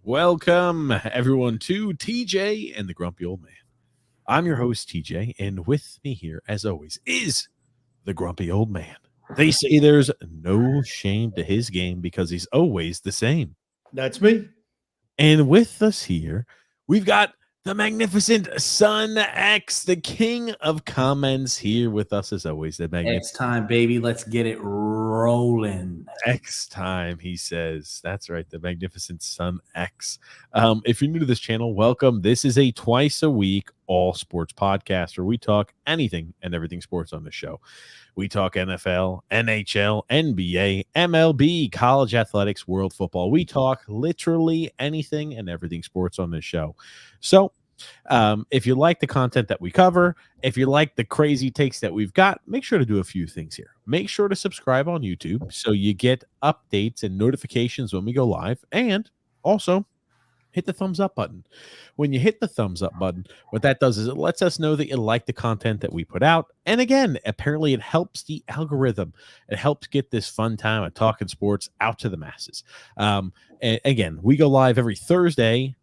Welcome, everyone, to TJ and the Grumpy Old Man. I'm your host, TJ, and with me here, as always, is the Grumpy Old Man. They say there's no shame to his game because he's always the same. That's me. And with us here, we've got the magnificent Son X, the king of comments, here with us as always. The X time, baby. Let's get it rolling. X time, he says. That's right, the magnificent Son X. If you're new to this channel, welcome. This is a twice a week all sports podcast where we talk anything and everything sports on the show. We talk NFL, NHL, NBA, MLB, college athletics, world football. We talk literally anything and everything sports on this show. So if you like the content that we cover, if you like the crazy takes that we've got, make sure to do a few things here. Make sure to subscribe on YouTube so you get updates and notifications when we go live. And also hit the thumbs up button. When you hit the thumbs up button, what that does is it lets us know that you like the content that we put out. And again, apparently it helps the algorithm. It helps get this fun time of talking sports out to the masses. And again, we go live every Thursday,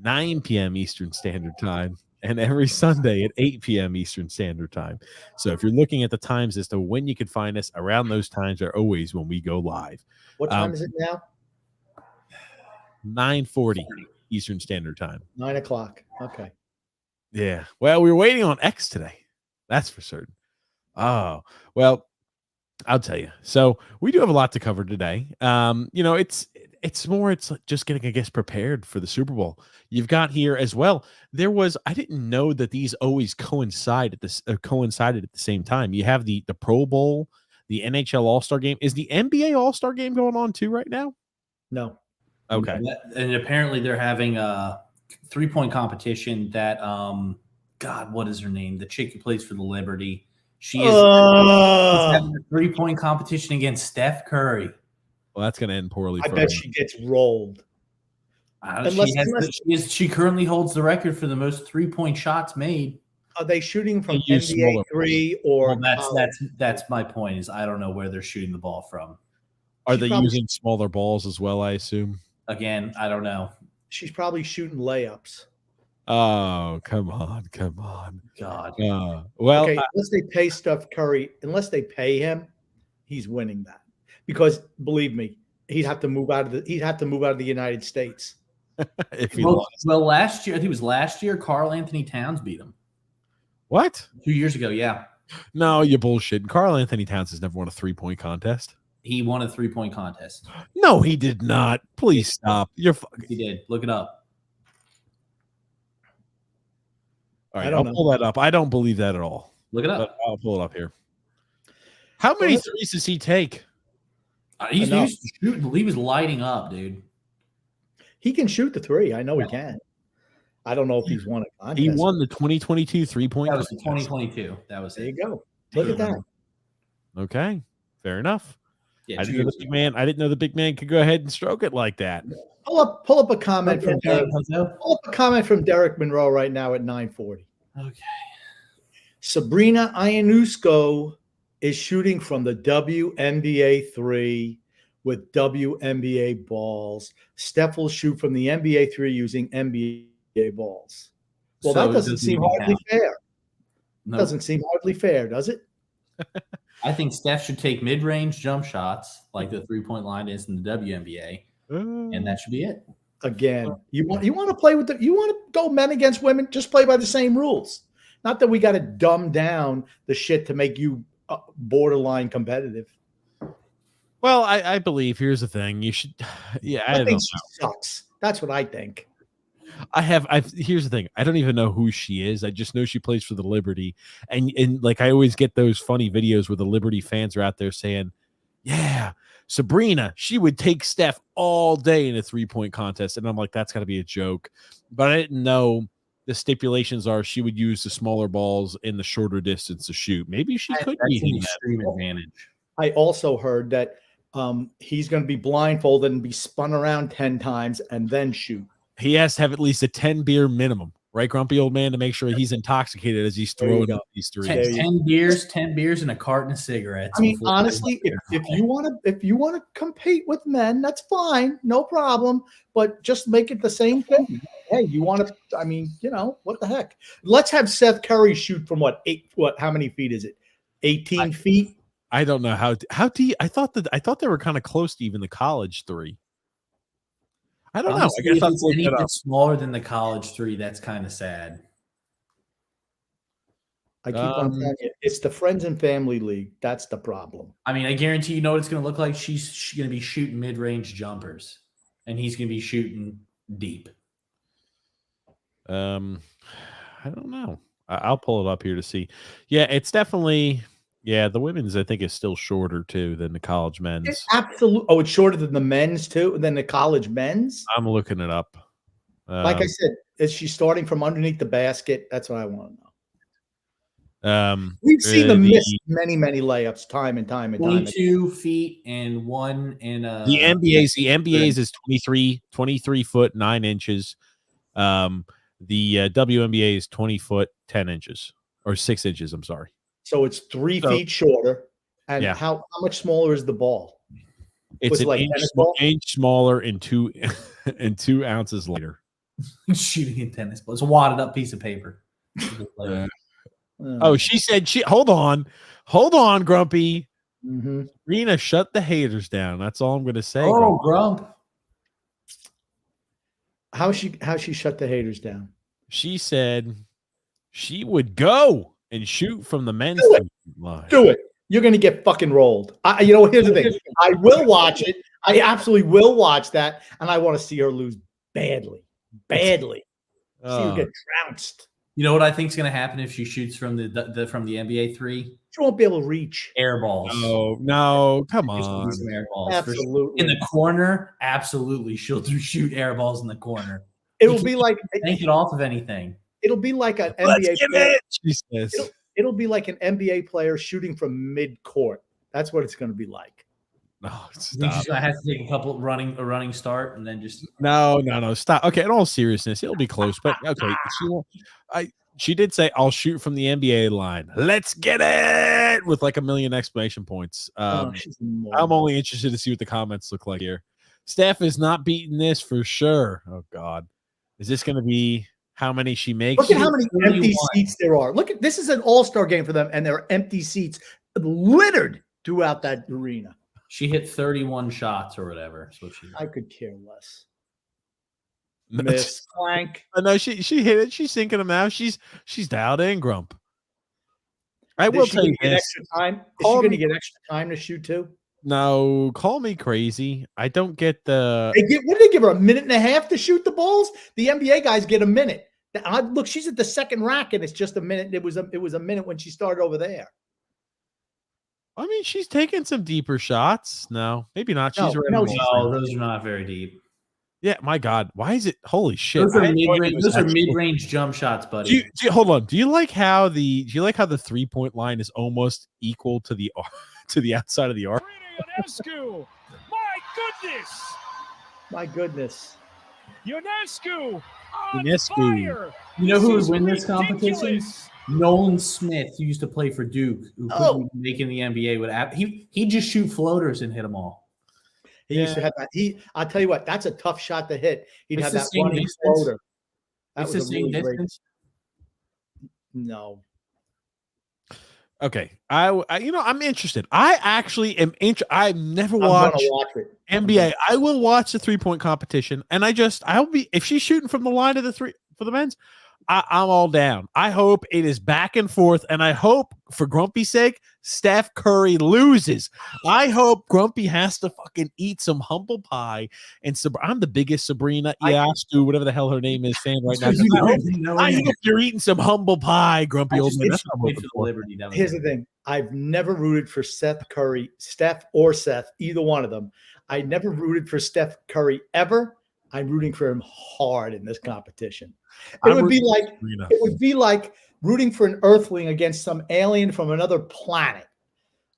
9 p.m. Eastern Standard Time, and every Sunday at 8 p.m. Eastern Standard Time. So if you're looking at the times as to when you can find us, around those times are always when we go live. What time is it now? 9:40 Eastern Standard Time. 9 o'clock. Okay. Yeah. Well, we were waiting on X today. That's for certain. Oh, well, I'll tell you. So we do have a lot to cover today. It's just getting, I guess, prepared for the Super Bowl. You've got here as well. I didn't know that these always coincided at the same time. You have the Pro Bowl, the NHL All-Star Game. Is the NBA All-Star Game going on too right now? No. Okay. And apparently they're having a 3-point competition that God, what is her name? The chick who plays for the Liberty. She is having a 3-point competition against Steph Curry. Well, that's going to end poorly. I bet she gets rolled. She currently holds the record for the most 3-point shots made. Are they shooting from NBA 3 or? Well, that's my point. Is I don't know where they're shooting the ball from. Are they using smaller balls as well? I assume. Again, I don't know. She's probably shooting layups. Oh, come on. God. Well, okay, unless they pay Steph Curry, unless they pay him, he's winning that. Because believe me, he'd have to move out of the United States. If he lost. Well, last year, I think it was last year, Karl Anthony Towns beat him. What? 2 years ago, yeah. No, you bullshit. Karl Anthony Towns has never won a 3-point contest. He won a 3-point contest. No, he did not. Please stop. You're fucking. He did. Look it up. All right, I'll pull that up. I don't believe that at all. Look it up. But I'll pull it up here. How many threes does he take? He was lighting up, dude. He can shoot the 3. I know he can. I don't know if he's won a contest. He won the 2022 3-point. That was the 2022. That was there. It. You go. Look at that. Okay, fair enough. Yeah, I didn't know the big man could go ahead and stroke it like that. Pull up a comment from Derek. Pull up a comment from Derek Monroe right now at 9:40. Okay. Sabrina Ionescu is shooting from the WNBA 3 with WNBA balls. Steph will shoot from the NBA 3 using NBA balls. Well, that doesn't seem hardly fair. No. Doesn't seem hardly fair, does it? I think Steph should take mid-range jump shots like the 3-point line is in the WNBA, and that should be it. Again, you want to play with you want to go men against women, just play by the same rules. Not that we got to dumb down the shit to make you borderline competitive. Well, I believe here's the thing. You should, yeah. I think she sucks. That's what I think. Here's the thing. I don't even know who she is. I just know she plays for the Liberty, and like I always get those funny videos where the Liberty fans are out there saying, "Yeah, Sabrina, she would take Steph all day in a 3-point contest," and I'm like, that's got to be a joke. But I didn't know the stipulations are she would use the smaller balls in the shorter distance to shoot. Maybe she could be an extreme advantage. I also heard that he's going to be blindfolded and be spun around 10 times and then shoot. He has to have at least a 10 beer minimum, right, grumpy old man, to make sure he's intoxicated as he's There you throwing go. out these threes. 10 beers, and a carton of cigarettes. I mean, before- honestly, if you want to compete with men, that's fine, no problem. But just make it the same thing. Hey, you want to? I mean, what the heck? Let's have Seth Curry shoot from how many feet is it? 18 feet. I don't know how deep. I thought they were kind of close to even the college three. I don't Honestly, know. I guess if it's any bit smaller than the college three, that's kind of sad. I keep on telling you, it's the friends and family league. That's the problem. I mean, I guarantee you know what it's going to look like. She's going to be shooting mid-range jumpers, and he's going to be shooting deep. I don't know. I'll pull it up here to see. Yeah, it's definitely. Yeah, the women's I think is still shorter too than the college men's. It's absolute. Oh, it's shorter than the men's too, than the college men's. I'm looking it up. Like I said, is she starting from underneath the basket? That's what I want to know. We've seen them miss many layups time and time and time. 22 feet and one in the NBA's is 23 foot 9 inches. The WNBA is 20 foot 10 inches or 6 inches. I'm sorry. So it's 3 feet shorter. And yeah. how much smaller is the ball? It's an inch smaller and 2 ounces lighter. Shooting a tennis ball. It's a wadded up piece of paper. She said hold on, Grumpy. Mm-hmm. Rena, shut the haters down. That's all I'm going to say. Oh, Grump. How she shut the haters down? She said she would go and shoot from the men's line. Do it. You're going to get fucking rolled. Here's the thing. I will watch it. I absolutely will watch that, and I want to see her lose badly. See her get trounced. You know what I think is going to happen if she shoots from the NBA three? She won't be able to reach. Air balls. Oh no! Come on. Some air balls. Absolutely. In the corner, absolutely. She'll shoot air balls in the corner. It'll be like take it off of anything. It'll be like an NBA player. She says. It'll be like an NBA player shooting from mid-court. That's what it's going to be like. No, stop. I have to take a running start and then just no, stop. Okay, in all seriousness, it'll be close, but okay. She did say I'll shoot from the NBA line. Let's get it with like a million exclamation points. I'm only interested to see what the comments look like here. Steph is not beating this for sure. Oh God, is this going to be how many she makes? Look at how many empty seats there are. Look at this is an all-star game for them, and there are empty seats littered throughout that arena. She hit 31 shots or whatever. So I could care less. Miss Plank. I know she hit it. She's sinking them out. She's dialed in, Grump. I will tell you this. Extra time. Is she going to get extra time to shoot too? No, call me crazy. I don't get the. What did they give her? A minute and a half to shoot the balls? The NBA guys get a minute. Look, she's at the second rack, and it's just a minute. It was a minute when she started over there. I mean, she's taking some deeper shots. No, maybe not. No, those are not very deep. Yeah, my God, why is it? Holy shit! Those are mid-range jump shots, buddy. Hold on. Do you like how the 3-point line is almost equal to the outside of the arc? My goodness. Ionescu. You know who would win this competition? Nolan Smith, who used to play for Duke, who couldn't make in the NBA. He'd just shoot floaters and hit them all. He used to have that. I'll tell you what, that's a tough shot to hit. He'd have that running floater. It's the same distance. No. Okay, I'm interested. I actually am interested. I've never watched NBA. I will watch the 3-point competition, and I'll be if she's shooting from the line of the three for the men's. I'm all down. I hope it is back and forth, and I hope, for Grumpy's sake, Steph Curry loses. I hope Grumpy has to fucking eat some humble pie. And I'm the biggest Sabrina Ionescu, whatever the hell her name is, fan right now. I hope you're eating some humble pie, Grumpy old man. Here's the thing. I've never rooted for Steph, either one of them. I never rooted for Steph Curry ever. I'm rooting for him hard in this competition. It would be like rooting for an Earthling against some alien from another planet.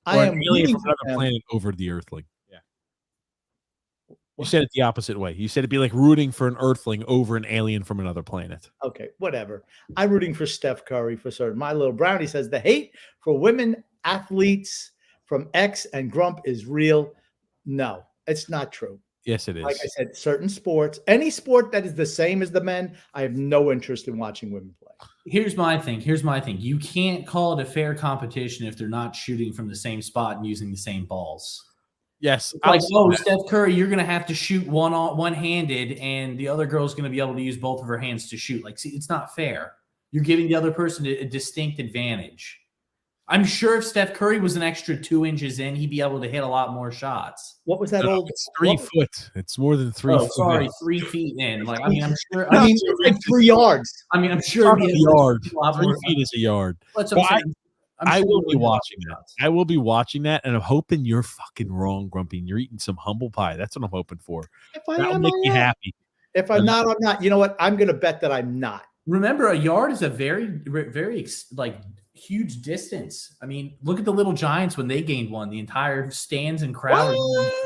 I am alien from another planet over the Earthling. Yeah. You said it the opposite way. You said it'd be like rooting for an Earthling over an alien from another planet. Okay, whatever. I'm rooting for Steph Curry for certain. My little brownie says the hate for women athletes from X and Grump is real. No, it's not true. Yes, it is. Like I said, certain sports, any sport that is the same as the men, I have no interest in watching women play. Here's my thing. You can't call it a fair competition if they're not shooting from the same spot and using the same balls. Yes. Like, Steph Curry, you're going to have to shoot one-handed, and the other girl's going to be able to use both of her hands to shoot. Like, see, it's not fair. You're giving the other person a distinct advantage. I'm sure if Steph Curry was an extra 2 inches in, he'd be able to hit a lot more shots. What was that old? It's 3 foot. It's more than 3 foot. Sorry, 3 feet in. Like, I'm sure. It's like 3 yards. I'm sure. A yard. 3 feet is a yard. That's what I'm saying. I will be watching that. I will be watching that, and I'm hoping you're fucking wrong, Grumpy, and you're eating some humble pie. That's what I'm hoping for. That'll make me happy. If I'm not, I'm not. You know what? I'm going to bet that I'm not. Remember, a yard is a very, very huge distance. I mean, look at the Little Giants when they gained one. The entire stands and crowd.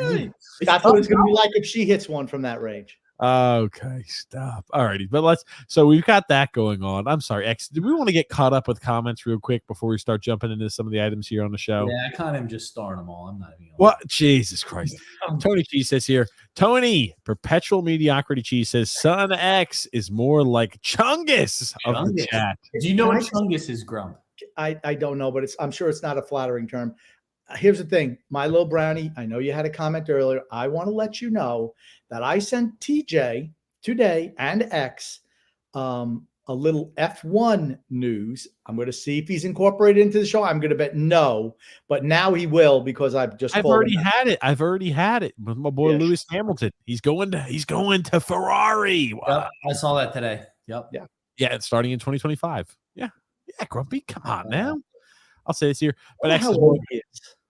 That's what it's going to be like if she hits one from that range. Okay, stop. All righty, but so we've got that going on. I'm sorry, X. Do we want to get caught up with comments real quick before we start jumping into some of the items here on the show? Yeah, I kind of am just starting them all. I'm not even. What? Jesus Christ. Tony Cheese says here, Tony, perpetual mediocrity cheese says Son X is more like Chungus of the chat. Do you know what Chungus is, Grump? I don't know, but I'm sure it's not a flattering term. Here's the thing, my little brownie, I know you had a comment earlier. I want to let you know that I sent TJ today and X a little F1 news. I'm going to see if he's incorporated into the show. I'm going to bet no, but now he will because I've already had it. I've already had it with my boy Lewis Hamilton. He's going to Ferrari. Wow. Yep, I saw that today. Yep. Yeah, it's starting in 2025. Yeah, Grumpy, come on now. I'll say this here, but X is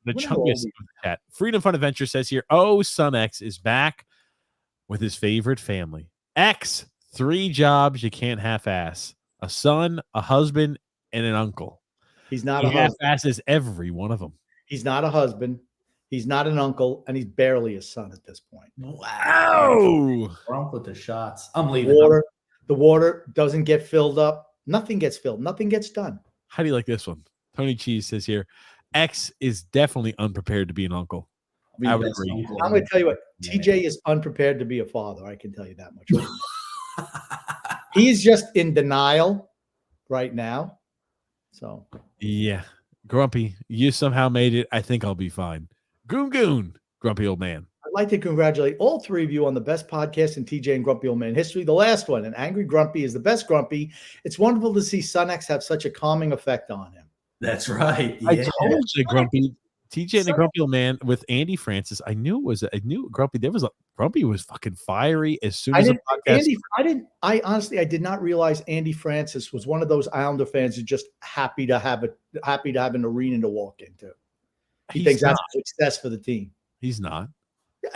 the Chungus of the chat. Freedom Fun Adventure says here, Son X is back with his favorite family. X, 3 jobs you can't half-ass: a son, a husband, and an uncle. He's not a husband. Half-asses every one of them. He's not a husband. He's not an uncle, and he's barely a son at this point. Wow! Wrong with the shots. I'm leaving. The water doesn't get filled up. Nothing gets filled. Nothing gets done. How do you like this one? Tony Cheese says here, X is definitely unprepared to be an uncle. I would agree. I'm going to tell you what, TJ is unprepared to be a father. I can tell you that much. He's just in denial right now. So, yeah. Grumpy, you somehow made it. I think I'll be fine. Goon, grumpy old man. I'd like to congratulate all 3 of you on the best podcast in TJ and Grumpy Old Man history. The last one, an angry Grumpy is the best Grumpy. It's wonderful to see Son X have such a calming effect on him. That's right. Yeah. I told you, Grumpy. TJ and the Grumpy Old Man with Andy Francis. I knew Grumpy. Grumpy was fucking fiery as soon as the podcast. I honestly did not realize Andy Francis was one of those Islander fans who's just happy to have an arena to walk into. He thinks that's a success for the team. He's not.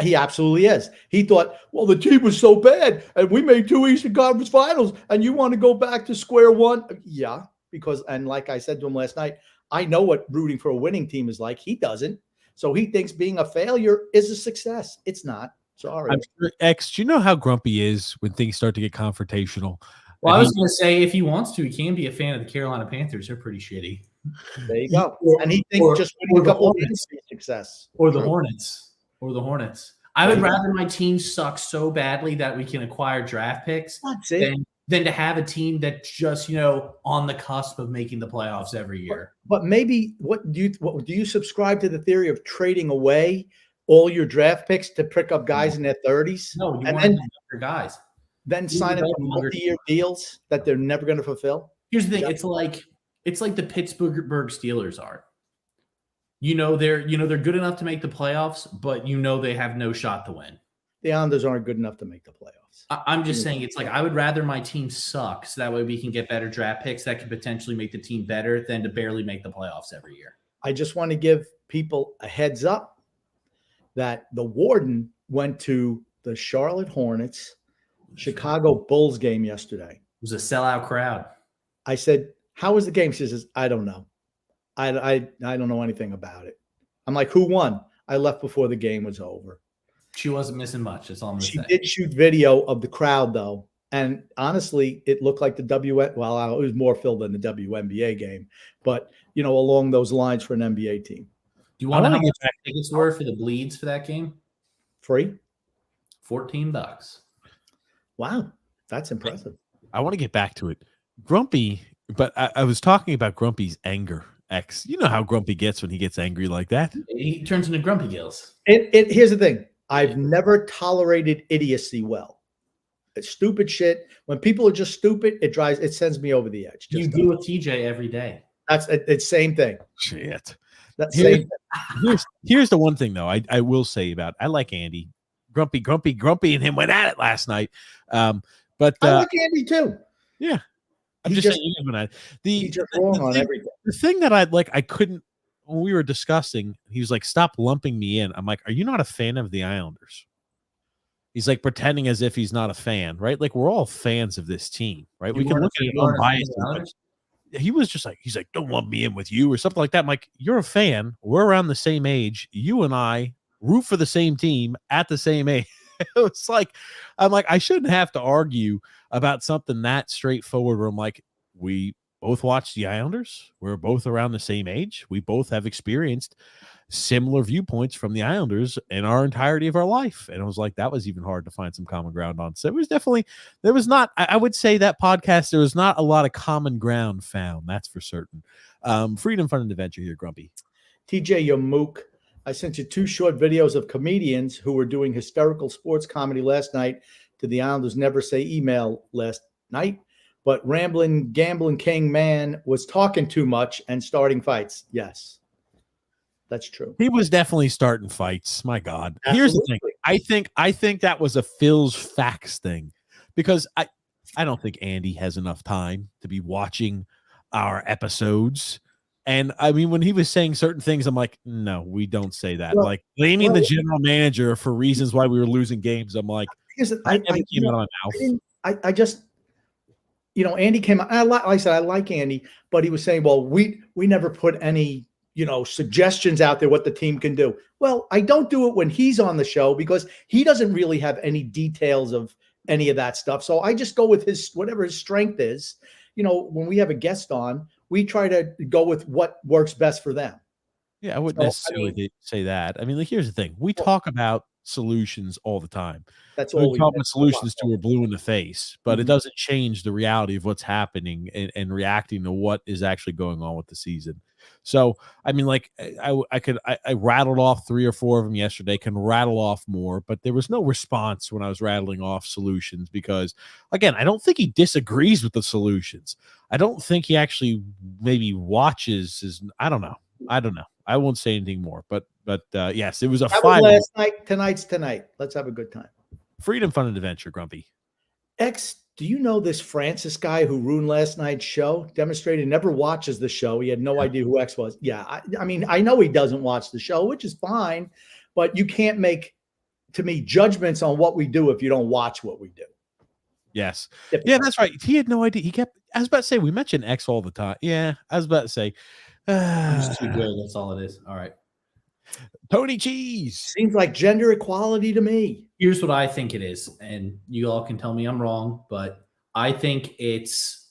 He absolutely is. He thought, well, the team was so bad, and we made 2 Eastern Conference Finals, and you want to go back to square one? Yeah. Because, and like I said to him last night, I know what rooting for a winning team is like. He doesn't. So he thinks being a failure is a success. It's not. Sorry. I'm sure, X, do you know how Grumpy is when things start to get confrontational? Well, I was going to say, if he wants to, he can be a fan of the Carolina Panthers. They're pretty shitty. There you go. And he thinks just winning a couple of games is success. Or the Hornets. I would rather my team suck so badly that we can acquire draft picks than to have a team that's just, on the cusp of making the playoffs every year. But maybe do you subscribe to the theory of trading away all your draft picks to pick up guys in their 30s? No, you want younger guys. Then sign them for multi-year deals that they're never going to fulfill. Here's the thing: it's like the Pittsburgh Steelers are. They're good enough to make the playoffs, but they have no shot to win. The Islanders aren't good enough to make the playoffs. I'm just saying, it's like I would rather my team suck so that way we can get better draft picks that can potentially make the team better than to barely make the playoffs every year. I just want to give people a heads up that the Warden went to the Charlotte Hornets Chicago Bulls game yesterday. It was a sellout crowd. I said, how was the game? She says, I don't know. I don't know anything about it. I'm like, who won? I left before the game was over. She wasn't missing much. That's all I'm going to She say. did shoot video of the crowd, though. And honestly, it looked like it was more filled than the WNBA game. But, along those lines for an NBA team. Do you want to know how much tickets were for the Bleeds for that game? Free? $14. Wow. That's impressive. I want to get back to it. Grumpy, but I was talking about Grumpy's anger. X. You know how Grumpy gets when he gets angry like that. He turns into Grumpy Gills. Here's the thing. I've never tolerated idiocy well. It's stupid shit. When people are just stupid, it sends me over the edge. You do with TJ every day. It's same thing. Shit. Here's the one thing though. I will say about I like Andy. Grumpy and him went at it last night. But I like Andy too. Yeah. I'm just saying he's just wrong on everything. The thing that I couldn't when we were discussing, he was like, stop lumping me in. I'm like, are you not a fan of the Islanders? He's like pretending as if he's not a fan, right? Like we're all fans of this team, right? We can look at it unbiased. He was just like, he's like, don't lump me in with you or something like that. I'm like, you're a fan. We're around the same age. You and I root for the same team at the same age. It's like, I'm like, I shouldn't have to argue about something that straightforward where I'm like, we both watch the Islanders. We're both around the same age. We both have experienced similar viewpoints from the Islanders in our entirety of our life. And I was like, that was even hard to find some common ground on. So it was definitely, I would say that podcast, there was not a lot of common ground found. That's for certain. Freedom, fun, and adventure here, Grumpy. TJ, you mook. I sent you 2 short videos of comedians who were doing hysterical sports comedy last night to the Islanders Never Say email last night. But Rambling Gambling King Man was talking too much and starting fights. Yes, that's true. He was definitely starting fights. My God. Absolutely. Here's the thing. I think that was a Phil's facts thing because I don't think Andy has enough time to be watching our episodes. And I mean, when he was saying certain things, I'm like, no, we don't say that. Well, like blaming the general manager for reasons why we were losing games. I'm like, I never came out of my mouth. I just, Andy came out. Like I said, I like Andy, but he was saying, well, we never put any, suggestions out there what the team can do. Well, I don't do it when he's on the show because he doesn't really have any details of any of that stuff. So I just go with whatever his strength is. When we have a guest on, we try to go with what works best for them. Yeah, I wouldn't necessarily say that. I mean, here's the thing. We talk about solutions all the time. That's all we talk about solutions to a blue in the face, but it doesn't change the reality of what's happening and reacting to what is actually going on with the season. So, I mean, like I rattled off 3 or 4 of them yesterday, can rattle off more, but there was no response when I was rattling off solutions because, again, I don't think he disagrees with the solutions. I don't think he actually maybe watches I don't know. I won't say anything more, but yes, it was a fight last night. Tonight's tonight. Let's have a good time. Freedom, fun, and adventure, Grumpy. X, do you know this Francis guy who ruined last night's show? Demonstrated never watches the show. He had no idea who X was. Yeah, I mean, I know he doesn't watch the show, which is fine, but you can't make, to me, judgments on what we do if you don't watch what we do. Yes. Yeah, that's right. He had no idea. I was about to say, we mention X all the time. Yeah, I was about to say. I'm just too good. That's all it is. All right. Tony Cheese. Seems like gender equality to me. Here's what I think it is, and you all can tell me I'm wrong, but I think it's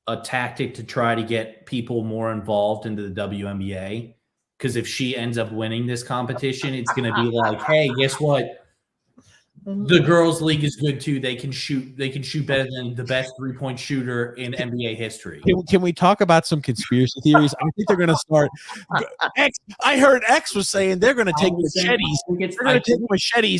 a tactic to try to get people more involved into the WNBA. Because if she ends up winning this competition, it's going to be like, hey, guess what? The girls' league is good too. They can shoot better than the best 3-point shooter in NBA history. Can we talk about some conspiracy theories? I think they're going to start. I heard X was saying they're going to take machetes.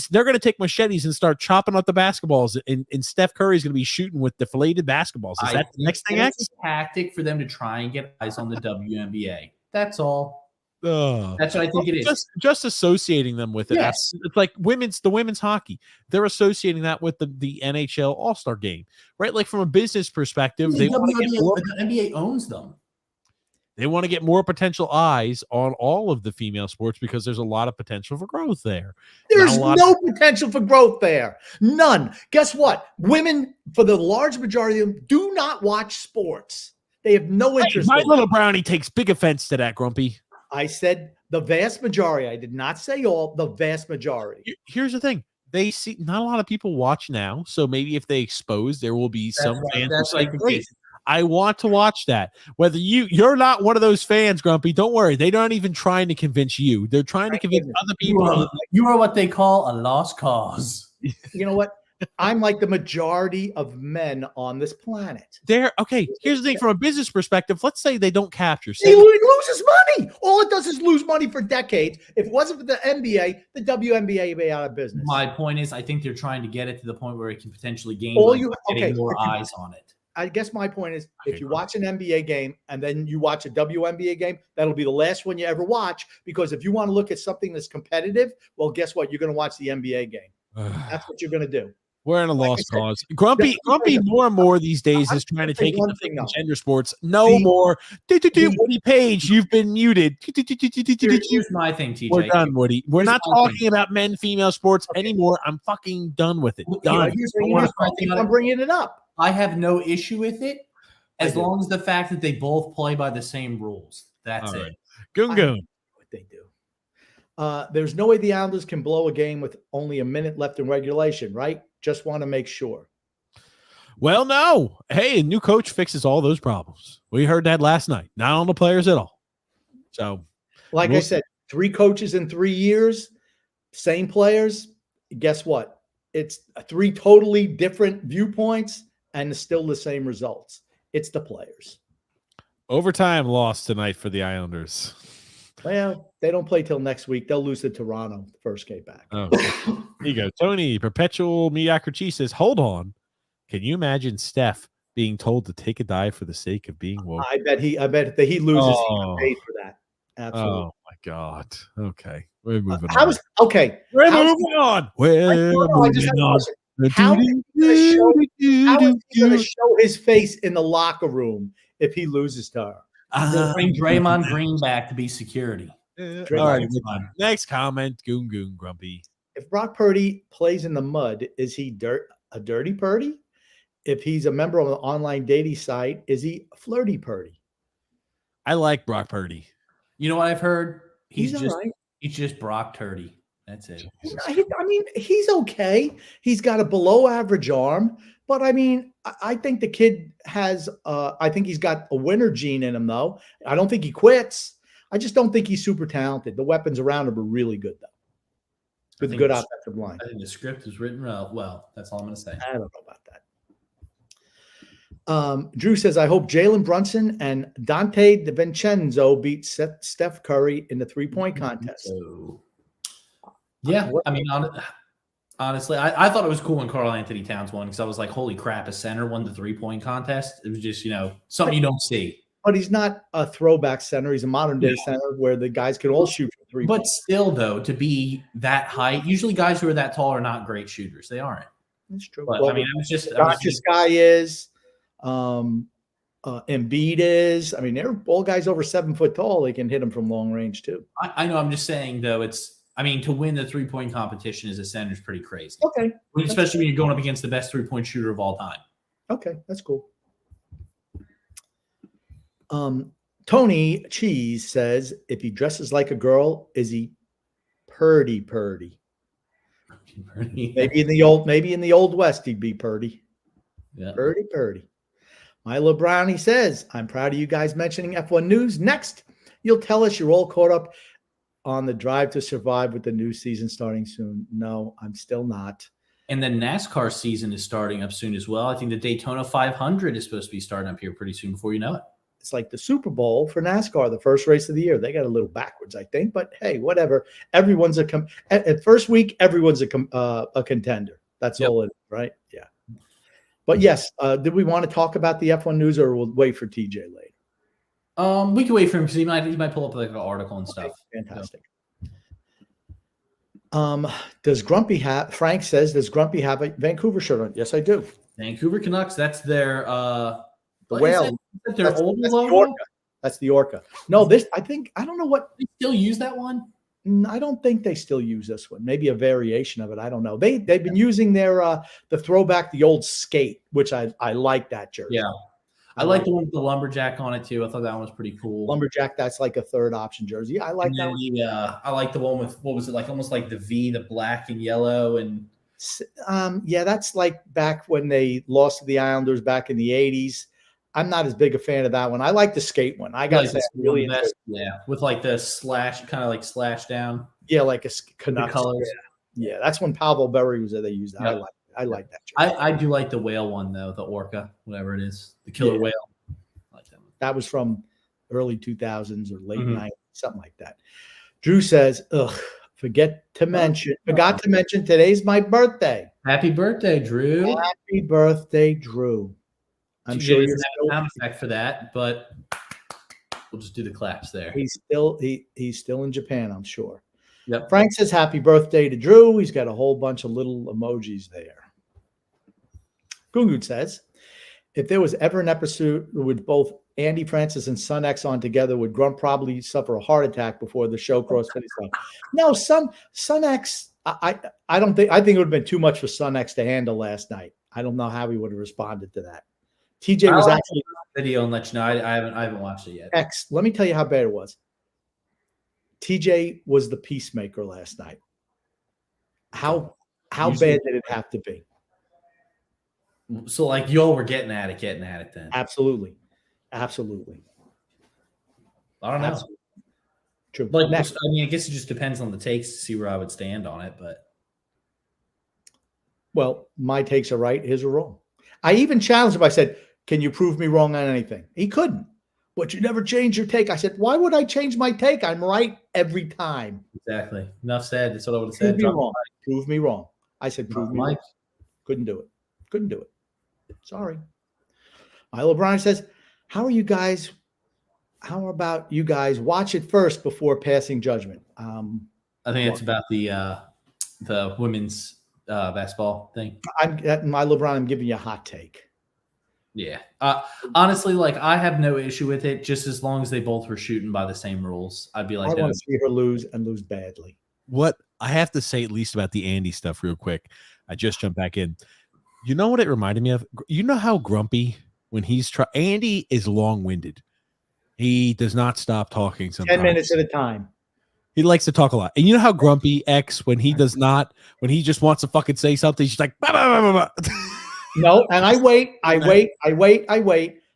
They're going to take machetes and start chopping up the basketballs. And Steph Curry's going to be shooting with deflated basketballs. Is that the next thing? It's a tactic for them to try and get eyes on the WNBA. That's all. That's what I think it is. Just associating them with it. Yes. It's like the women's hockey. They're associating that with the NHL All-Star game, right? Like from a business perspective, the NBA owns them. They want to get more potential eyes on all of the female sports because there's a lot of potential for growth there. There's no potential for growth there. None. Guess what? Women, for the large majority of them, do not watch sports. They have no interest. My little brownie takes big offense to that, Grumpy. I said the vast majority. I did not say all. The vast majority. Here's the thing. they see not a lot of people watch now. So maybe if they expose, there will be some fans who say, great, I want to watch that. Whether you're not one of those fans, Grumpy, don't worry. They're not even trying to convince you. They're trying to convince other people. You are what they call a lost cause. You know what? I'm like the majority of men on this planet. Okay. Here's the thing: from a business perspective, let's say they don't capture. He loses money. All it does is lose money for decades. If it wasn't for the NBA, the WNBA would be out of business. My point is, I think they're trying to get it to the point where it can potentially gain more eyes on it. I guess my point is, if you watch an NBA game and then you watch a WNBA game, that'll be the last one you ever watch. Because if you want to look at something that's competitive, well, guess what? You're going to watch the NBA game. That's what you're going to do. We're in a lost cause. Grumpy more and more these days is trying to take it to gender sports. No more. Woody Page, you've been muted. Here's my thing, TJ. We're done, Woody. We're not talking about men, female sports anymore. I'm fucking done with it. Done. I'm bringing it up. I have no issue with it as long as the fact that they both play by the same rules. That's it. Goon. What they do. There's no way the Islanders can blow a game with only a minute left in regulation, right? Just want to make sure. Well, no. Hey, a new coach fixes all those problems. We heard that last night. Not on the players at all. So, like I said, 3 coaches in 3 years, same players. Guess what? It's 3 totally different viewpoints and still the same results. It's the players. Overtime loss tonight for the Islanders. Well, they don't play till next week. They'll lose to Toronto the first game back. Oh, here you go. Tony, Perpetual Mediocrity says, hold on. Can you imagine Steph being told to take a dive for the sake of being woke? I bet that he loses. He paid for that. Absolutely. Oh my God. Okay. We're moving on. We're moving on. How is he going to show his face in the locker room if he loses to her? Bring Draymond Green back to be security. All right. Next comment. Goon Grumpy. If Brock Purdy plays in the mud, is he a dirty Purdy? If he's a member of an online dating site, is he flirty Purdy? I like Brock Purdy. You know what I've heard? He's right. He's just Brock Turdy. That's it. I mean, he's okay. He's got a below average arm, but I mean, I think the kid has, I think he's got a winner gene in him, though. I don't think he quits. I just don't think he's super talented. The weapons around him are really good, though. With good offensive line. I think the script is written well. That's all I'm going to say. I don't know about that. Drew says, I hope Jalen Brunson and Dante DiVincenzo beat Steph Curry in the 3-point contest. Yeah, I mean, honestly, I thought it was cool when Karl Anthony Towns won because I was like, holy crap, a center won the 3-point contest. It was just, something you don't see. But he's not a throwback center. He's a modern-day center where the guys can all shoot from 3 But still, though, to be that height, usually guys who are that tall are not great shooters. They aren't. That's true. But, well, I mean, I was just – guy is. Embiid is. I mean, they're all guys over 7 foot tall. They can hit them from long range, too. I know. I'm just saying, though, to win the 3-point competition as a center is pretty crazy. Okay. Especially when you're going up against the best 3-point shooter of all time. Okay. That's cool. Tony Cheese says, if he dresses like a girl, is he purdy? Maybe in the old West, he'd be purdy. Yeah. Purdy. Milo Brownie says, I'm proud of you guys mentioning F1 News. Next, you'll tell us you're all caught up on the Drive to Survive with the new season starting soon. No, I'm still not. And the NASCAR season is starting up soon as well. I think the Daytona 500 is supposed to be starting up here pretty soon before you know it. It's like the Super Bowl for NASCAR, the first race of the year. They got a little backwards, I think, but hey, whatever. Everyone's at first week, everyone's a contender. That's all it is, right? Yeah. But yes, did we want to talk about the F1 News, or we'll wait for TJ later? We can wait for him because he might pull up like an article and stuff. Fantastic. Does Grumpy have? Frank says, does Grumpy have a Vancouver shirt on? Yes, I do. Vancouver Canucks. That's their the whale. Their old logo. That's the Orca. No, I don't know what they still use that one. I don't think they still use this one. Maybe a variation of it. I don't know. They've been using their the throwback, the old skate, which I like that jersey. Yeah, I like the one with the lumberjack on it too. I thought that one was pretty cool. Lumberjack, that's like a third option jersey. I like that one. Yeah, I like the one with what was it like? Almost like the V, the black and yellow, and Yeah, that's like back when they lost to the Islanders back in the 80s. I'm not as big a fan of that one. I like the skate one. I got to say, really into it. Yeah, with like the slash, kind of like slash down. Yeah, like a Canucks. Colors. Yeah, that's when Pavel Berry was there. They used that. Yep. I like that. I do like the whale one though, the orca, whatever it is, the killer whale. I like that one. That was from early 2000s or late 90s, something like that. Drew says, "Ugh, forgot to mention today's my birthday. Happy birthday, Drew! Happy birthday, Drew." I'm sure you have a sound effect for that, but we'll just do the claps there. He's still in Japan, I'm sure. Yep. Frank says happy birthday to Drew. He's got a whole bunch of little emojis there. Gungun says, if there was ever an episode with both Andy Francis and Sun X on together, would Grunt probably suffer a heart attack before the show crossed finish line? No, Sun X. I don't think. I think it would have been too much for Sun X to handle last night. I don't know how he would have responded to that. TJ was actually video and let you know. I haven't watched it yet. X. Let me tell you how bad it was. TJ was the peacemaker last night. How bad did it have to be? So like y'all were getting at it then. Absolutely. I don't know. Absolutely. True. Like, I mean, I guess it just depends on the takes to see where I would stand on it, but. Well, my takes are right, his are wrong. I even challenged him. I said, can you prove me wrong on anything? He couldn't. But you never change your take. I said, why would I change my take? I'm right every time. Exactly. Enough said. That's what I would have said. Prove me wrong. I said, prove me wrong. Couldn't do it. Sorry. Milo O'Brien says, how about you guys watch it first before passing judgment? I think it's about the women's basketball thing. Milo O'Brien, I'm giving you a hot take. Yeah. Honestly, like I have no issue with it, just as long as they both were shooting by the same rules. I'd be like, I want to see her lose and lose badly. What I have to say, at least about the Andy stuff, real quick. I just jumped back in. You know what it reminded me of? You know how grumpy when he's Andy is long-winded. He does not stop talking sometimes. 10 minutes at a time. He likes to talk a lot. And you know how grumpy X when he just wants to fucking say something, he's like, bah, bah, bah, bah, bah. No, and I wait.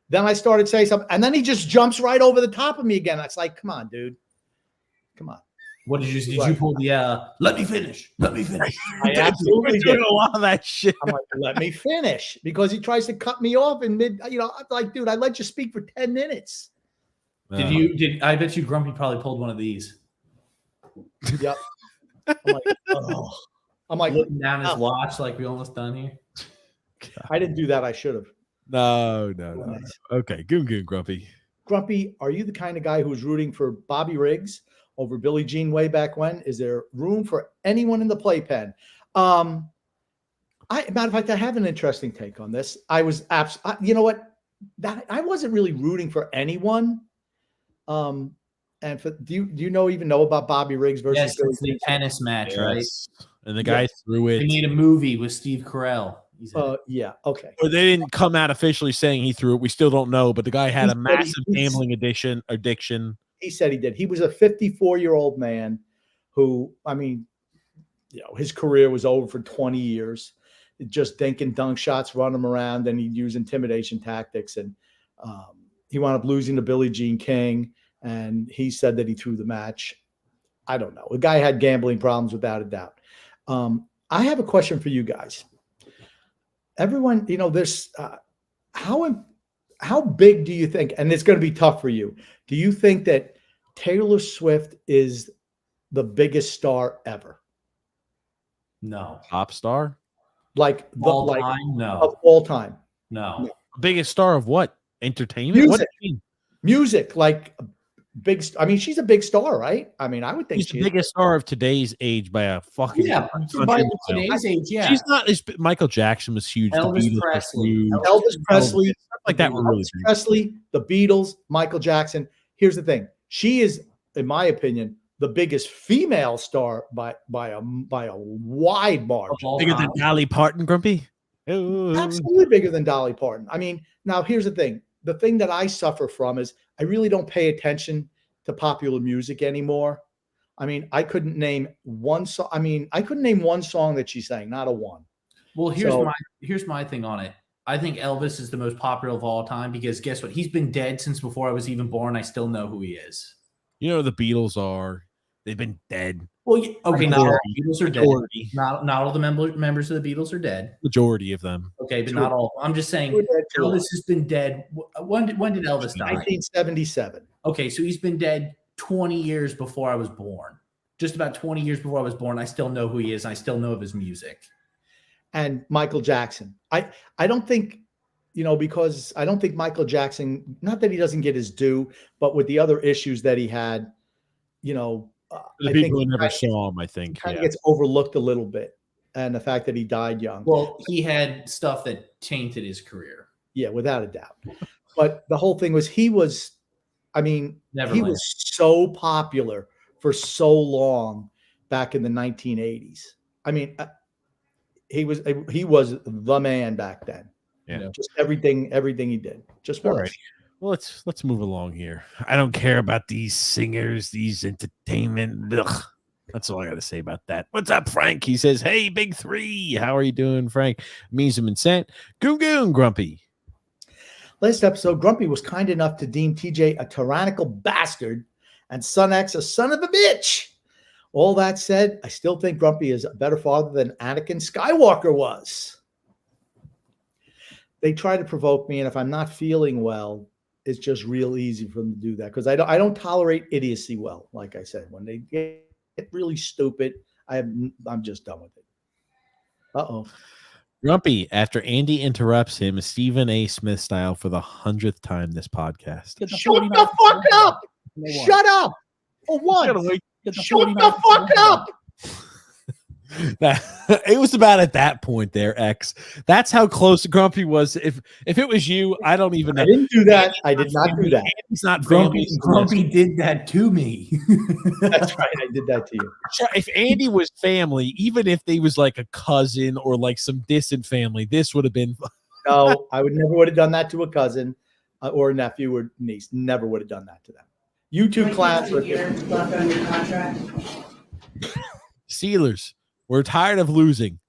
Then I started saying something, and then he just jumps right over the top of me again. It's like, come on, dude. Come on. What did you pull the let me finish? I absolutely did a lot of that shit. I'm like, let me finish, because he tries to cut me off in mid. I'm like, dude, I let you speak for 10 minutes. I bet you Grumpy probably pulled one of these. Yep. I'm like looking down his watch, like we almost done here. I didn't do that. I should have. No. Okay, goon, Grumpy. Grumpy, are you the kind of guy who's rooting for Bobby Riggs over Billie Jean way back when? Is there room for anyone in the playpen? Matter of fact, I have an interesting take on this. I was you know what? That I wasn't really rooting for anyone. And do you know about Bobby Riggs versus Billie Jean? The tennis match, right? And the guy threw it. They made a movie with Steve Carell. Yeah, okay. But they didn't come out officially saying he threw it. We still don't know, but the guy had a massive gambling addiction. He said he did. He was a 54-year-old man who, I mean, his career was over for 20 years. Just dink and dunk shots, run him around, and he'd use intimidation tactics. And he wound up losing to Billie Jean King, and he said that he threw the match. I don't know. The guy had gambling problems without a doubt. I have a question for you guys. Everyone, there's how big do you think, and it's going to be tough for you, do you think that Taylor Swift is the biggest star ever? No. Top star? Of all time? No. Biggest star of what? Entertainment? Music. Music, like big. I mean, she's a big star, right? I mean, I would think she's the biggest star of today's age by a fucking. Yeah, by today's age, yeah. She's not. Michael Jackson was huge. Elvis Presley, stuff like that were really big. Presley, the Beatles, Michael Jackson. Here's the thing: she is, in my opinion, the biggest female star by a wide margin. Bigger than Dolly Parton, Grumpy. Absolutely bigger than Dolly Parton. I mean, now here's the thing. The thing that I suffer from is I really don't pay attention to popular music anymore. I mean, I couldn't name one song. I mean, I couldn't name one song that she sang, not a one. Well, here's my thing on it. I think Elvis is the most popular of all time because guess what? He's been dead since before I was even born. I still know who he is. You know who the Beatles are. They've been dead. Well, okay, not all the Beatles are dead. Majority. Not all the members of the Beatles are dead. Majority of them. Okay, but not all. I'm just saying Elvis has been dead. When did Elvis die? 1977. Okay, so he's been dead 20 years before I was born. Just about 20 years before I was born. I still know who he is. I still know of his music. And Michael Jackson. I don't think, because I don't think Michael Jackson, not that he doesn't get his due, but with the other issues that he had, The people who never saw him, I think, kind of gets overlooked a little bit. And the fact that he died young. Well, he had stuff that tainted his career. Yeah, without a doubt. But the whole thing was he was so popular for so long back in the 1980s. I mean, he was the man back then. Yeah. Just everything he did. Just was. All right. Well, let's move along here. I don't care about these singers, these entertainment. Ugh. That's all I got to say about that. What's up, Frank? He says, "Hey, Big Three, how are you doing, Frank?" Means him and sent. Goon, Grumpy. Last episode, Grumpy was kind enough to deem TJ a tyrannical bastard and Son X a son of a bitch. All that said, I still think Grumpy is a better father than Anakin Skywalker was. They try to provoke me, and if I'm not feeling well, it's just real easy for them to do that because I don't tolerate idiocy well. Like I said, when they get really stupid, I'm just done with it. Uh-oh. Grumpy, after Andy interrupts him, Stephen A. Smith style for the 100th time this podcast. Shut the fuck up! Shut up! For once. Shut the fuck up! It was about at that point there, X. That's how close Grumpy was. If it was you, I don't even know. I didn't do that. I did not do that. He's not Grumpy did that to me. That's right. I did that to you. If Andy was family, even if they was like a cousin or like some distant family, this would have been. No, I would have done that to a cousin or a nephew or niece. Never would have done that to them. You two clowns. Steelers. We're tired of losing,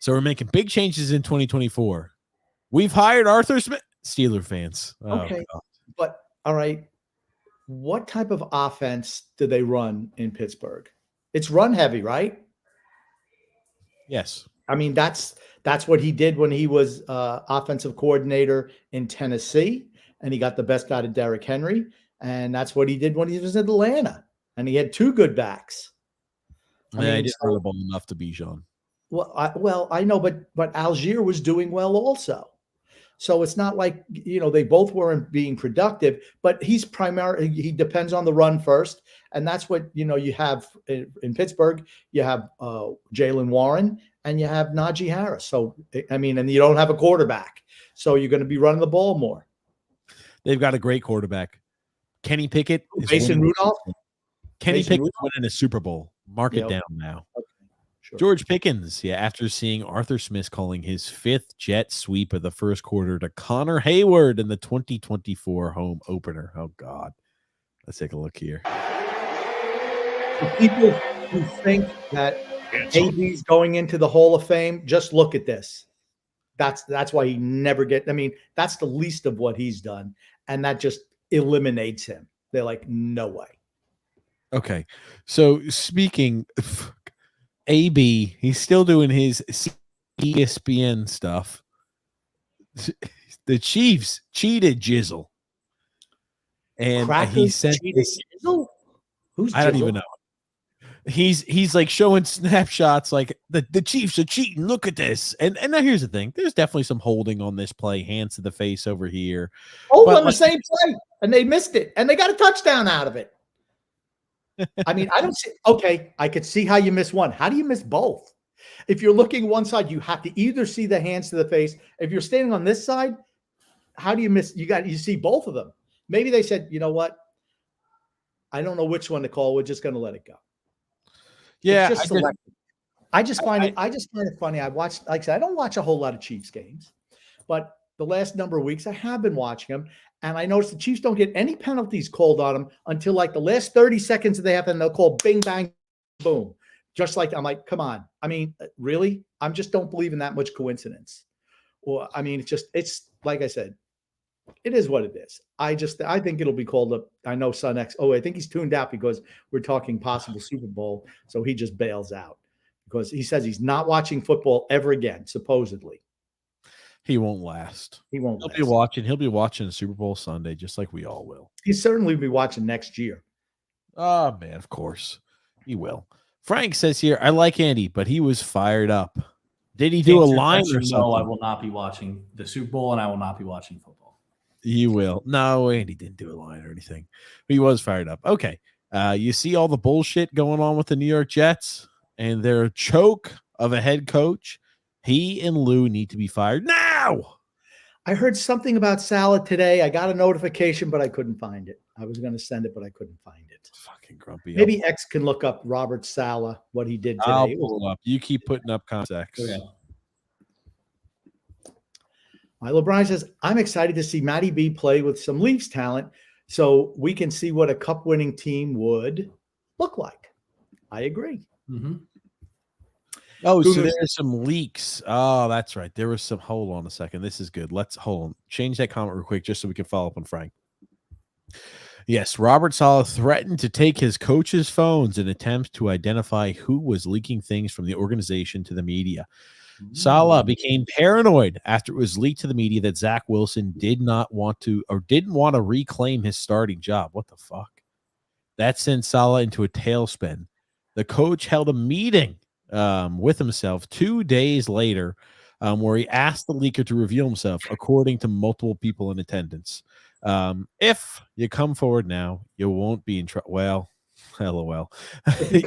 so we're making big changes in 2024. We've hired Arthur Smith. Steeler fans. Okay, but all right. What type of offense do they run in Pittsburgh? It's run heavy, right? Yes. I mean, that's what he did when he was offensive coordinator in Tennessee, and he got the best out of Derrick Henry, and that's what he did when he was in Atlanta, and he had two good backs. I didn't throw the ball enough to Bijan. Well, I know, but Algier was doing well also. So it's not like, they both weren't being productive, but he depends on the run first. And that's what, you have in Pittsburgh, you have Jaylen Warren and you have Najee Harris. So, I mean, and you don't have a quarterback. So you're going to be running the ball more. They've got a great quarterback. Kenny Pickett. Mason Rudolph. Kenny Pickett winning a Super Bowl. Mark it down now. Okay. Sure. George Pickens, after seeing Arthur Smith calling his fifth jet sweep of the first quarter to Connor Hayward in the 2024 home opener. Oh, God. Let's take a look here. For people who think that AB's going into the Hall of Fame, just look at this. That's why he never that's the least of what he's done. And that just eliminates him. They're like, no way. Okay. So speaking of AB, he's still doing his ESPN stuff. The Chiefs cheated Jizzle. And he sent Jizzle? Who's Jizzle? I don't even know. He's like showing snapshots like the Chiefs are cheating. Look at this. And now here's the thing. There's definitely some holding on this play, hands to the face over here. On the same play. And they missed it. And they got a touchdown out of it. I mean, I don't see. Okay, I could see how you miss one. How do you miss both? If you're looking one side, you have to either see the hands to the face. If you're standing on this side, how do you miss? You see both of them. Maybe they said, you know what? I don't know which one to call. We're just going to let it go. Yeah, I just find it funny. I watched, like I said, I don't watch a whole lot of Chiefs games, but the last number of weeks I have been watching them. And I noticed the Chiefs don't get any penalties called on them until like the last 30 seconds of the half, and they'll call bing, bang, boom. Just like, I'm like, come on. I mean, really? I just don't believe in that much coincidence. Or, I mean, it's like I said, it is what it is. I think it'll be called up. I know Son X. Oh, I think he's tuned out because we're talking possible Super Bowl. So he just bails out because he says he's not watching football ever again, supposedly. He won't last. He'll be watching Super Bowl Sunday, just like we all will. He'll certainly be watching next year. Oh, man, of course. He will. Frank says here, I like Andy, but he was fired up. Did he do a line or something? No, I will not be watching the Super Bowl, and I will not be watching football. You will. No, Andy didn't do a line or anything. But he was fired up. Okay. You see all the bullshit going on with the New York Jets and their choke of a head coach. He and Lou need to be fired now. I heard something about Saleh today. I got a notification, but I couldn't find it. I was going to send it, but I couldn't find it. Fucking grumpy. Maybe X can look up Robert Saleh, what he did today. I'll pull up. You keep putting up context. Okay. LeBron says, I'm excited to see Matty B play with some Leafs talent so we can see what a cup-winning team would look like. I agree. Mm-hmm. Oh, so there's some leaks. Oh, that's right. There was some. Hold on a second. This is good. Let's hold on. Change that comment real quick just so we can follow up on Frank. Yes, Robert Saleh threatened to take his coach's phones in attempts to identify who was leaking things from the organization to the media. Saleh became paranoid after it was leaked to the media that Zach Wilson didn't want to reclaim his starting job. What the fuck? That sent Saleh into a tailspin. The coach held a meeting with himself 2 days later where he asked the leaker to reveal himself, according to multiple people in attendance. If you come forward now, you won't be in trouble. Well, LOL. You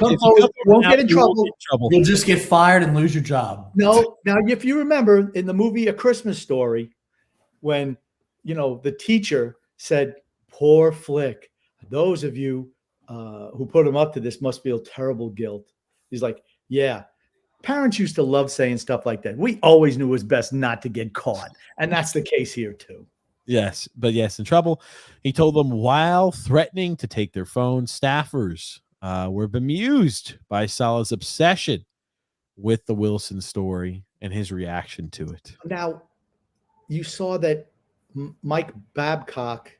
won't get in trouble. You'll just get fired and lose your job. No. Now, if you remember in the movie A Christmas Story, when, the teacher said, poor Flick, those of you who put him up to this must feel terrible guilt. He's like, yeah, parents used to love saying stuff like that. We always knew it was best not to get caught. And that's the case here too. Yes, but yes, in trouble. He told them while threatening to take their phones, staffers were bemused by Saleh's obsession with the Wilson story and his reaction to it. Now, you saw that Mike Babcock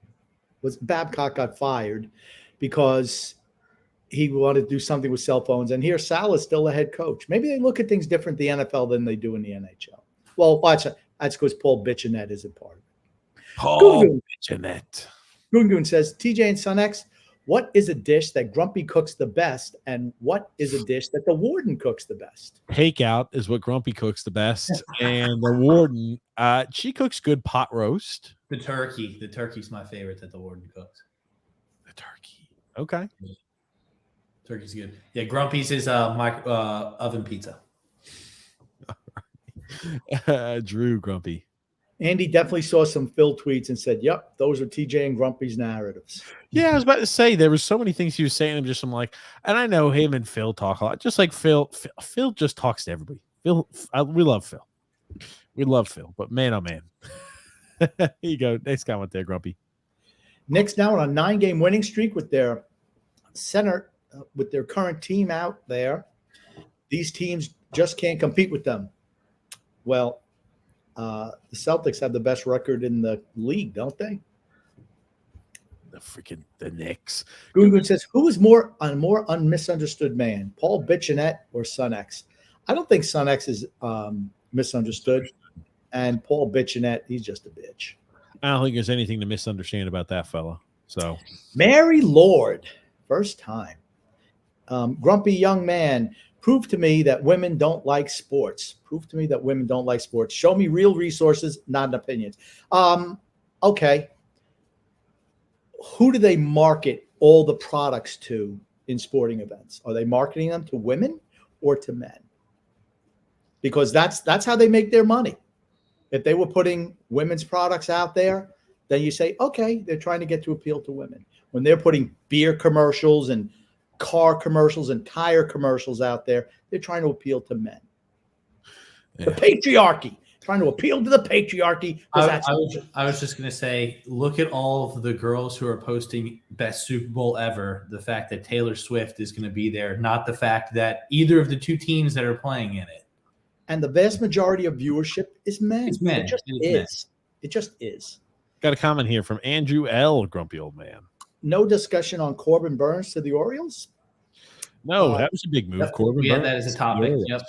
got fired because he wanted to do something with cell phones. And here Saleh's still a head coach. Maybe they look at things different in the NFL than they do in the NHL. Well, watch that. That's because Paul Bichonette isn't part of it. Paul Bichonette. Gungun says, TJ and Son X, what is a dish that Grumpy cooks the best? And what is a dish that the Warden cooks the best? Takeout is what Grumpy cooks the best. And the Warden, she cooks good pot roast. The turkey's my favorite that the Warden cooks. The turkey. Okay. Turkey's good. Yeah, Grumpy's is oven pizza. Drew Grumpy. Andy definitely saw some Phil tweets and said, yep, those are TJ and Grumpy's narratives. Yeah, I was about to say, there was so many things he was saying. I'm like, and I know him and Phil talk a lot. Just like Phil just talks to everybody. We love Phil. We love Phil, but man, oh man. Here you go. Nice comment there, Grumpy. Knicks now on a 9-game winning streak with their center, with their current team out there. These teams just can't compete with them. Well, the Celtics have the best record in the league, don't they? The Knicks. Gungun says, who is more misunderstood man, Paul Bichonette or Son X? I don't think Son X is misunderstood. And Paul Bichonette, he's just a bitch. I don't think there's anything to misunderstand about that fella. So, Mary Lord, first time. Grumpy young man, prove to me that women don't like sports. Prove to me that women don't like sports. Show me real resources, not opinions. Okay. Who do they market all the products to in sporting events? Are they marketing them to women or to men? Because that's how they make their money. If they were putting women's products out there, then you say, okay, they're trying to get to appeal to women. When they're putting beer commercials and car commercials and tire commercials out there, they're trying to appeal to men. Yeah. The patriarchy, trying to appeal to the patriarchy. I was just going to say, look at all of the girls who are posting best Super Bowl ever. The fact that Taylor Swift is going to be there, not the fact that either of the two teams that are playing in it. And the vast majority of viewership is men. It's men. It just is. Men. It just is. Got a comment here from Andrew L., grumpy old man. No discussion on Corbin Burns to the Orioles? No, that was a big move. Corbin Burns. That is a topic. Yep.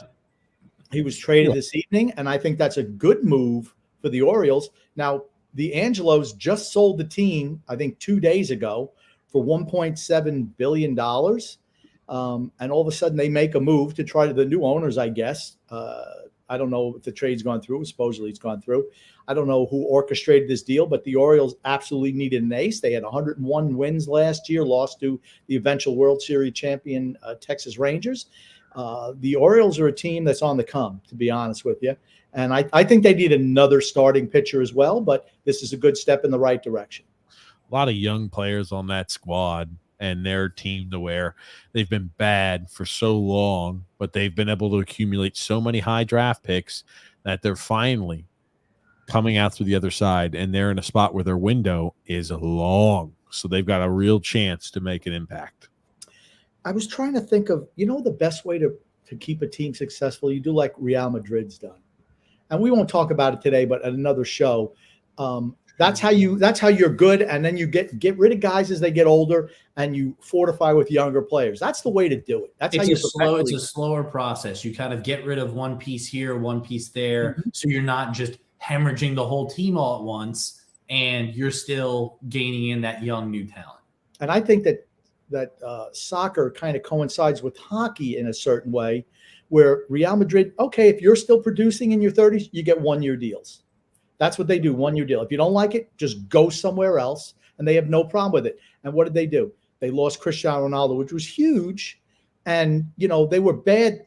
He was traded this evening, and I think that's a good move for the Orioles. Now, the Angelos just sold the team, I think 2 days ago, for $1.7 billion. And all of a sudden they make a move to try to the new owners, I guess. I don't know if the trade's gone through. Supposedly it's gone through. I don't know who orchestrated this deal, but the Orioles absolutely needed an ace. They had 101 wins last year, lost to the eventual World Series champion Texas Rangers. The Orioles are a team that's on the come, to be honest with you. And I think they need another starting pitcher as well, but this is a good step in the right direction. A lot of young players on that squad and their team to where they've been bad for so long, but they've been able to accumulate so many high draft picks that they're finally coming out through the other side, and they're in a spot where their window is long. So they've got a real chance to make an impact. I was trying to think of, the best way to keep a team successful. You do like Real Madrid's done. And we won't talk about it today, but at another show, that's how you're good. And then you get rid of guys as they get older and you fortify with younger players. That's the way to do it. It's a slower process. You kind of get rid of one piece here, one piece there. Mm-hmm. So you're not just hemorrhaging the whole team all at once, and you're still gaining in that young new talent. And I think that soccer kind of coincides with hockey in a certain way, where Real Madrid, okay, if you're still producing in your 30s, you get 1-year deals. That's what they do, 1-year deal. If you don't like it, just go somewhere else, and they have no problem with it. And what did they do? They lost Cristiano Ronaldo, which was huge, and they were bad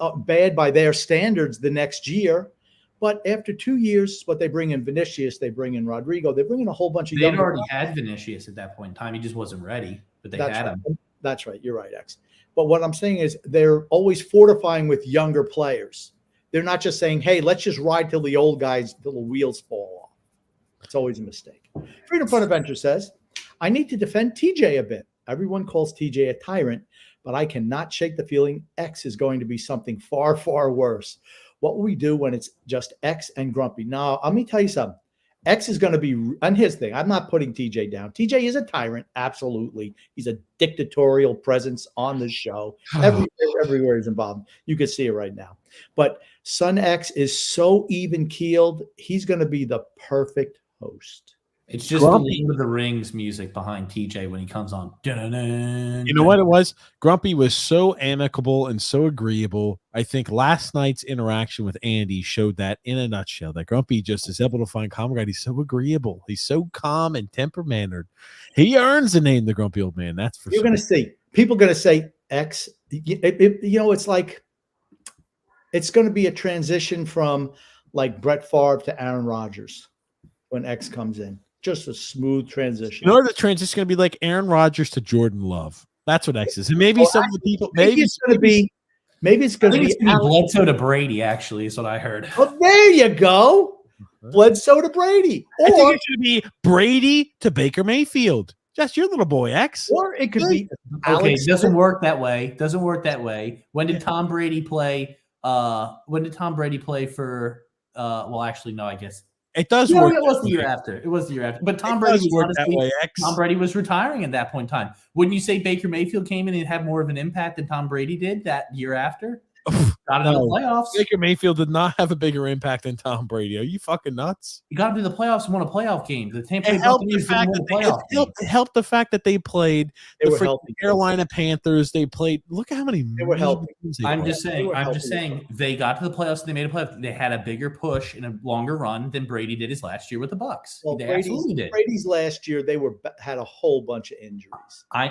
by their standards the next year. But after 2 years, what they bring in Vinicius, they bring in Rodrigo, they bring in a whole bunch of. They'd already had Vinicius at that point in time. He just wasn't ready, but they had him. That's right. You're right, X. But what I'm saying is they're always fortifying with younger players. They're not just saying, hey, let's just ride till the old guys, till the wheels fall off. It's always a mistake. Freedom Fund Adventure says, I need to defend TJ a bit. Everyone calls TJ a tyrant, but I cannot shake the feeling X is going to be something far, far worse. What will we do when it's just X and Grumpy? Now, let me tell you something. X is going to be on his thing. I'm not putting TJ down. TJ is a tyrant. Absolutely. He's a dictatorial presence on the show. Everywhere he's involved. You can see it right now. But Son X is so even keeled. He's going to be the perfect host. It's just Grumpy. The Lord of the Rings music behind TJ when he comes on. You know what it was? Grumpy was so amicable and so agreeable. I think last night's interaction with Andy showed that in a nutshell, that Grumpy just is able to find common ground. He's so agreeable. He's so calm and temper-mannered. He earns the name the Grumpy Old Man. That's for sure. You're going to see. People are going to say X. It's like it's going to be a transition from like Brett Favre to Aaron Rodgers when X comes in. Just a smooth transition. The transition is going to be like Aaron Rodgers to Jordan Love. That's what X is. And maybe some of the people, maybe it's going to be Bledsoe to Brady. Actually, is what I heard. Oh, there you go, Bledsoe to Brady. Or I think it should be Brady to Baker Mayfield. Just your little boy X. Or it could be. Okay, it doesn't work that way. Doesn't work that way. When did Tom Brady play? When did Tom Brady play for? Well, actually, no. I guess. It does work. It was the year after. It was the year after. But Tom Brady was retiring at that point in time. Wouldn't you say Baker Mayfield came in and had more of an impact than Tom Brady did that year after? Got into the playoffs. Baker Mayfield did not have a bigger impact than Tom Brady. Are you fucking nuts? You got to do the playoffs and won a playoff game. The Tampa Bay Buccaneers it helped the fact that they played the Carolina Panthers. They played. Look at how many. They were healthy. I'm just saying. They got to the playoffs. And they made a playoff. They had a bigger push and a longer run than Brady did his last year with the Bucs. Well, they absolutely did. Brady's last year, they had a whole bunch of injuries. I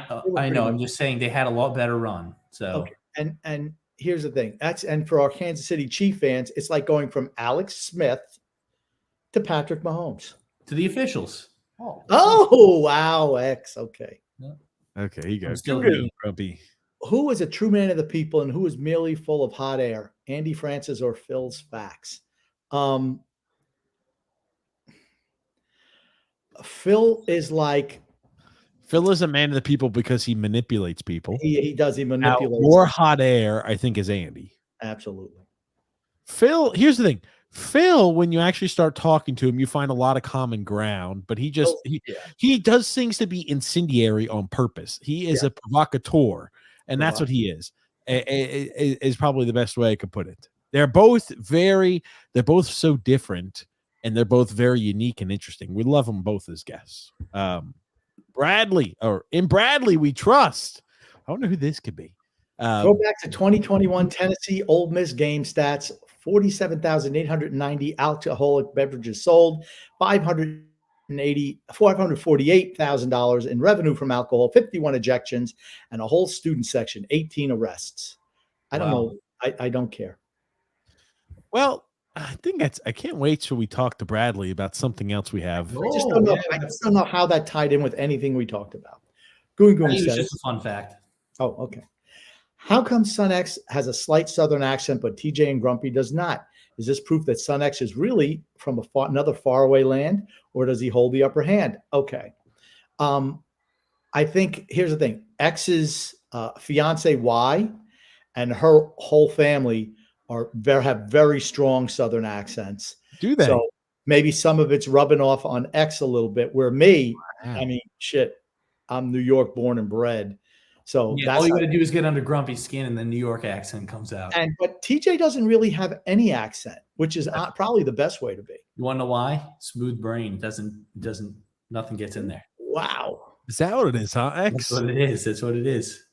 know. I'm just saying they had a lot better run. So and here's the thing. And for our Kansas City Chief fans, it's like going from Alex Smith to Patrick Mahomes. To the officials. Oh wow, X. Okay. Yeah. Okay, he goes. Still Grumpy. Who is a true man of the people and who is merely full of hot air? Andy Francis or Phil's facts? Phil is like Phil is a man of the people because he manipulates people. he does. He Now, manipulates. more hot air, I think, is Andy. Absolutely. Phil, here's the thing. Phil, when you actually start talking to him, you find a lot of common ground, but he does things to be incendiary on purpose. He is a provocateur, and that's what he is probably the best way I could put it. They're both so different, and they're both very unique and interesting. We love them both as guests. Bradley, we trust. I wonder who this could be. Go back to 2021 Tennessee Ole Miss game stats: 47,890 alcoholic beverages sold, $448,000 in revenue from alcohol, 51 ejections, and a whole student section, 18 arrests. I don't know. I don't care. Well, I can't wait till we talk to Bradley about something else we have. I just don't know. I just don't know how that tied in with anything we talked about. Goon It's says, just a fun fact. Oh, okay. How come Son X has a slight Southern accent, but TJ and Grumpy does not? Is this proof that Son X is really from another faraway land, or does he hold the upper hand? Okay. I think here's the thing. X's fiance Y and her whole family have very strong Southern accents. Do they? So maybe some of it's rubbing off on X a little bit, where me, I mean, shit, I'm New York born and bred. So that's all you got to do is get under Grumpy's skin, and the New York accent comes out. But TJ doesn't really have any accent, which is probably the best way to be. You want to know why? Smooth brain nothing gets in there. Wow, is that what it is, huh? X? That's what it is. That's what it is.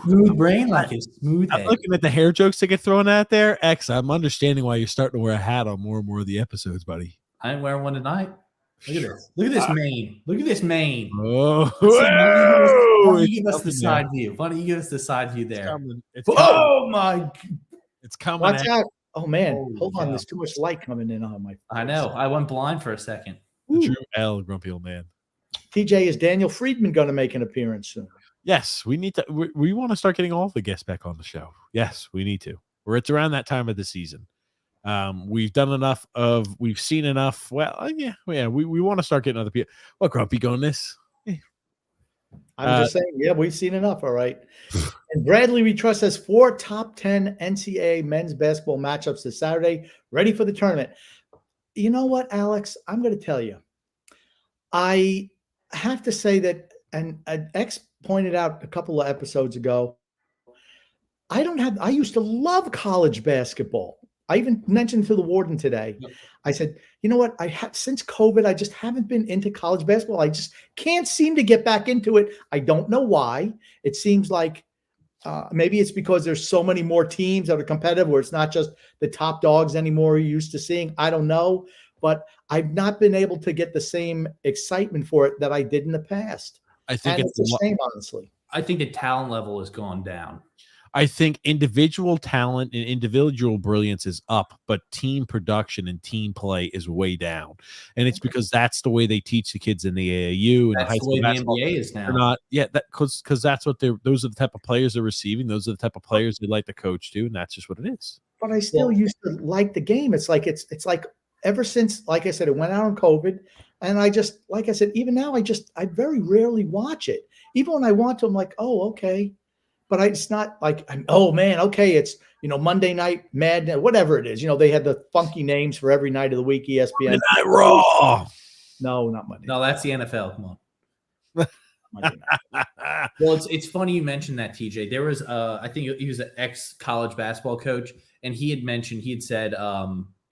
Smooth brain, like a smooth head. I'm looking at the hair jokes that get thrown out there. X, I'm understanding why you're starting to wear a hat on more and more of the episodes, buddy. I ain't wearing one tonight. Look at this. Look at this mane. Look at this mane. Oh, why don't you give us the side view? Why don't you give us the side view there? Oh my! It's coming. Watch out! Oh man, hold on. There's too much light coming in on my face. I know. I went blind for a second. True L, grumpy old man. TJ, is Daniel Friedman going to make an appearance soon? Yes, we need to. We want to start getting all the guests back on the show. Yes, we need to. It's around that time of the season. We've done enough we've seen enough. Well, yeah. We want to start getting other people. What, Grumpy going this? I'm just saying, yeah, we've seen enough. All right. And Bradley We Trust has 4 top 10 NCAA men's basketball matchups this Saturday, ready for the tournament. You know what, Alex? I'm going to tell you. I have to say that, and X pointed out a couple of episodes ago, I used to love college basketball. I even mentioned to the warden today, I said, you know what? Since COVID, I just haven't been into college basketball. I just can't seem to get back into it. I don't know why. It seems like maybe it's because there's so many more teams that are competitive where it's not just the top dogs anymore you're used to seeing. I don't know, but I've not been able to get the same excitement for it that I did in the past. I think it's a shame, honestly. I think the talent level has gone down. I think individual talent and individual brilliance is up, but team production and team play is way down. And it's because that's the way they teach the kids in the AAU and that's the way the NBA is now. Not, because that's what those are the type of players they're receiving. Those are the type of players they like to coach to, and that's just what it is. But I still used to like the game. It's like ever since, like I said, it went out on COVID, and I just, like I said, even now I very rarely watch it. Even when I want to, I'm like, oh, okay. But it's not like, oh man, okay, it's, Monday Night Madness, whatever it is. They had the funky names for every night of the week, ESPN. Monday Night Raw. No, not Monday. No, that's the NFL. Come on. Well, it's funny you mentioned that, TJ. There was, I think he was an ex-college basketball coach, and he had said,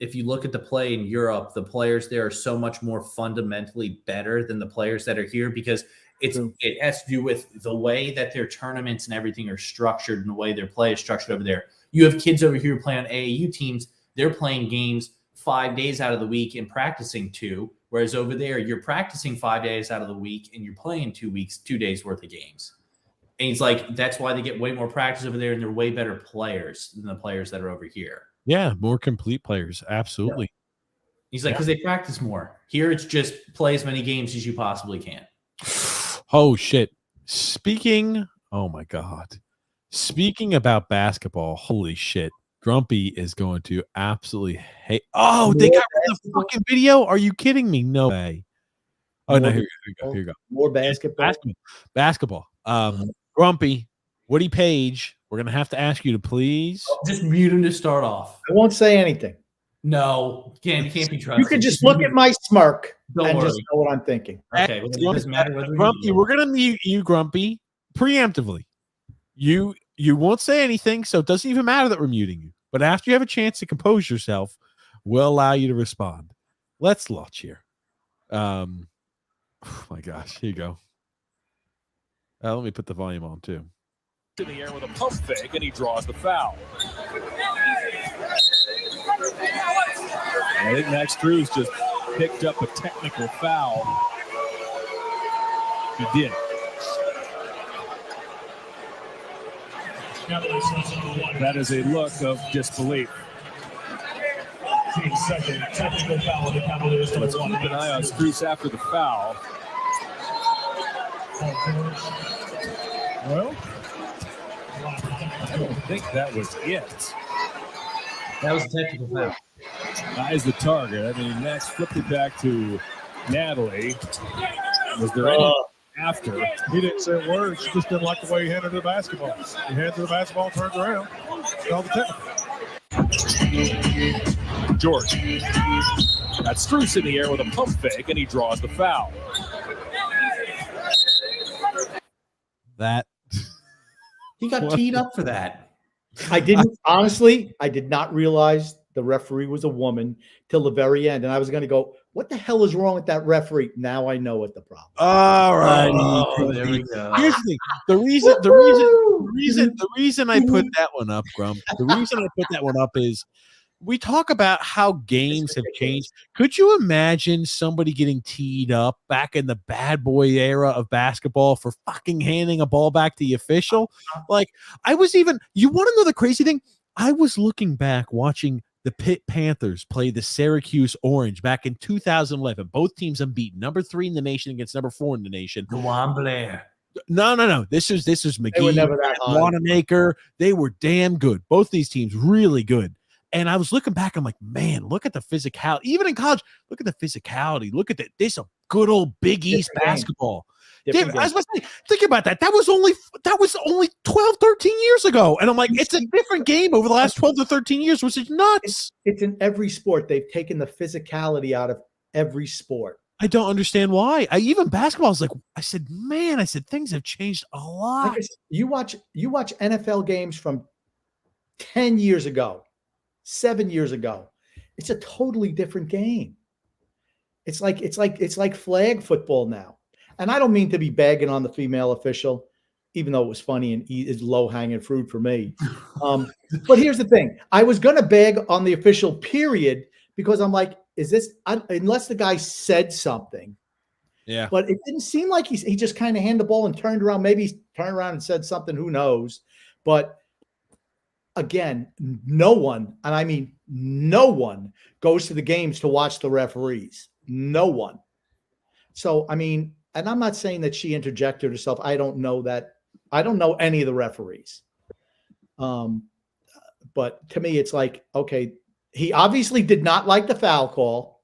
if you look at the play in Europe, the players there are so much more fundamentally better than the players that are here because it has to do with the way that their tournaments and everything are structured and the way their play is structured over there. You have kids over here playing on AAU teams. They're playing games 5 days out of the week and practicing 2, whereas over there you're practicing 5 days out of the week and you're playing 2 days worth of games. And he's like, that's why they get way more practice over there and they're way better players than the players that are over here. Yeah, more complete players. Absolutely. Yeah. He's like, because they practice more. Here it's just play as many games as you possibly can. Oh, shit. Oh, my God. Speaking about basketball, holy shit. Grumpy is going to absolutely hate. Oh, they got rid of the fucking video? Are you kidding me? No way. Oh, no, More here you go. Here you go. More basketball. Basketball. Grumpy, Woody Page, we're going to have to ask you to please. Just mute him to start off. I won't say anything. No, can't be trusted. You can just look at my smirk Don't and worry. just know what I'm thinking. Okay, well, it doesn't matter whether Grumpy, we're going to mute you, Grumpy, preemptively. You won't say anything, so it doesn't even matter that we're muting you. But after you have a chance to compose yourself, we'll allow you to respond. Let's launch here. Oh my gosh, here you go. Let me put the volume on too. In the air with a pump fake, and he draws the foul. I think Max Strus just picked up a technical foul. He did. That is a look of disbelief. Second technical foul of the Cavaliers. Let's keep an eye on Strus after the foul. Well, I don't think that was it. that was a technical foul. Eyes the target. I mean, Max flipped it back to Natalie. Was there any after? He didn't say a word. He just didn't like the way he handled the basketball. He hands the basketball, turns around, called the technical. George. That's Strus in the air with a pump fake, and he draws the foul. That He got teed up for that. I did not realize the referee was a woman till the very end. And I was going to go, what the hell is wrong with that referee? Now I know what the problem is. all right. Oh, there we go. Here's the thing. The reason I put that one up, Grump. The reason I put that one up is we talk about how games have changed. Could you imagine somebody getting teed up back in the bad boy era of basketball for fucking handing a ball back to the official? Like, you want to know the crazy thing? I was looking back watching the Pitt Panthers play the Syracuse Orange back in 2011. Both teams unbeaten, number 3 in the nation against number 4 in the nation. Juan Blair. No. This is They were McGee, never that high. Wanamaker. They were damn good. Both these teams really good. And I was looking back. I'm like, man, look at the physicality. Even in college, look at the physicality. Look at this good old Big East basketball. David, I was about to say, think about that. That was only 12, 13 years ago. And I'm like, it's a different game over the last 12 to 13 years, which is nuts. It's in every sport. They've taken the physicality out of every sport. I don't understand why. Even basketball is like, I said, things have changed a lot. Like I said, you watch NFL games from 10 years ago, 7 years ago. It's a totally different game. It's like flag football now. And I don't mean to be bagging on the female official, even though it was funny and is low-hanging fruit for me. But here's the thing. I was going to bag on the official period because I'm like, unless the guy said something. Yeah. But it didn't seem like he just kind of handed the ball and turned around. Maybe he turned around and said something. Who knows? But again, no one, and I mean no one, goes to the games to watch the referees. No one. So, I mean, and I'm not saying that she interjected herself. I don't know that. I don't know any of the referees. But to me, it's like, okay, he obviously did not like the foul call,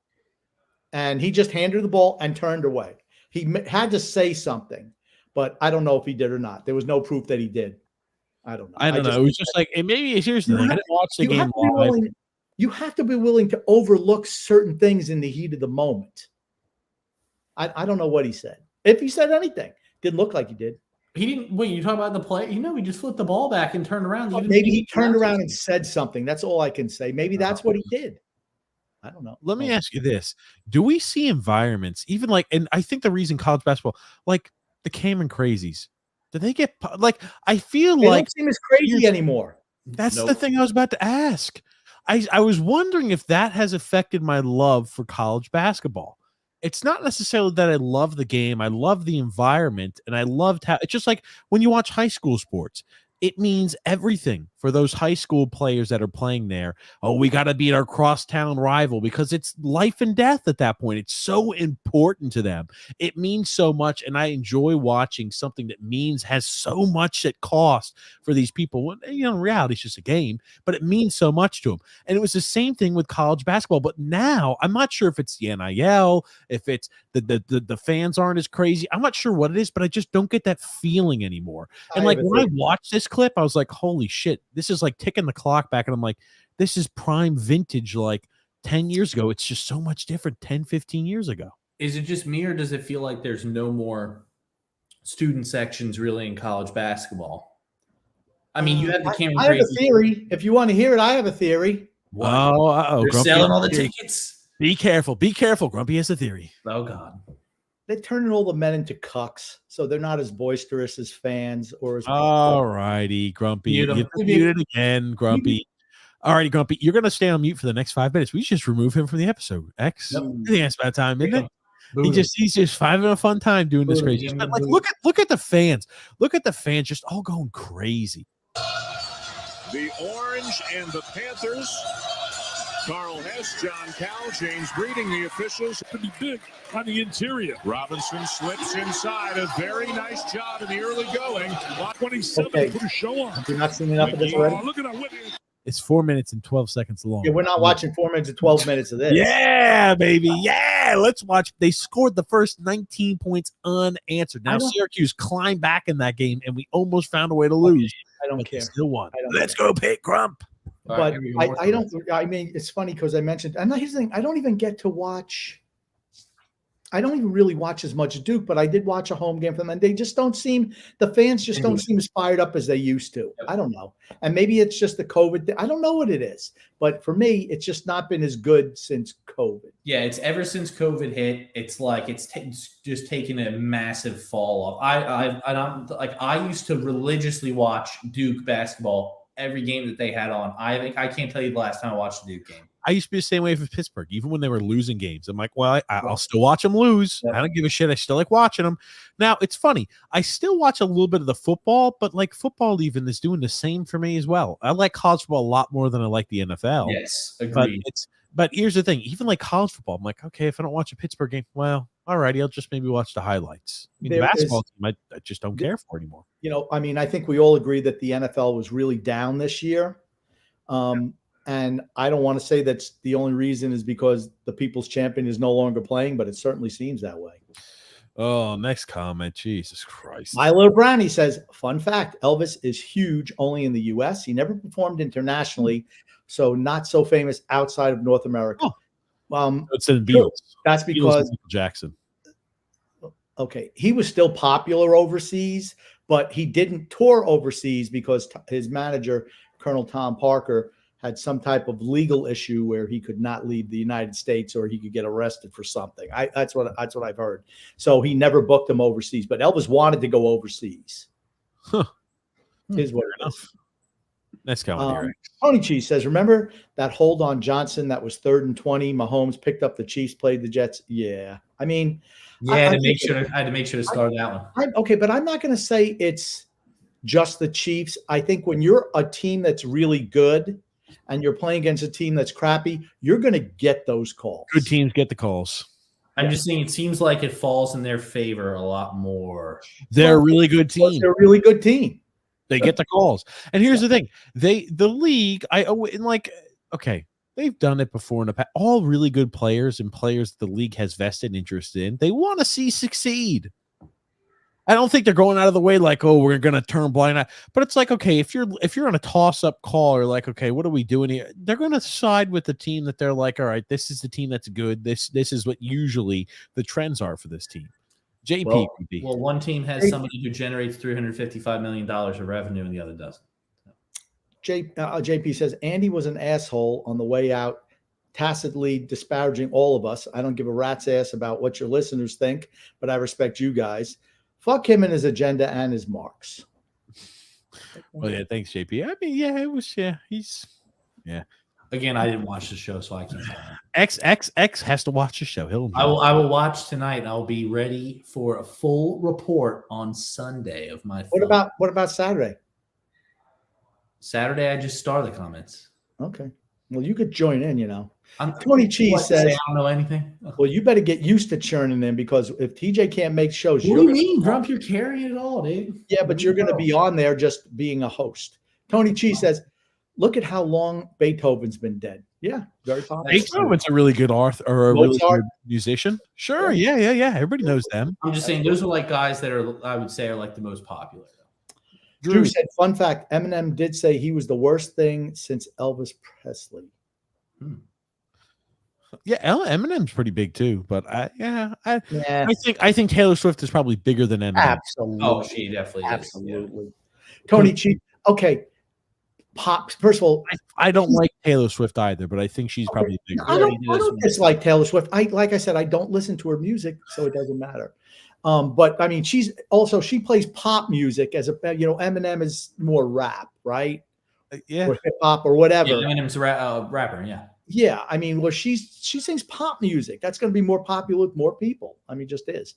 and he just handed her the ball and turned away. He had to say something, but I don't know if he did or not. There was no proof that he did. I don't know. I don't know. It was just like, and maybe here's the thing. I didn't watch the game live. You have to be willing to overlook certain things in the heat of the moment. I don't know what he said. If he said anything, didn't look like he did. He didn't. Wait, you talking about the play? He just flipped the ball back and turned around. Maybe he turned around and said something. That's all I can say. Maybe that's what he did. I don't know. Let me ask you this. Do we see environments, even like, and I think the reason college basketball, like the Cameron Crazies, do they get, like, I feel they like don't seem as crazy anymore. That's the thing I was about to ask. I was wondering if that has affected my love for college basketball. It's not necessarily that I love the game. I love the environment, and I loved how it's just like when you watch high school sports, it means everything for those high school players that are playing there. Oh, we got to beat our crosstown rival because it's life and death at that point. It's so important to them. It means so much, and I enjoy watching something that has so much at cost for these people. When, in reality, it's just a game, but it means so much to them. And it was the same thing with college basketball. But now I'm not sure if it's the NIL, if it's the fans aren't as crazy. I'm not sure what it is, but I just don't get that feeling anymore. And like when I watched this clip, I was like, holy shit, this is like ticking the clock back. And I'm like, this is prime vintage, like 10 years ago. It's just so much different 10, 15 years ago. Is it just me, or does it feel like there's no more student sections really in college basketball? I mean, you have the Cameron I have a theory. If you want to hear it, I have a theory. What? Oh, they're selling all the tickets. Be careful. Be careful. Grumpy has a theory. Oh, God. They're turning all the men into cucks, so they're not as boisterous as fans or as. All righty, Grumpy. You're muted again, Grumpy. All righty, Grumpy. You're going to stay on mute for the next 5 minutes. We just remove him from the episode. X. Yep. I think that's about time, isn't it? He's just having a fun time doing this crazy. But like, look at the fans. Look at the fans just all going crazy. The Orange and the Panthers. Carl Hess, John Cowell, James Breeding, the officials. To be big on the interior. Robinson slips inside. A very nice job in the early going. 27 Okay. put a show on. Have you not seen enough of this already? Look at that Whitney. It's 4 minutes and 12 seconds long. Yeah, we're not watching 4 minutes and 12 minutes of this. Yeah, baby. Yeah, let's watch. They scored the first 19 points unanswered. Now Syracuse climbed back in that game, and we almost found a way to lose. I don't but care. They still won. Let's go, Pitt Grump. But I don't. I mean, it's funny because I mentioned. And here's the thing: I don't even get to watch. I don't even really watch as much Duke, but I did watch a home game for them, and they just don't seem. The fans just don't seem as fired up as they used to. I don't know, and maybe it's just the COVID thing. I don't know what it is, but for me, it's just not been as good since COVID. Yeah, it's ever since COVID hit. It's like it's just taken a massive fall off. I used to religiously watch Duke basketball every game that they had on. I can't tell you the last time I watched a Duke game. I used to be the same way for Pittsburgh, even when they were losing games. I'm like, well, I'll still watch them lose. Yeah. I don't give a shit. I still like watching them. Now, it's funny. I still watch a little bit of the football, but like football even is doing the same for me as well. I like college football a lot more than I like the NFL. Yes, agreed. But here's the thing. Even like college football, I'm like, okay, if I don't watch a Pittsburgh game, well, all righty, I'll just maybe watch the highlights. I mean, the basketball team, I just don't care for anymore. You know, I mean, I think we all agree that the NFL was really down this year. And I don't want to say that's the only reason is because the people's champion is no longer playing, but it certainly seems that way. Oh, next comment. Jesus Christ. My little brownie says, fun fact, Elvis is huge only in the U.S. He never performed internationally, so not so famous outside of North America. It's in Beatles. That's because Michael Jackson. Okay. He was still popular overseas, but he didn't tour overseas because his manager, Colonel Tom Parker, had some type of legal issue where he could not leave the United States or he could get arrested for something. That's what I've heard. So he never booked him overseas, but Elvis wanted to go overseas. Huh. Is what it is. Let's go here. Tony Cheese says, remember that hold on Johnson that was 3rd and 20? Mahomes picked up the Chiefs, played the Jets. Yeah. I mean, I had to make sure to start that one. Okay, but I'm not going to say it's just the Chiefs. I think when you're a team that's really good and you're playing against a team that's crappy, you're going to get those calls. Good teams get the calls. I'm just saying it seems like it falls in their favor a lot more. They're a really good team. They're a really good team. They get the calls. And here's the thing. The league, they've done it before in the past. All really good players and players the league has vested interest in, they want to see succeed. I don't think they're going out of the way like, oh, we're going to turn a blind eye. But it's like, okay, if you're on a toss-up call or like, okay, what are we doing here? They're going to side with the team that they're like, all right, this is the team that's good. This is what usually the trends are for this team. JP. Well, one team has somebody who generates $355 million of revenue and the other doesn't. JP says, Andy was an asshole on the way out, tacitly disparaging all of us. I don't give a rat's ass about what your listeners think, but I respect you guys. Fuck him and his agenda and his marks. Well, yeah, thanks, JP. I mean, yeah, it was, yeah. Again, I didn't watch the show, so I can't. XXX has to watch the show. I will watch tonight. I'll be ready for a full report on Sunday of my. What about Saturday? Saturday, I just star the comments. Okay. Well, you could join in, I'm Tony Cheese says, I don't know anything. well, you better get used to churning in because if TJ can't make shows, What do you mean, Grump? You're carrying it all, dude. yeah, but you're going to be on there just being a host. Tony Cheese says, look at how long Beethoven's been dead. Yeah, very popular. Beethoven's a really good author or a really Mozart. good musician. Sure, yeah. Everybody knows them. I'm just saying those are like guys that are, I would say, are like the most popular. Drew said, fun fact, Eminem did say he was the worst thing since Elvis Presley. Yeah, Eminem's pretty big too, but I think Taylor Swift is probably bigger than Eminem. Absolutely. Oh, she definitely Absolutely. Tony Cheese. Okay. Pop. First of all, I don't like Taylor Swift either, but I think she's probably bigger. I don't dislike Taylor Swift. Like I said, I don't listen to her music, so it doesn't matter. But I mean, she plays pop music as Eminem is more rap, right? Yeah, or hip hop or whatever. Yeah, Eminem's a rapper. Yeah. Yeah, I mean, well, she sings pop music. That's going to be more popular with more people. I mean, just is.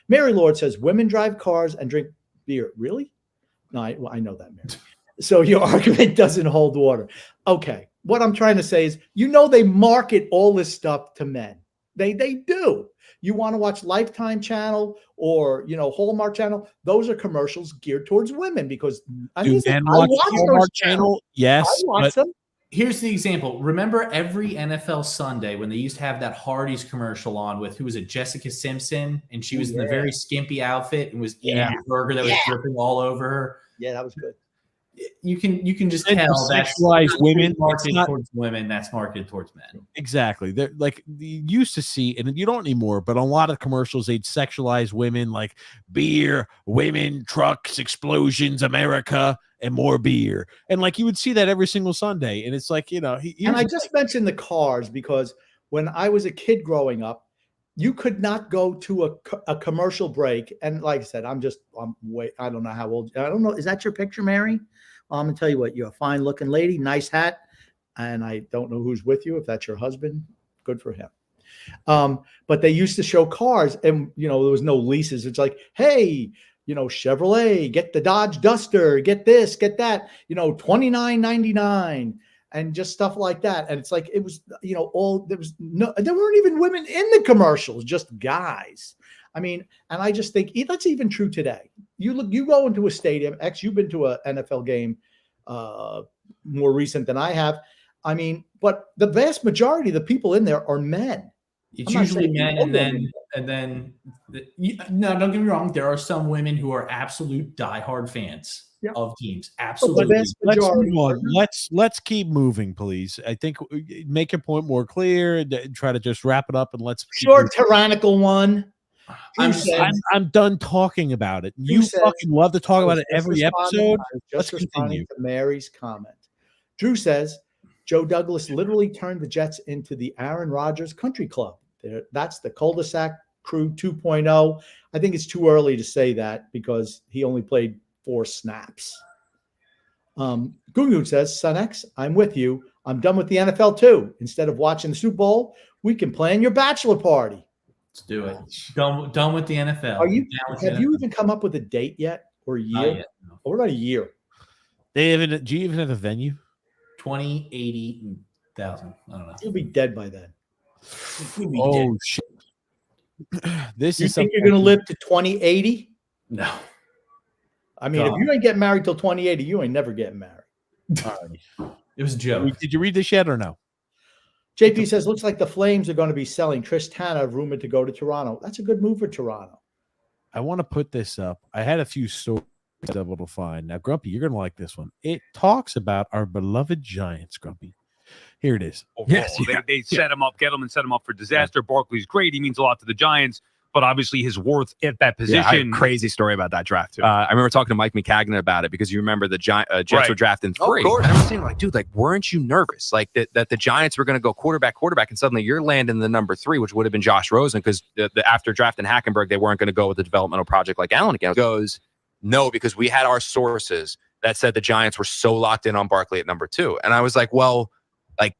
Mary Lord says women drive cars and drink beer. Really? No, I know that, Mary. So your argument doesn't hold water. Okay, what I'm trying to say is, they market all this stuff to men. They do. You want to watch Lifetime Channel or Hallmark Channel? Those are commercials geared towards women because I watch Hallmark Channel. Yes, I watch them. Here's the example. Remember every NFL Sunday when they used to have that Hardee's commercial on with who was it, Jessica Simpson, and she was in the very skimpy outfit and was eating a burger that was dripping all over her. Yeah, that was good. You can just tell that's sexualized women. Marketed towards women. That's marketed towards men. Exactly. They're like you used to see, and you don't anymore. But on a lot of commercials, they'd sexualize women, like beer, women, trucks, explosions, America, and more beer. And like you would see that every single Sunday. And it's like and I just mentioned the cars because when I was a kid growing up, you could not go to a commercial break. And like I said, I don't know how old. I don't know. Is that your picture, Mary? I'm going to tell you what, you're a fine looking lady, nice hat. And I don't know who's with you. If that's your husband, good for him. But they used to show cars and, there was no leases. It's like, hey, Chevrolet, get the Dodge Duster, get this, get that, $29.99 and just stuff like that. And it's like, it was, there weren't even women in the commercials, just guys. I mean, and I just think that's even true today. You go into a stadium, you've been to an NFL game more recent than I have. I mean, but the vast majority of the people in there are men. It's usually men, and then no, don't get me wrong. There are some women who are absolute diehard fans of teams. Absolutely. Let's move on. Let's keep moving, please. I think make your point more clear and try to just wrap it up and let's short tyrannical one. I'm done talking about it. You fucking love to talk about it every episode. Let's responding to Mary's comment. Drew says Joe Douglas literally turned the Jets into the Aaron Rodgers Country Club. That's the cul-de-sac crew 2.0. I think it's too early to say that because he only played 4 snaps. Gungun says, Son X, I'm with you. I'm done with the NFL too. Instead of watching the Super Bowl, we can plan your bachelor party. Let's do it. Done with the NFL. Have you even come up with a date yet or a year? Yet, no. What about a year? Do you even have a venue? 80,000. I don't know. You'll be dead by then. Oh shit! You think you're going to live to 2080? No. I mean, if you ain't getting married till 2080, you ain't never getting married. It was a joke. Did you read this yet or no? JP says, looks like the Flames are going to be selling Tristana, rumored to go to Toronto. That's a good move for Toronto. I want to put this up. I had a few stories I was able to find. Now, Grumpy, you're going to like this one. It talks about our beloved Giants, Grumpy. Here it is. Yes, they set him up, Gettleman set him up for disaster. Barkley's great. He means a lot to the Giants. But obviously his worth at that position. Yeah, crazy story about that draft, too. I remember talking to Mike McCagnon about it because you remember the Jets were drafting 3. Of course. And I was saying, like, dude, like, weren't you nervous? Like, that the Giants were going to go quarterback, and suddenly you're landing the number 3, which would have been Josh Rosen because after drafting Hackenberg, they weren't going to go with a developmental project like Allen again. Goes, no, because we had our sources that said the Giants were so locked in on Barkley at number 2. And I was like, well, I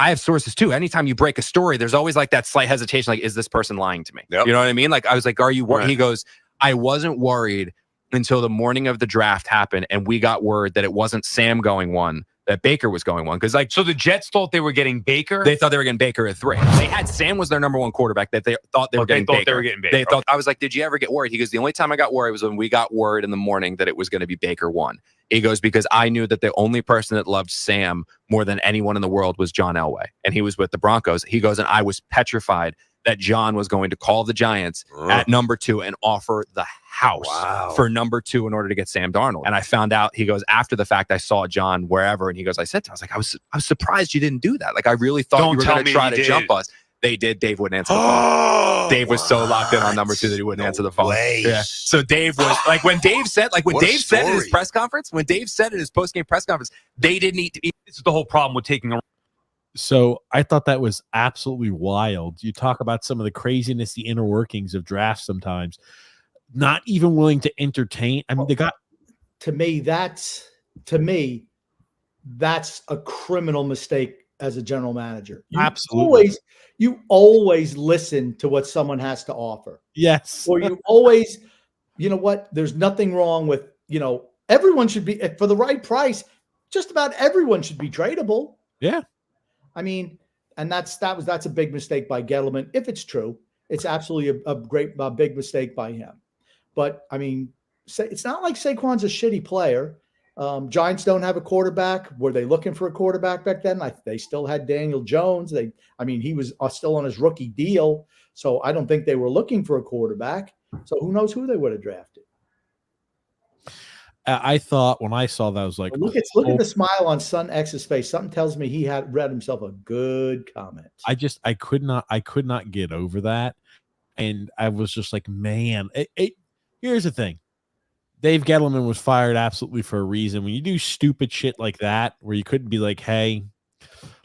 have sources too. Anytime you break a story, there's always like that slight hesitation. Like, is this person lying to me? Yep. You know what I mean? Like, I was like, are you worried? Right. He goes, I wasn't worried until the morning of the draft happened, and we got word that it wasn't Sam going 1, that Baker was going 1. Because so the Jets thought they were getting Baker. They thought they were getting Baker at 3. They had Sam was their number 1 quarterback that they thought they were getting Baker. They were getting Baker. They thought I was like, did you ever get worried? He goes, the only time I got worried was when we got word in the morning that it was going to be Baker 1. He goes, because I knew that the only person that loved Sam more than anyone in the world was John Elway, and he was with the Broncos. He goes, and I was petrified that John was going to call the Giants at number 2 and offer the house for number 2 in order to get Sam Darnold. And I found out, he goes, after the fact, I saw John wherever, and he goes, I said to him, I was surprised you didn't do that. Like, I really thought you were going to try to jump us. They did. Dave wouldn't answer the phone. Dave was so locked in on number 2 that he wouldn't answer the phone. Yeah. So Dave was like, when Dave said, said in his press conference, when Dave said in his post-game press conference, they didn't need to eat. This is the whole problem with taking a. So I thought that was absolutely wild. You talk about some of the craziness, the inner workings of drafts sometimes. Not even willing to entertain. I mean, they got. To me, that's a criminal mistake as a general manager. Absolutely. You always listen to what someone has to offer. Yes. Or you always, you know what? There's nothing wrong with, everyone should be, for the right price, just about everyone should be tradable. Yeah. I mean, and that's a big mistake by Gettleman. If it's true, it's absolutely a big mistake by him. But I mean, it's not like Saquon's a shitty player. Giants don't have a quarterback. Were they looking for a quarterback back then? They still had Daniel Jones. He was still on his rookie deal. So I don't think they were looking for a quarterback. So who knows who they would have drafted. I thought when I saw that, I was like, look at the smile on Son X's face. Something tells me he had read himself a good comment. I could not get over that. And I was just like, man, here's the thing. Dave Gettleman was fired absolutely for a reason. When you do stupid shit like that, where you couldn't be like, hey,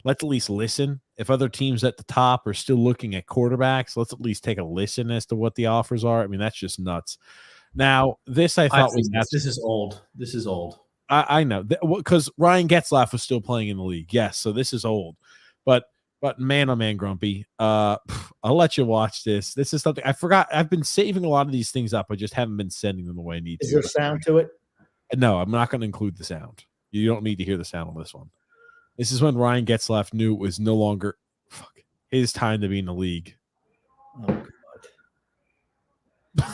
let's at least listen. If other teams at the top are still looking at quarterbacks, let's at least take a listen as to what the offers are. I mean, that's just nuts. Now, this I thought was this is old. This is old. I know because Ryan Getzlaff was still playing in the league. Yes, so this is old. But man, oh man, Grumpy. I'll let you watch this. This is something I forgot. I've been saving a lot of these things up. I just haven't been sending them the way I need to. Is there sound to it? No, I'm not going to include the sound. You don't need to hear the sound on this one. This is when Ryan Getzlaff knew it was no longer his time to be in the league. Oh, God.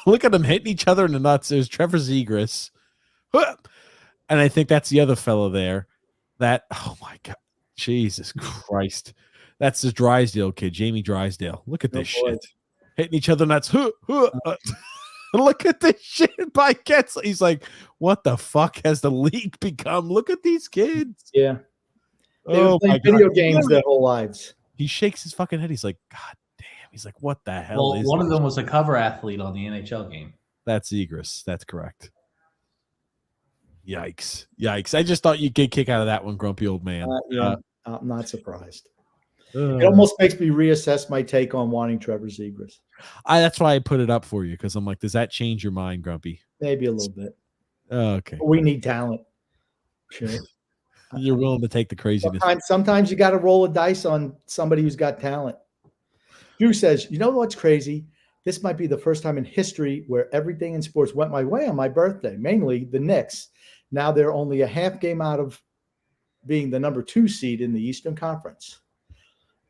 Look at them hitting each other in the nuts. There's Trevor Zegras. And I think that's the other fellow there. Oh, my God. Jesus Christ. That's the Drysdale kid, Jamie Drysdale. Look at this shit. Hitting each other nuts. Look at this shit by Getzlaff. He's like, what the fuck has the league become? Look at these kids. Yeah. They were playing video games their whole lives. He shakes his fucking head. He's like, God damn. He's like, what the hell is one of them was a cover athlete on the NHL game. That's Zegras. That's correct. Yikes. I just thought you'd get a kick out of that one, grumpy old man. I'm not surprised. It almost makes me reassess my take on wanting Trevor Zegras. That's why I put it up for you, because I'm like, does that change your mind, Grumpy? Maybe a little bit. Okay. We need talent. Sure. You're willing to take the craziness. Sometimes you got to roll a dice on somebody who's got talent. Drew says, you know what's crazy? This might be the first time in history where everything in sports went my way on my birthday, mainly the Knicks. Now they're only a half game out of being the number 2 seed in the Eastern Conference.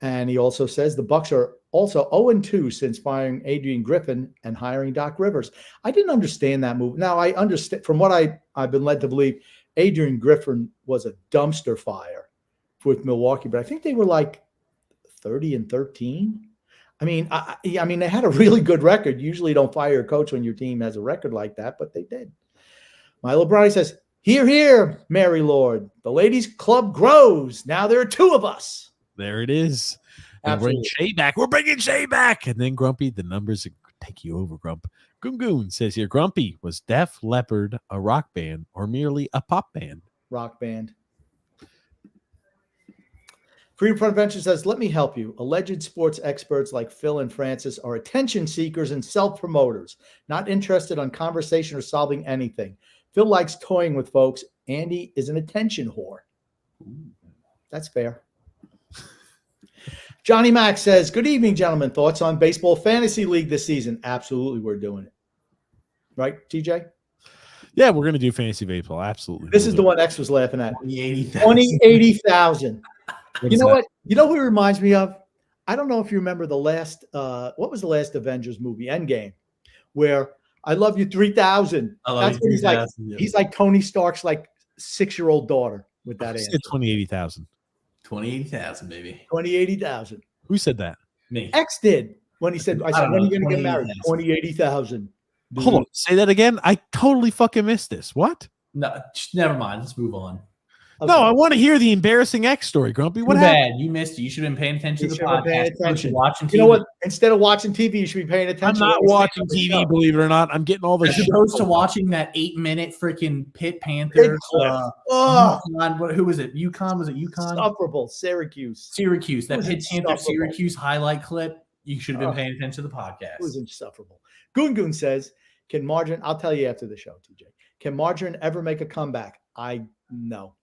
And he also says the Bucks are also 0-2 since firing Adrian Griffin and hiring Doc Rivers. I didn't understand that move. Now I understand from what I've been led to believe, Adrian Griffin was a dumpster fire with Milwaukee, but I think they were like 30-13. I mean, I mean, they had a really good record. Usually you don't fire a coach when your team has a record like that, but they did. Milo Brownie says, hear, hear, Mary Lord. The ladies' club grows. Now there are 2 of us. There it is. And bring Shay back. We're bringing Shay back. And then Grumpy, the numbers take you over, Grump. Goon says here, Grumpy, was Def Leppard a rock band or merely a pop band? Rock band. Freedom Front Adventure says, let me help you. Alleged sports experts like Phil and Francis are attention seekers and self-promoters, not interested on conversation or solving anything. Phil likes toying with folks. Andy is an attention whore. That's fair. Johnny Mack says, good evening, gentlemen. Thoughts on baseball fantasy league this season? Absolutely, we're doing it. Right, TJ? Yeah, we're gonna do fantasy baseball. Absolutely. This is the one X was laughing at. 2080,000. 2080,000. What You is know that? what? You know who it reminds me of? I don't know if you remember the last. What was the last Avengers movie? Endgame, where I love you 3000. I love That's you what he's like. 3000, yeah. He's like Tony Stark's like 6-year-old daughter with that Who answer. said 2080,000? 2080,000, baby. 2080,000. Who said that? Me. X did when he said, "I said, don't when are know, you going to get married?" 2080,000. 2080,000. Hold on. Say that again. I totally fucking missed this. What? No, never mind. Let's move on. No, I want to hear the embarrassing X story, Grumpy. What Too happened? bad. You missed it. You should have been paying attention You to the should have been paying podcast. attention. Watching TV. You know what? Instead of watching TV, you should be paying I'm attention. not to watching TV, believe it or not. I'm getting all the As shit. opposed to watching that 8-minute freaking Pitt Panthers. Oh, UConn, who was it? UConn? Was it UConn? insufferable. Syracuse. Syracuse. That was Pitt Panthers insufferable. Syracuse highlight clip. You should have been Oh. paying attention to the It was podcast. insufferable. Goon says, "Can Margarine?" I'll tell you after the show, TJ. Can Margarine ever make a comeback? No.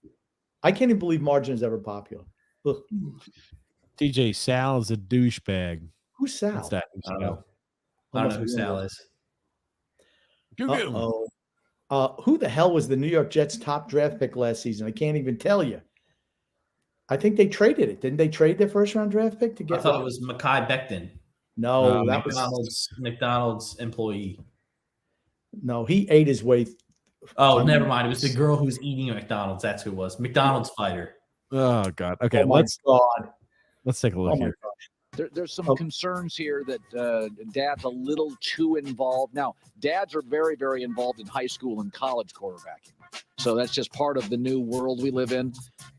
I can't even believe Margarine is ever popular. Ugh. DJ Sal is a douchebag. Who's Sal? What's that? I don't know. I don't know who Sal is. Uh-oh. Who the hell was the New York Jets' top draft pick last season? I can't even tell you. I think they traded it. Didn't they trade their first-round draft pick to get? I thought it was Mekhi Becton. No, that was McDonald's employee. no. He ate his way. Oh, never mind. It was the girl who's eating at McDonald's. That's who it was. McDonald's fighter. Oh God. Okay, Oh my God. let's take a look Oh my here. God. There's some Oh. concerns here that Dad's a little too involved. Now, dads are very, very involved in high school and college quarterbacking. So that's just part of the new world we live in.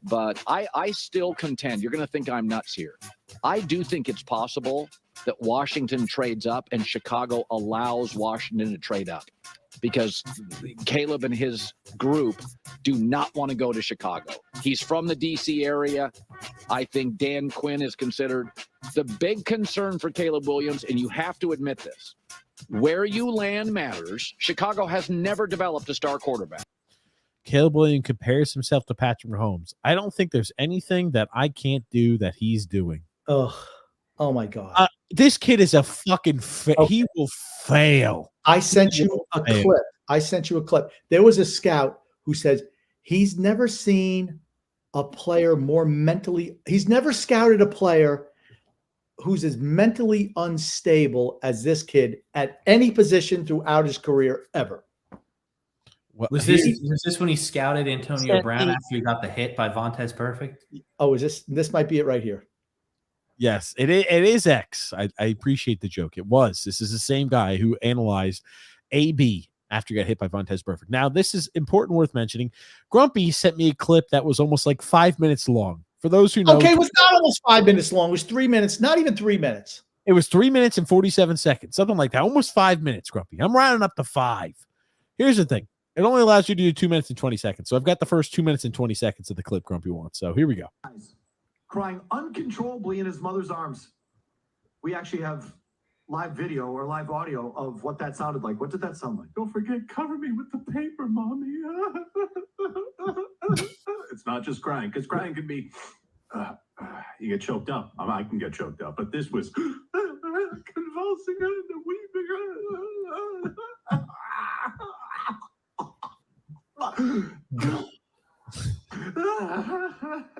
But I still contend, you're going to think I'm nuts here. I do think it's possible that Washington trades up and Chicago allows Washington to trade up, because Caleb and his group do not want to go to Chicago. He's from the D.C. area. I think Dan Quinn is considered the big concern for Caleb Williams, and you have to admit this. Where you land matters. Chicago has never developed a star quarterback. Caleb Williams compares himself to Patrick Mahomes. I don't think there's anything that I can't do that he's doing. Oh my God. This kid is a fucking Okay. he will fail. I sent you a Hey. clip. There was a scout who says he's never seen a player more mentally. He's never scouted a player who's as mentally unstable as this kid at any position throughout his career ever. What, Was this when he scouted Antonio Brown after he got the hit by Vontez Perfect? Oh, is this might be it right here. Yes, it is X. I appreciate the joke. It was. This is the same guy who analyzed AB after he got hit by Vontez Perfect. Now, this is important, worth mentioning. Grumpy sent me a clip that was almost like 5 minutes long. For those who know, Okay, it was not almost 5 minutes long. It was 3 minutes, not even 3 minutes. it was 3 minutes and 47 seconds, something like that. Almost 5 minutes, Grumpy. I'm rounding up to 5. Here's the thing. It only allows you to do 2 minutes and 20 seconds. So I've got the first 2 minutes and 20 seconds of the clip Grumpy wants. So here we go. Crying uncontrollably in his mother's arms. We actually have live video or live audio of what that sounded like. What did that sound like? Don't forget, cover me with the paper, mommy. It's not just crying, because crying can be, you get choked up. I can get choked up, but this was convulsing and weeping.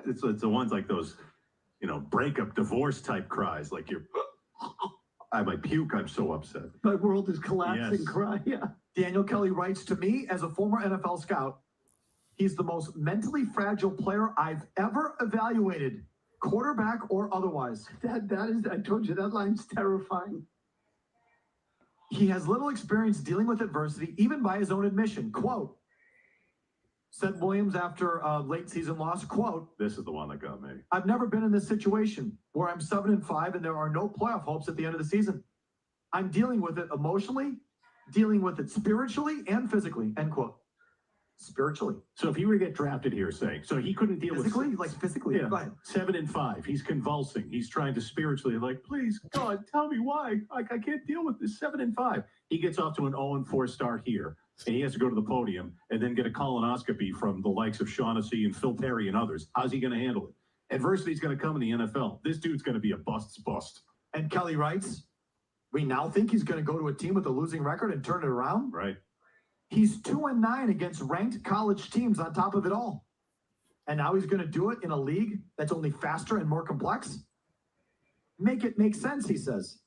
It's the ones like those, breakup, divorce type cries. Like I might puke. I'm so upset. My world is collapsing. Yes. Cry. Yeah. Daniel Kelly writes, to me, as a former NFL scout, he's the most mentally fragile player I've ever evaluated, quarterback or otherwise. That is, I told you, that line's terrifying. He has little experience dealing with adversity, even by his own admission. Quote, said Williams after a late season loss, quote, this is the one that got me. I've never been in this situation where I'm 7-5 and there are no playoff hopes at the end of the season. I'm dealing with it emotionally, dealing with it spiritually and physically, end quote. Spiritually. So if he were to get drafted here, so he couldn't deal Physically? with Like physically? Yeah. Go ahead. 7-5. He's convulsing. He's trying to spiritually, like, please, God, tell me why. I can't deal with this. 7-5. He gets off to an 0-4 start here, and he has to go to the podium and then get a colonoscopy from the likes of Shaughnessy and Phil Perry and others. How's he going to handle it? Adversity's going to come in the NFL. This dude's going to be a bust's bust. And Kelly writes, we now think he's going to go to a team with a losing record and turn it around? Right. He's 2-9 against ranked college teams on top of it all. And now he's going to do it in a league that's only faster and more complex? Make it make sense, he says.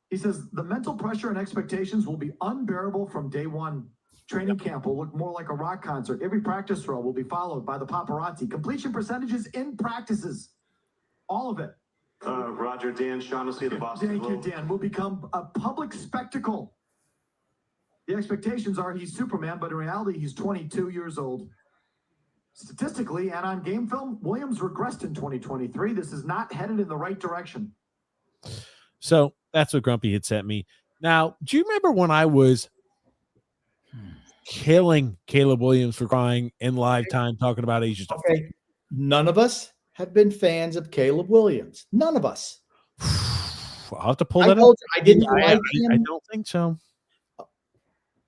He says, the mental pressure and expectations will be unbearable from day one. Training camp will look more like a rock concert. Every practice throw will be followed by the paparazzi. Completion percentages in practices. All of it. Roger, Dan Shaughnessy, the Boston Thank you, Dan. Will become a public spectacle. The expectations are he's Superman, but in reality, he's 22 years old. Statistically and on game film, Williams regressed in 2023. This is not headed in the right direction. So that's what Grumpy had sent me. Now, do you remember when I was killing Caleb Williams for crying in live time, talking about Asia stuff? Okay. None of us have been fans of Caleb Williams. None of us. I'll have to pull that up. I didn't like him. I don't think so.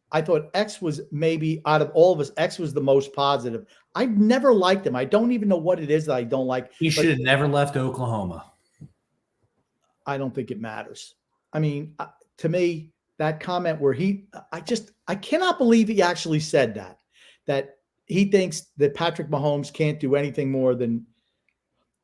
I thought X was maybe out of all of us, X was the most positive. I've never liked him. I don't even know what it is that I don't like. He should have never left Oklahoma. I don't think it matters. I mean, to me, that comment where I cannot believe he actually said that he thinks that Patrick Mahomes can't do anything more than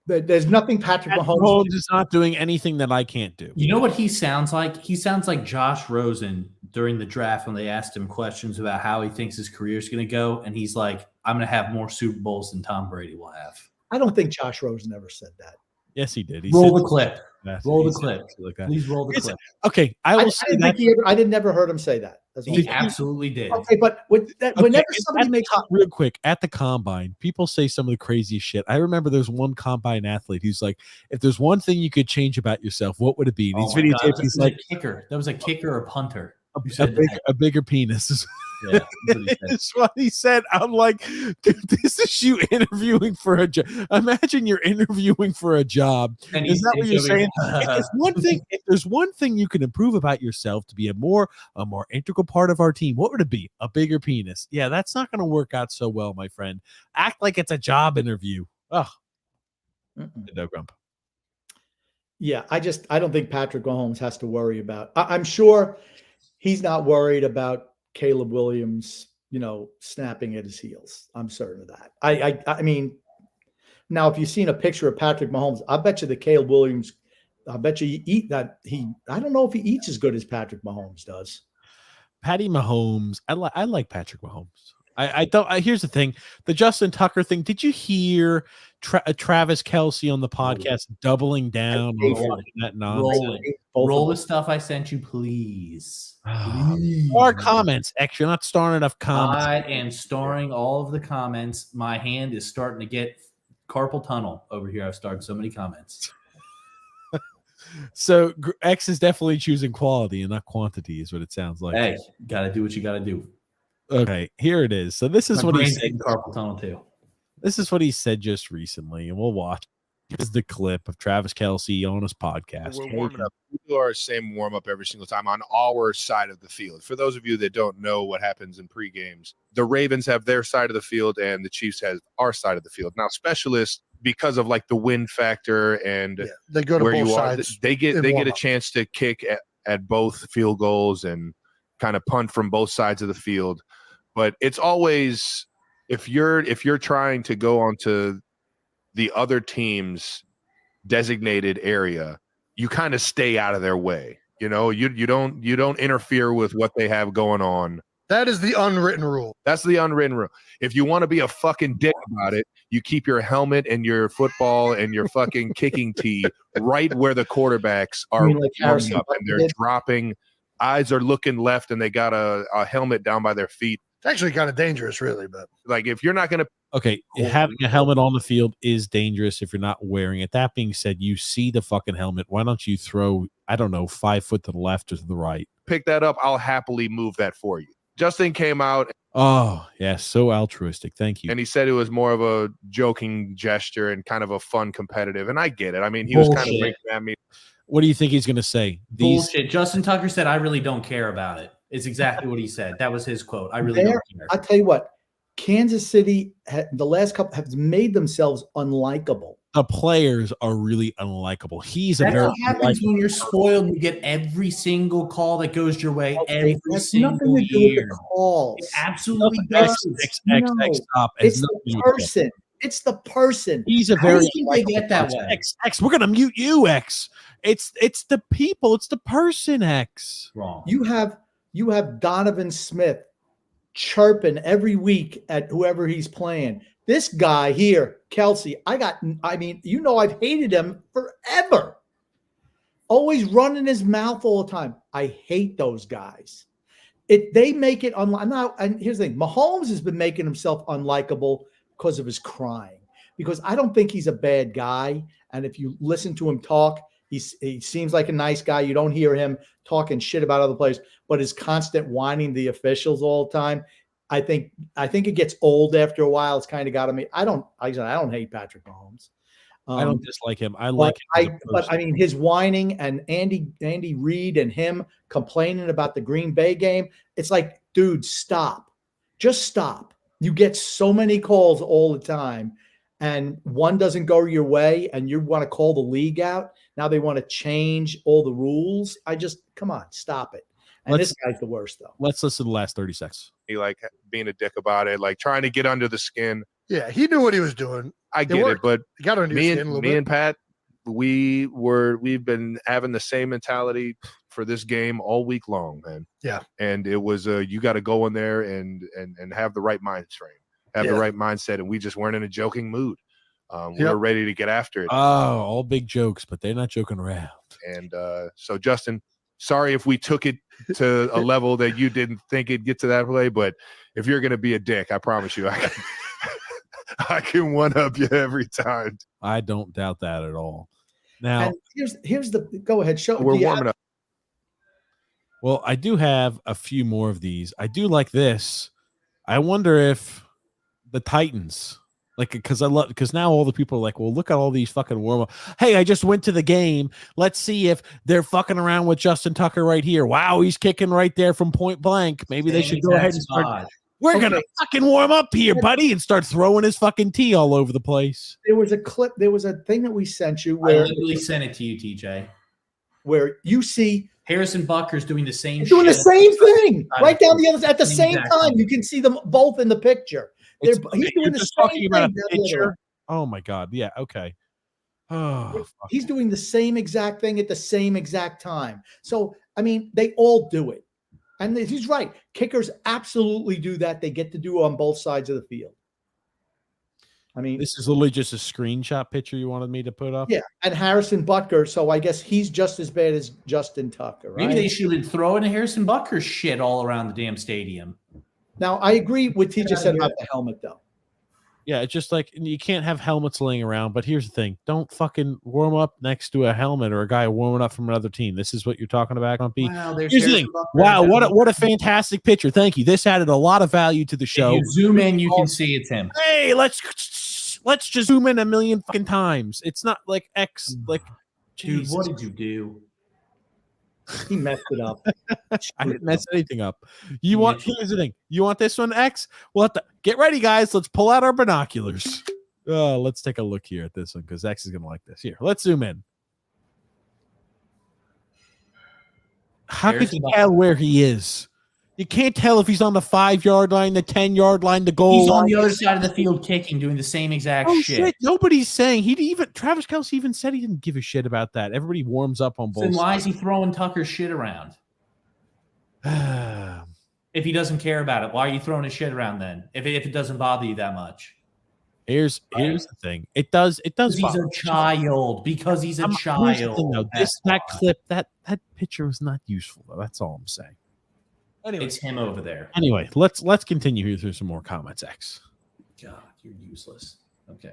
there's nothing Patrick Mahomes is not doing anything that I can't do. You know what he sounds like? He sounds like Josh Rosen during the draft when they asked him questions about how he thinks his career is going to go. And he's like, I'm going to have more Super Bowls than Tom Brady will have. I don't think Josh Rosen ever said that. Yes, he did. He roll said the clip. Roll the clip. Like that. Please roll the clip. Okay, I will say that. I did never heard him say that. He absolutely did. Okay, but whenever somebody makes real quick at the combine, people say some of the craziest shit. I remember there's one combine athlete who's like, "If there's one thing you could change about yourself, what would it be?" And he's videotaped. He's like, "Kicker." That was a kicker or punter. A bigger penis. Yeah, that's what he said. I'm like, dude, this is you interviewing for a job. Imagine you're interviewing for a job. And is that what you're saying? If there's one thing you can improve about yourself to be a more integral part of our team, what would it be? A bigger penis. Yeah, that's not going to work out so well, my friend. Act like it's a job interview. Oh, no grump. Yeah, I don't think Patrick Mahomes has to worry about. I'm sure he's not worried about Caleb Williams, snapping at his heels. I'm certain of that. I mean, now if you've seen a picture of Patrick Mahomes, I bet you the Caleb Williams, I bet you eat that. I don't know if he eats as good as Patrick Mahomes does. Patty Mahomes, I like Patrick Mahomes. I don't. Here's the thing: the Justin Tucker thing. Did you hear Travis Kelce on the podcast doubling down on that nonsense? Roll the stuff I sent you, please. More comments. Actually, you're not starting enough comments. I am storing all of the comments. My hand is starting to get carpal tunnel over here. I've started so many comments. So X is definitely choosing quality and not quantity, is what it sounds like. Hey, gotta do what you gotta do. Okay, here it is. So this is what he said. Carpal tunnel too. This is what he said just recently, and we'll watch. Here's the clip of Travis Kelce on his podcast. We're warming up. We do our same warm up every single time on our side of the field. For those of you that don't know what happens in pre-games, the Ravens have their side of the field and the Chiefs have our side of the field. Now, specialists, because of like the wind factor and they go to where both you sides are, they get a chance to kick at both field goals and kind of punt from both sides of the field. But it's always if you're trying to go onto the other team's designated area, you kind of stay out of their way. You don't interfere with what they have going on. That is the unwritten rule. That's the unwritten rule. If you want to be a fucking dick about it, you keep your helmet and your football and your fucking kicking tee right where the quarterbacks are warming up and they're dropping. Eyes are looking left and they got a helmet down by their feet. It's actually kind of dangerous, really. But like, if you're not going to. Okay, having a helmet on the field is dangerous if you're not wearing it. That being said, you see the fucking helmet. Why don't you throw, 5 foot to the left or to the right? Pick that up. I'll happily move that for you. Justin came out. Oh, yeah, so altruistic. Thank you. And he said it was more of a joking gesture and kind of a fun competitive. And I get it. I mean, he was kind of winking at me. What do you think he's going to say? Bullshit. Justin Tucker said, I really don't care about it. It's exactly what he said. That was his quote. I really don't care. I'll tell you what. Kansas City, the last couple, have made themselves unlikable. The players are really unlikable. He's a That's very what happens when you're spoiled. You get every single call that goes your way every single nothing to do with year. the calls. It absolutely does. No, stop. it's the person. It's the person. He's a How do very you think they get that way? X. We're gonna mute you, X. It's the people. It's the person, X. Wrong. You have Donovan Smith chirping every week at whoever he's playing. This guy here, Kelsey, I've hated him forever. Always running his mouth all the time. I hate those guys. They make it unlike. And here's the thing: Mahomes has been making himself unlikable because of his crying. Because I don't think he's a bad guy. And if you listen to him talk, he seems like a nice guy. You don't hear him talking shit about other players, but his constant whining the officials all the time. I think it gets old after a while. It's kind of got to me. I don't hate Patrick Mahomes. I don't dislike him. I like him. But I mean, his whining and Andy Reid and him complaining about the Green Bay game. It's like, dude, stop. Just stop. You get so many calls all the time, and one doesn't go your way, and you want to call the league out. Now they want to change all the rules. Come on, stop it. And this guy's the worst, though. Let's listen to the last 30 seconds. He like being a dick about it, like trying to get under the skin. Yeah, he knew what he was doing. I get it, but you got to understand a little bit. Me and Pat, we've been having the same mentality for this game all week long, man. Yeah, and it was you got to go in there and have the right mind frame, have the right mindset, and we just weren't in a joking mood. We were ready to get after it. Oh, all big jokes, but they're not joking around. And so, Justin, sorry if we took it to a level that you didn't think it'd get to that play, but if you're going to be a dick, I promise you, I can one-up you every time. I don't doubt that at all. Now, and here's the go ahead show. We're warming up. Well, I do have a few more of these. I do like this. I wonder if the Titans, because now all the people are like, well, look at all these fucking warm-up. Hey, I just went to the game. Let's see if they're fucking around with Justin Tucker right here. Wow, he's kicking right there from point blank. Maybe they should go ahead and start. We're going to fucking warm up here, buddy, and start throwing his fucking tea all over the place. There was a clip. There was a thing that we sent you. I literally sent it to you, TJ. Where you see Harrison Butker's doing the same doing the same thing right down the other side at the same time. You can see them both in the picture. He's doing the same thing. Oh my God. Yeah. Okay. Oh, he's doing the same exact thing at the same exact time. So, I mean, they all do it. And he's right. Kickers absolutely do that. They get to do it on both sides of the field. I mean, this is literally just a screenshot picture you wanted me to put up. Yeah, and Harrison Butker. So I guess he's just as bad as Justin Tucker. Right? Maybe they should throw in a Harrison Butker shit all around the damn stadium. Now I agree with what TJ said about the helmet, though. Yeah, it's just like you can't have helmets laying around. But here's the thing: don't fucking warm up next to a helmet or a guy warming up from another team. This is what you're talking about, Grumpy. Wow, here's the thing. Wow, what a fantastic picture! Thank you. This added a lot of value to the show. If you zoom in, you can see it's him. Hey, let's just zoom in a million fucking times. It's not like X. Like, dude, what did you do? He messed it up. I didn't mess anything up. Here's the thing. You want this one, X? We'll have to get ready, guys. Let's pull out our binoculars. Let's take a look here at this one because X is gonna like this. Here, let's zoom in. How could you tell where he is? You can't tell if he's on the 5-yard line, the 10-yard line, the goal. He's on the other side of the field kicking, doing the same exact shit. Nobody's saying Travis Kelce even said he didn't give a shit about that. Everybody warms up on both. Then why is he throwing Tucker's shit around? If he doesn't care about it, why are you throwing his shit around then? If it doesn't bother you that much. Here's the thing. It does. He's a child. Because he's a child. That clip, that picture was not useful though. That's all I'm saying. Anyway, it's him over there. Anyway, let's continue here through some more comments, X. God, you're useless. Okay.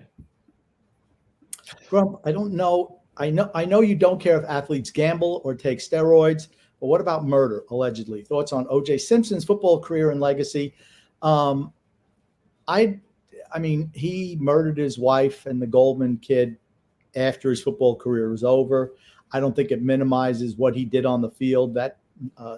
Grump, I don't know. I know you don't care if athletes gamble or take steroids, but what about murder, allegedly? Thoughts on O.J. Simpson's football career and legacy? I mean, he murdered his wife and the Goldman kid after his football career was over. I don't think it minimizes what he did on the field. That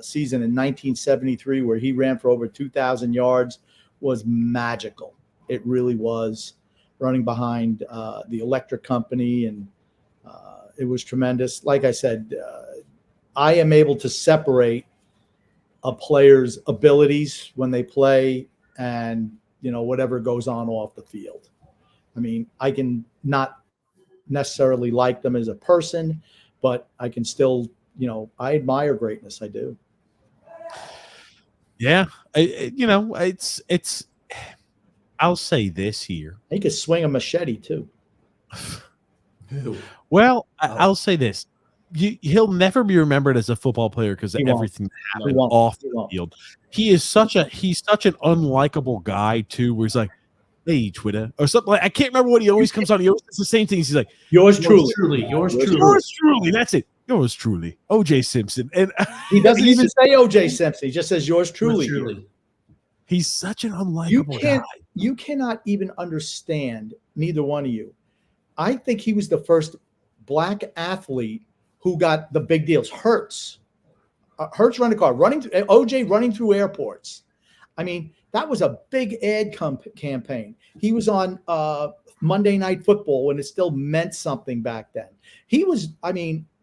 season in 1973 where he ran for over 2,000 yards was magical. It really was. running behind the electric company, and it was tremendous. Like I said, I am able to separate a player's abilities when they play and, whatever goes on off the field. I mean, I can not necessarily like them as a person, but I can still, I admire greatness. I do. Yeah. It's I'll say this here. He could swing a machete too. Well, I'll say this. He'll never be remembered as a football player because of everything that happened off the field. He's such an unlikable guy too, where he's like, "Hey, Twitter," or something like. I can't remember what he always comes on. He always does the same things. He's like, yours truly, yours truly. That's it. Yours truly, O.J. Simpson. And he doesn't even say O.J. Simpson. He just says yours truly. He's such an unlikable guy. You cannot even understand, neither one of you. I think he was the first black athlete who got the big deals. Hurts running a car, OJ running through airports. I mean, that was a big ad campaign. He was on Monday Night Football when it still meant something back then. He was,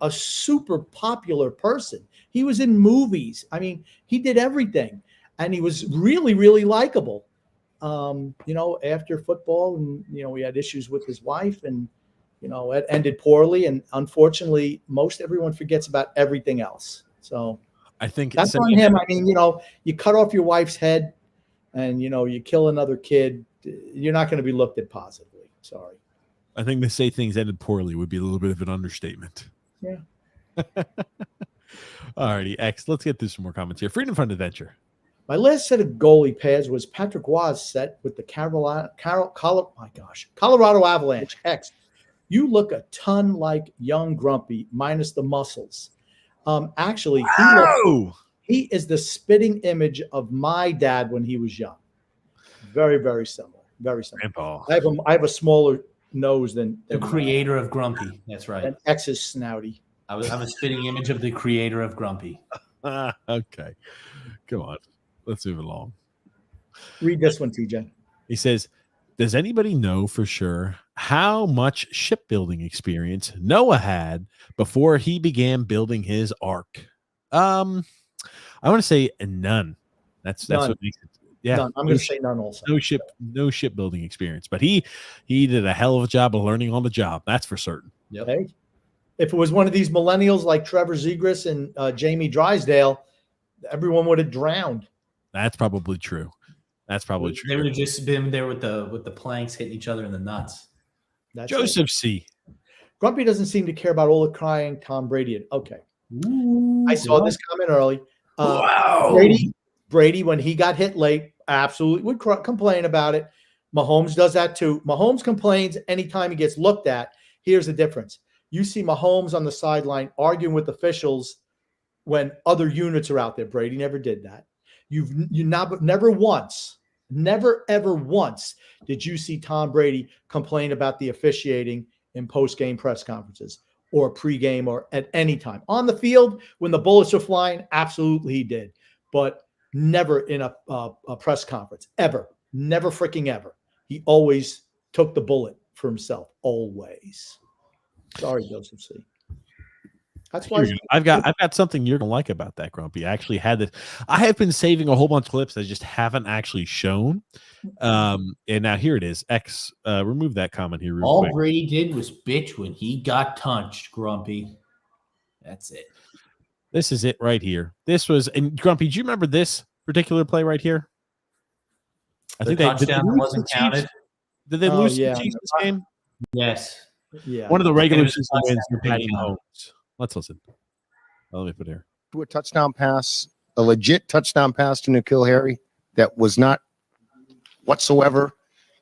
a super popular person. He was in movies. He did everything. And he was really, really likable. After football, and we had issues with his wife, and it ended poorly. And unfortunately, most everyone forgets about everything else. So I think that's on him. You cut off your wife's head, and you kill another kid. You're not going to be looked at positively. Sorry. I think to say things ended poorly would be a little bit of an understatement. Yeah. All righty, X. Let's get through some more comments here. Freedom Fund Adventure. My last set of goalie pads was Patrick Roy's set with the Colorado Avalanche. X, you look a ton like young Grumpy, minus the muscles. Actually, he is the spitting image of my dad when he was young. Very, very similar. Very similar. Grandpa. I have a smaller nose than the creator of Grumpy. That's right. And X's snouty. I'm a spitting image of the creator of Grumpy. Okay. Come on. Let's move along. Read this one, TJ. He says, does anybody know for sure how much shipbuilding experience Noah had before he began building his ark? I want to say none. That's none. What makes it. Yeah, none. I'm going to say none also. No shipbuilding experience, but he did a hell of a job of learning on the job. That's for certain. Yep. Hey, if it was one of these millennials like Trevor Zegras and Jamie Drysdale, everyone would have drowned. That's probably true. They would have just been there with the planks hitting each other in the nuts. That's Joseph C. Grumpy doesn't seem to care about all the crying Tom Brady did. Okay. I saw this comment early. Wow. Brady, when he got hit late, absolutely would complain about it. Mahomes does that too. Mahomes complains anytime he gets looked at. Here's the difference. You see Mahomes on the sideline arguing with officials when other units are out there. Brady never did that. Never ever once did you see Tom Brady complain about the officiating in post-game press conferences or pre-game or at any time. On the field, when the bullets are flying, absolutely he did. But never in a press conference, ever. Never freaking ever. He always took the bullet for himself, always. Sorry, Joseph C. That's why I've got something you're gonna like about that, Grumpy. I actually had this. I have been saving a whole bunch of clips I just haven't actually shown. And now here it is. X, remove that comment here. All quick. Brady did was bitch when he got touched, Grumpy. That's it. This is it right here. This was, and Grumpy, do you remember this particular play right here? I think touchdown wasn't counted. Did they lose the Chiefs this game? Yes. Yeah. One of the regular season wins for Patty Mahomes. Let's listen. Let me put here. To a touchdown pass, a legit touchdown pass to N'Keal Harry that was not whatsoever.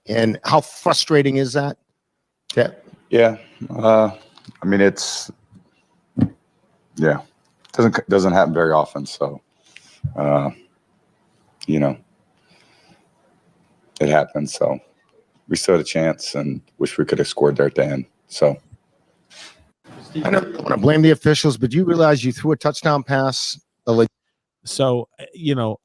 And how frustrating is that? Yeah. It's doesn't happen very often. So, it happened. So we still had a chance and wish we could have scored there at the end. So. I don't want to blame the officials, but you realize you threw a touchdown pass. So,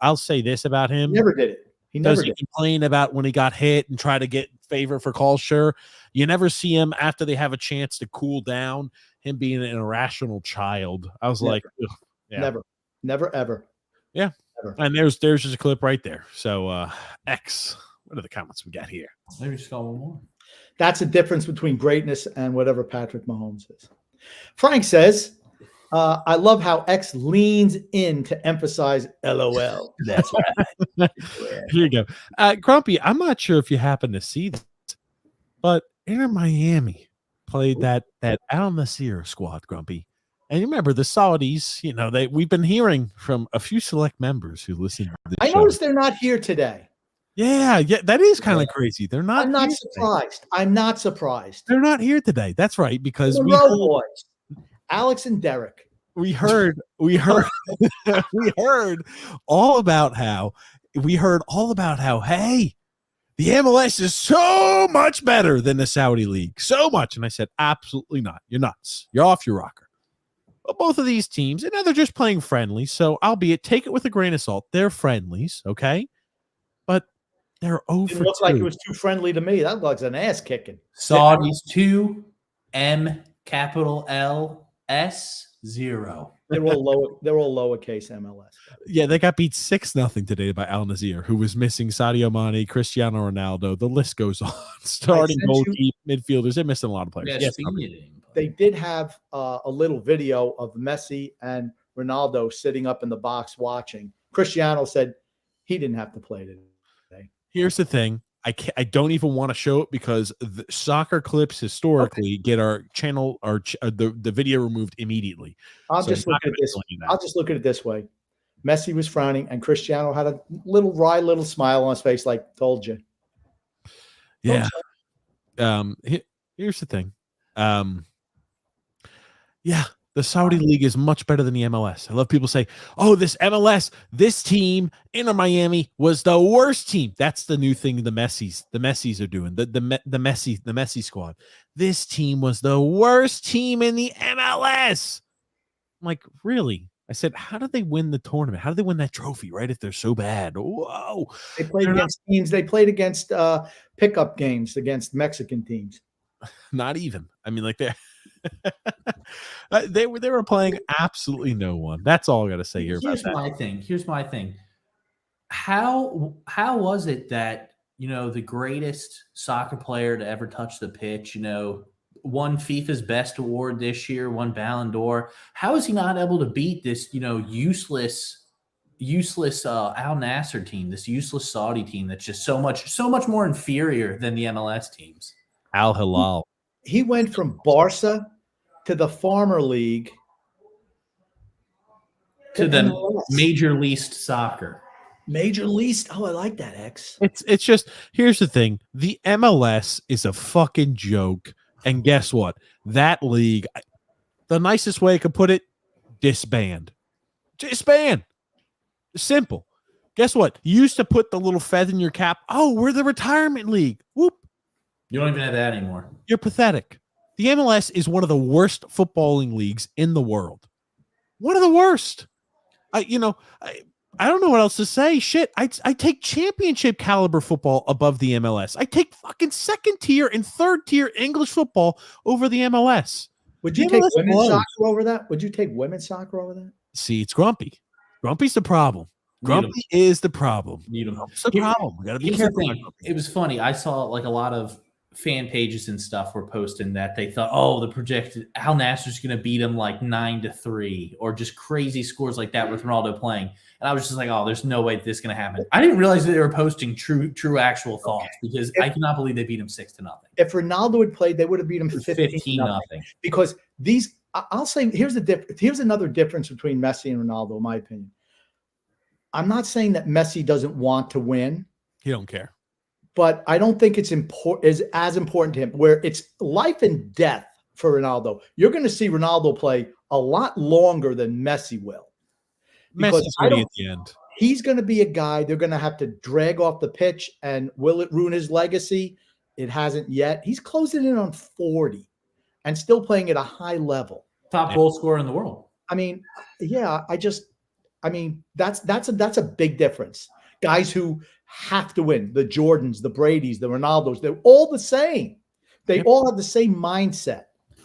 I'll say this about him. He never did it. He never did. Complain about when he got hit and try to get favorite for calls. Sure, you never see him after they have a chance to cool down. Him being an irrational child, I was like, ugh, yeah. never, ever. Yeah, Never. and there's just a clip right there. So X, what are the comments we got here? Maybe just got one more. That's the difference between greatness and whatever Patrick Mahomes is. Frank says, I love how X leans in to emphasize LOL. That's right. Here you go. Grumpy, I'm not sure if you happen to see this, but Inter Miami played that Al Nassr squad, Grumpy. And you remember the Saudis, we've been hearing from a few select members who listen to this I show. noticed they're not here today. Yeah, that is kind of crazy. They're not. I'm not here surprised. today. I'm not surprised. They're not here today. That's right, because The we Road heard, Boys, Alex and Derek. we heard we heard all about how hey, the MLS is so much better than the Saudi League. So much. And I said, absolutely not. You're nuts. You're off your rocker. But both of these teams, and now they're just playing friendly. So albeit take it with a grain of salt. They're friendlies, okay? But they're over. It looked like it was too friendly to me. That looks like an ass kicking. Saudis 2, M capital L S 0. They're all lowercase MLS. Yeah, they got beat 6-0 today by Al Nassr, who was missing Sadio Mane, Cristiano Ronaldo. The list goes on. Starting goalkeeper, midfielders. They're missing a lot of players. Yes, they did have a little video of Messi and Ronaldo sitting up in the box watching. Cristiano said he didn't have to play today. Here's the thing. I don't even want to show it because the soccer clips historically get our channel the video removed immediately. I'll just look at it this way. Messi was frowning and Cristiano had a little smile on his face, like told you. Yeah. Here's the thing. Yeah, the Saudi League is much better than the MLS. I love people say, "Oh, this MLS, this team, Inter Miami was the worst team." That's the new thing the Messis are doing. The Messi squad. This team was the worst team in the MLS. I'm like, really? I said, how did they win the tournament? How did they win that trophy, right? If they're so bad. Whoa. They played against teams. They played against pickup games against Mexican teams. Not even. I mean, like they were playing absolutely no one. That's all I got to say here about that. Here's my thing. How was it that the greatest soccer player to ever touch the pitch, won FIFA's best award this year, won Ballon d'Or? How is he not able to beat this useless Al Nassr team, this useless Saudi team that's just so much more inferior than the MLS teams? Al Hilal. He went from Barca to the Farmer League to the MLS. Major Least Soccer. Major Least. Oh, I like that, X. It's just, here's the thing. The MLS is a fucking joke. And guess what? That league, the nicest way I could put it, disband. Disband. Simple. Guess what? You used to put the little feather in your cap. Oh, we're the retirement league. Whoop. You don't even have that anymore. You're pathetic. The MLS is one of the worst footballing leagues in the world. One of the worst. I don't know what else to say. Shit, I take championship caliber football above the MLS. I take fucking second tier and third tier English football over the MLS. Would you take women's soccer over that? Would you take women's soccer over that? See, it's Grumpy. Grumpy's the problem. Grumpy is the problem. Need him. It's the problem. We got to be careful. It was funny. I saw like a lot of fan pages and stuff were posting that they thought, oh, the projected Al Nassr's going to beat him like 9-3 or just crazy scores like that with Ronaldo playing. And I was just like, oh, there's no way this is going to happen. I didn't realize that they were posting true actual thoughts because I cannot believe they beat him 6-0. If Ronaldo had played, they would have beat him 15-0. Because I'll say, here's another difference between Messi and Ronaldo, in my opinion. I'm not saying that Messi doesn't want to win. He don't care. But I don't think it's as important to him, where it's life and death for Ronaldo. You're going to see Ronaldo play a lot longer than Messi will. Messi's ready at the end. He's going to be a guy they're going to have to drag off the pitch, and will it ruin his legacy? It hasn't yet. He's closing in on 40 and still playing at a high level. Top goal scorer in the world. I mean, yeah, that's a big difference. Guys who have to win. The Jordans, the Bradys, the Ronaldos, they're all the same. They all have the same mindset.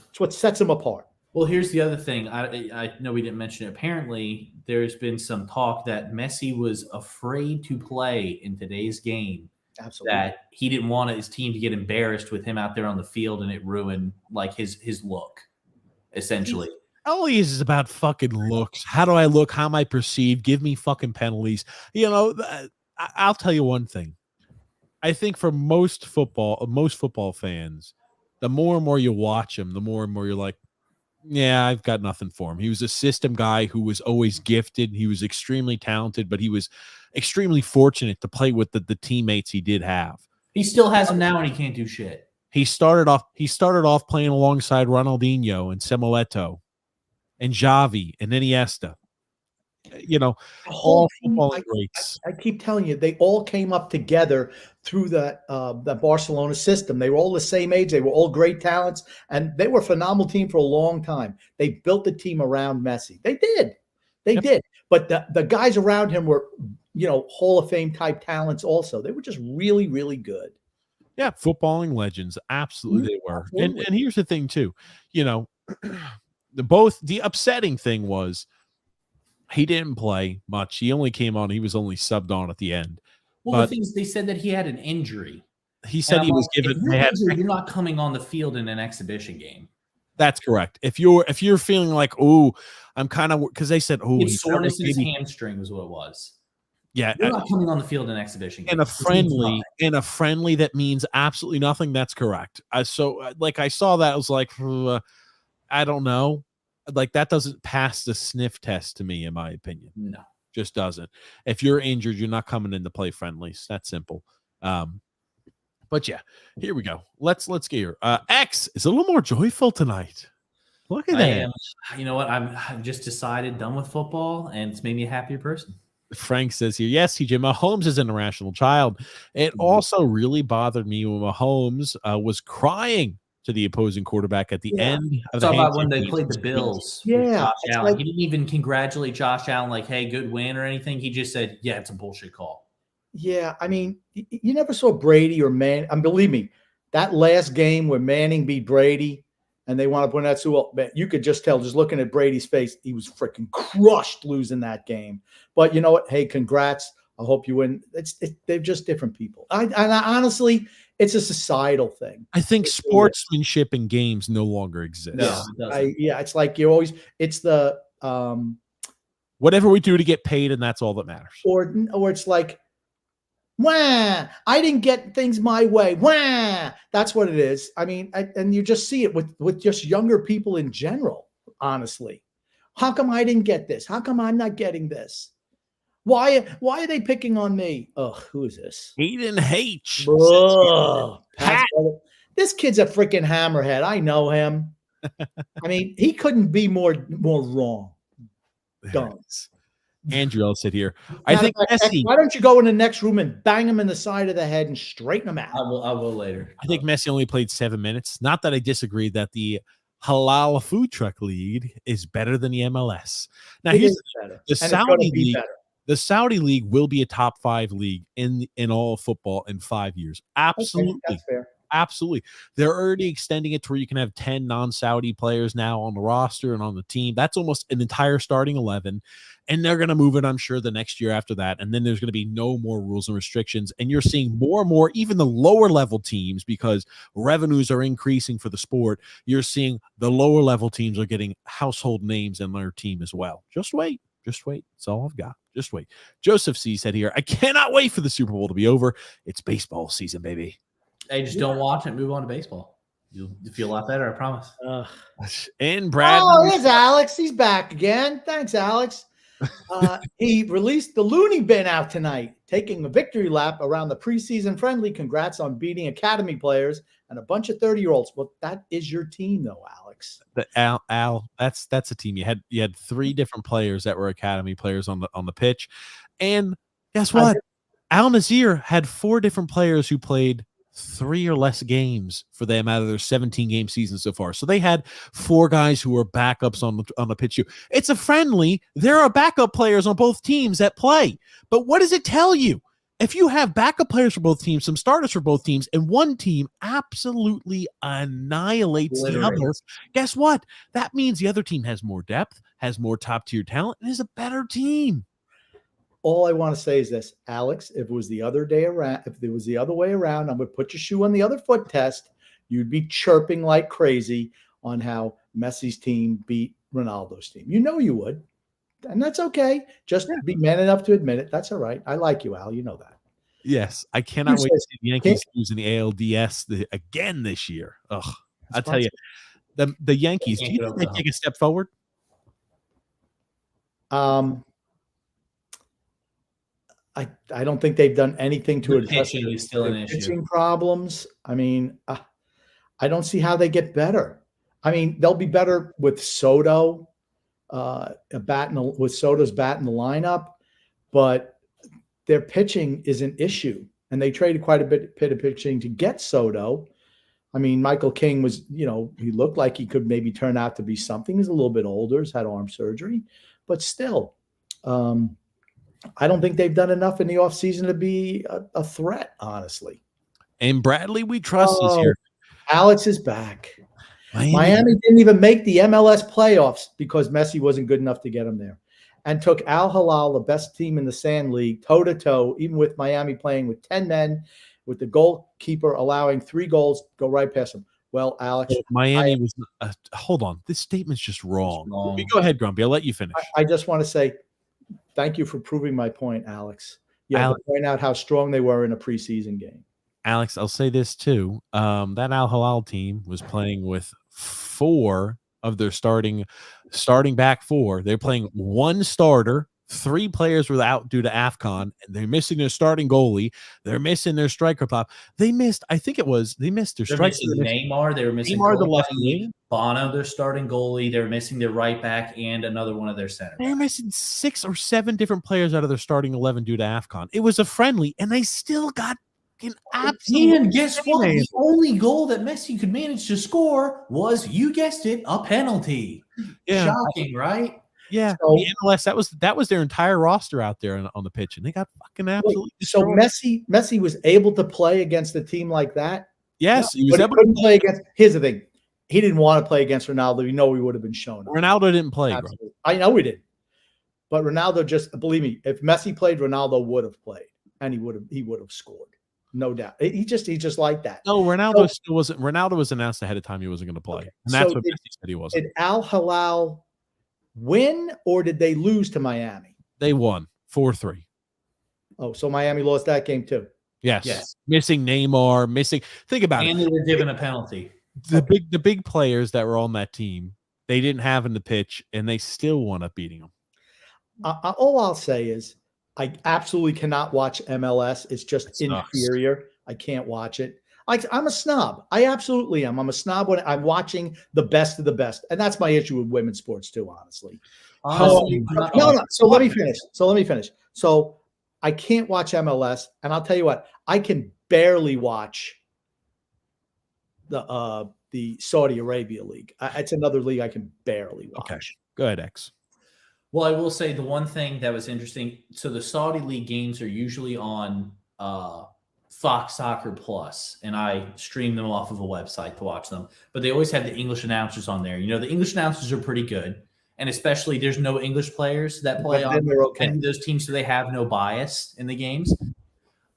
It's what sets them apart. Well, here's the other thing. I know we didn't mention it. Apparently, there's been some talk that Messi was afraid to play in today's game. Absolutely. That he didn't want his team to get embarrassed with him out there on the field, and it ruined like his look, essentially. All he is about fucking looks. How do I look? How am I perceived? Give me fucking penalties. You know, I'll tell you one thing. I think for most football fans, the more and more you watch him, the more and more you're like, yeah, I've got nothing for him. He was a system guy who was always gifted. He was extremely talented, but he was extremely fortunate to play with the teammates he did have. He still has them now, and he can't do shit. He started off playing alongside Ronaldinho and Samueletto and Xavi and Iniesta. You know, all football greats. I keep telling you, they all came up together through the Barcelona system. They were all the same age. They were all great talents, and they were a phenomenal team for a long time. They built the team around Messi. They did. They did. But the guys around him were, you know, Hall of Fame type talents also. They were just really, really good. Yeah, footballing legends. Absolutely they were. Absolutely. And here's the thing, too. You know, the upsetting thing was he didn't play much. He only came on. He was only subbed on at the end. Well, but the thing is, they said that he had an injury. He said he was given. You're not coming on the field in an exhibition game. That's correct. If you're feeling like, oh, I'm kind of, because they said, oh, it's soreness in his hamstring was what it was. Yeah, you're not coming on the field in an exhibition game. In a friendly that means absolutely nothing. That's correct. So like I saw that, I was like, I don't know. Like that doesn't pass the sniff test to me, in my opinion. No, just doesn't. If you're injured, you're not coming in to play friendlies. That's simple. But yeah, here we go. Let's get here. X is a little more joyful tonight. Look at that. You know what? I've just decided done with football, and it's made me a happier person. Frank says here, yes, TJ, Mahomes is an irrational child. It also really bothered me when Mahomes was crying to the opposing quarterback at the end of the about when they played the Bills. Yeah, he didn't even congratulate Josh Allen like, "Hey, good win" or anything. He just said, "Yeah, it's a bullshit call." Yeah, I mean, you never saw Brady or Manning. Believe me, that last game where Manning beat Brady and they wound up winning that Super Bowl, you could just tell, just looking at Brady's face, he was freaking crushed losing that game. But you know what? Hey, congrats. I hope you win. They're just different people. I honestly, it's a societal thing. I think sportsmanship in games no longer exists. No, it's like it's the whatever we do to get paid, and that's all that matters. Or it's like, wah, I didn't get things my way. Wah, that's what it is. I mean, and you just see it with just younger people in general, honestly. How come I didn't get this? How come I'm not getting this? Why are they picking on me? Oh, who is this? Hayden H. This kid's a freaking hammerhead. I know him. I mean, he couldn't be more wrong. Dumb. Andrew said here. I think Messi. Why don't you go in the next room and bang him in the side of the head and straighten him out? I will later. I think Messi only played 7 minutes. Not that I disagree that the Halal Food Truck League is better than the MLS. Now here's the Saudi League. The Saudi League will be a top 5 league in all of football in 5 years. Absolutely. Okay, that's fair. Absolutely. They're already extending it to where you can have 10 non-Saudi players now on the roster and on the team. That's almost an entire starting 11. And they're going to move it, I'm sure, the next year after that. And then there's going to be no more rules and restrictions. And you're seeing more and more, even the lower level teams, because revenues are increasing for the sport. You're seeing the lower level teams are getting household names in their team as well. Just wait. Just wait. That's all I've got. Just wait. Joseph C. said here, I cannot wait for the Super Bowl to be over. It's baseball season, baby. Hey, just don't watch it. Move on to baseball. You'll feel a lot better, I promise. And Brad. Oh, here's Alex. He's back again. Thanks, Alex. He released the Looney Bin out tonight, taking a victory lap around the preseason friendly. Congrats on beating Academy players and a bunch of 30-year-olds. Well, that is your team, though, Alex. Al, that's a team. You had 3 different players that were Academy players on the pitch, and guess what? Al Nazir had 4 different players who played 3 or less games for them out of their 17-game season so far. So they had 4 guys who were backups on the pitch. It's a friendly. There are backup players on both teams that play. But what does it tell you? If you have backup players for both teams, some starters for both teams, and one team absolutely annihilates the other, guess what? That means the other team has more depth, has more top-tier talent, and is a better team. All I want to say is this, Alex, if it was the other day around, if it was the other way around, I'm going to put your shoe on the other foot test, you'd be chirping like crazy on how Messi's team beat Ronaldo's team. You know you would. And that's okay. Just be man enough to admit it. That's all right. I like you, Al. You know that. Yes. I cannot wait to see the Yankees losing the ALDS again this year. Ugh. I'll tell you, the Yankees, do you think they take a step forward? I don't think they've done anything to address pitching is still an issue. Pitching problems. I mean, I don't see how they get better. I mean, they'll be better with Soto, with Soto's bat in the lineup, but their pitching is an issue, and they traded quite a bit of pitching to get Soto. I mean, Michael King was, he looked like he could maybe turn out to be something. He's a little bit older, has had arm surgery, but still. I don't think they've done enough in the offseason to be a threat, honestly. And Bradley, we trust is here. Alex is back. Miami didn't even make the MLS playoffs because Messi wasn't good enough to get them there. And took Al Hilal, the best team in the Sand League, toe-to-toe, even with Miami playing with 10 men, with the goalkeeper allowing 3 goals, go right past him. Well, Alex. Miami was – hold on. This statement's just wrong. Go ahead, Grumpy. I'll let you finish. I just want to say – thank you for proving my point, Alex. Yeah, point out how strong they were in a preseason game. Alex, I'll say this too. That Al Hilal team was playing with 4 of their starting back 4. They're playing 1 starter. 3 players were out due to AFCON, and they're missing their starting goalie. They're missing their striker pop. They missed their striker. Neymar. They were missing Neymar, the left wing. Bono, their starting goalie. They were missing their right back and another one of their centers. They're missing 6 or 7 different players out of their starting 11 due to AFCON. It was a friendly, and they still got an absolute. And guess what? The only goal that Messi could manage to score was, you guessed it, a penalty. Yeah. Shocking, right? Yeah, so, the MLS, that was their entire roster out there on the pitch, and they got fucking absolutely destroyed. So Messi was able to play against a team like that? Yes, he was able to play against. Here's the thing. He didn't want to play against Ronaldo. You know he would have been shown up. Ronaldo didn't play, bro. I know he did. But Ronaldo just, believe me, if Messi played, Ronaldo would have played, and he would have scored. No doubt. He just like that. No, Ronaldo still wasn't. Ronaldo was announced ahead of time he wasn't going to play. Okay. And that's what Messi said he wasn't. Did Al Hilal win, or did they lose to Miami? They won 4-3. Oh, so Miami lost that game too. Yes. Missing Neymar, think about it. And they were given a penalty. The big players that were on that team, they didn't have in the pitch, and they still wound up beating them. All I'll say is I absolutely cannot watch MLS. It's just inferior. I can't watch it. I'm a snob. I absolutely am. I'm a snob when I'm watching the best of the best. And that's my issue with women's sports too, honestly. No. So let me finish. So I can't watch MLS. And I'll tell you what, I can barely watch the Saudi Arabia League. It's another league I can barely watch. Okay. Go ahead, X. Well, I will say the one thing that was interesting. So the Saudi League games are usually on Fox Soccer Plus, and I stream them off of a website to watch them. But they always have the English announcers on there. The English announcers are pretty good, and especially there's no English players that play on those teams, so they have no bias in the games.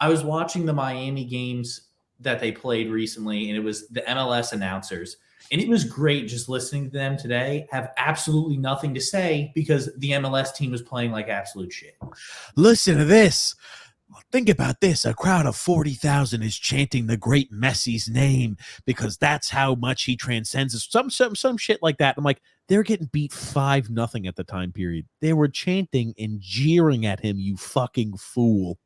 I was watching the Miami games that they played recently, and it was the MLS announcers. And it was great just listening to them today have absolutely nothing to say because the MLS team was playing like absolute shit. Listen to this. Think about this. A crowd of 40,000 is chanting the great Messi's name because that's how much he transcends us. Some shit like that. I'm like, they're getting beat 5-0 at the time period. They were chanting and jeering at him, you fucking fool.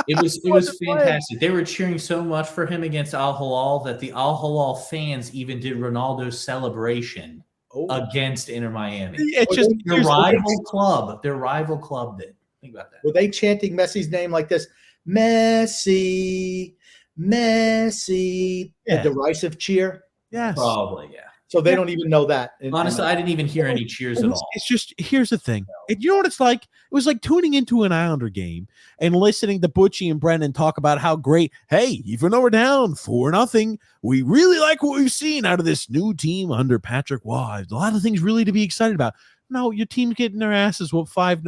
It was fantastic. They were cheering so much for him against Al Hilal that the Al Hilal fans even did Ronaldo's celebration against Inter Miami. It's just their rival club. Their rival club did. Think about that. Were they chanting Messi's name like this? Messi, Messi. A derisive cheer? Yes. Probably, yeah. So they don't even know that. Honestly, I didn't even hear any cheers at all. It's just, here's the thing. You know what it's like? It was like tuning into an Islander game and listening to Butchie and Brennan talk about how great, hey, even though we're down 4-0, we really like what we've seen out of this new team under Patrick Waugh. A lot of things really to be excited about. No, your team's getting their asses whooped 4-0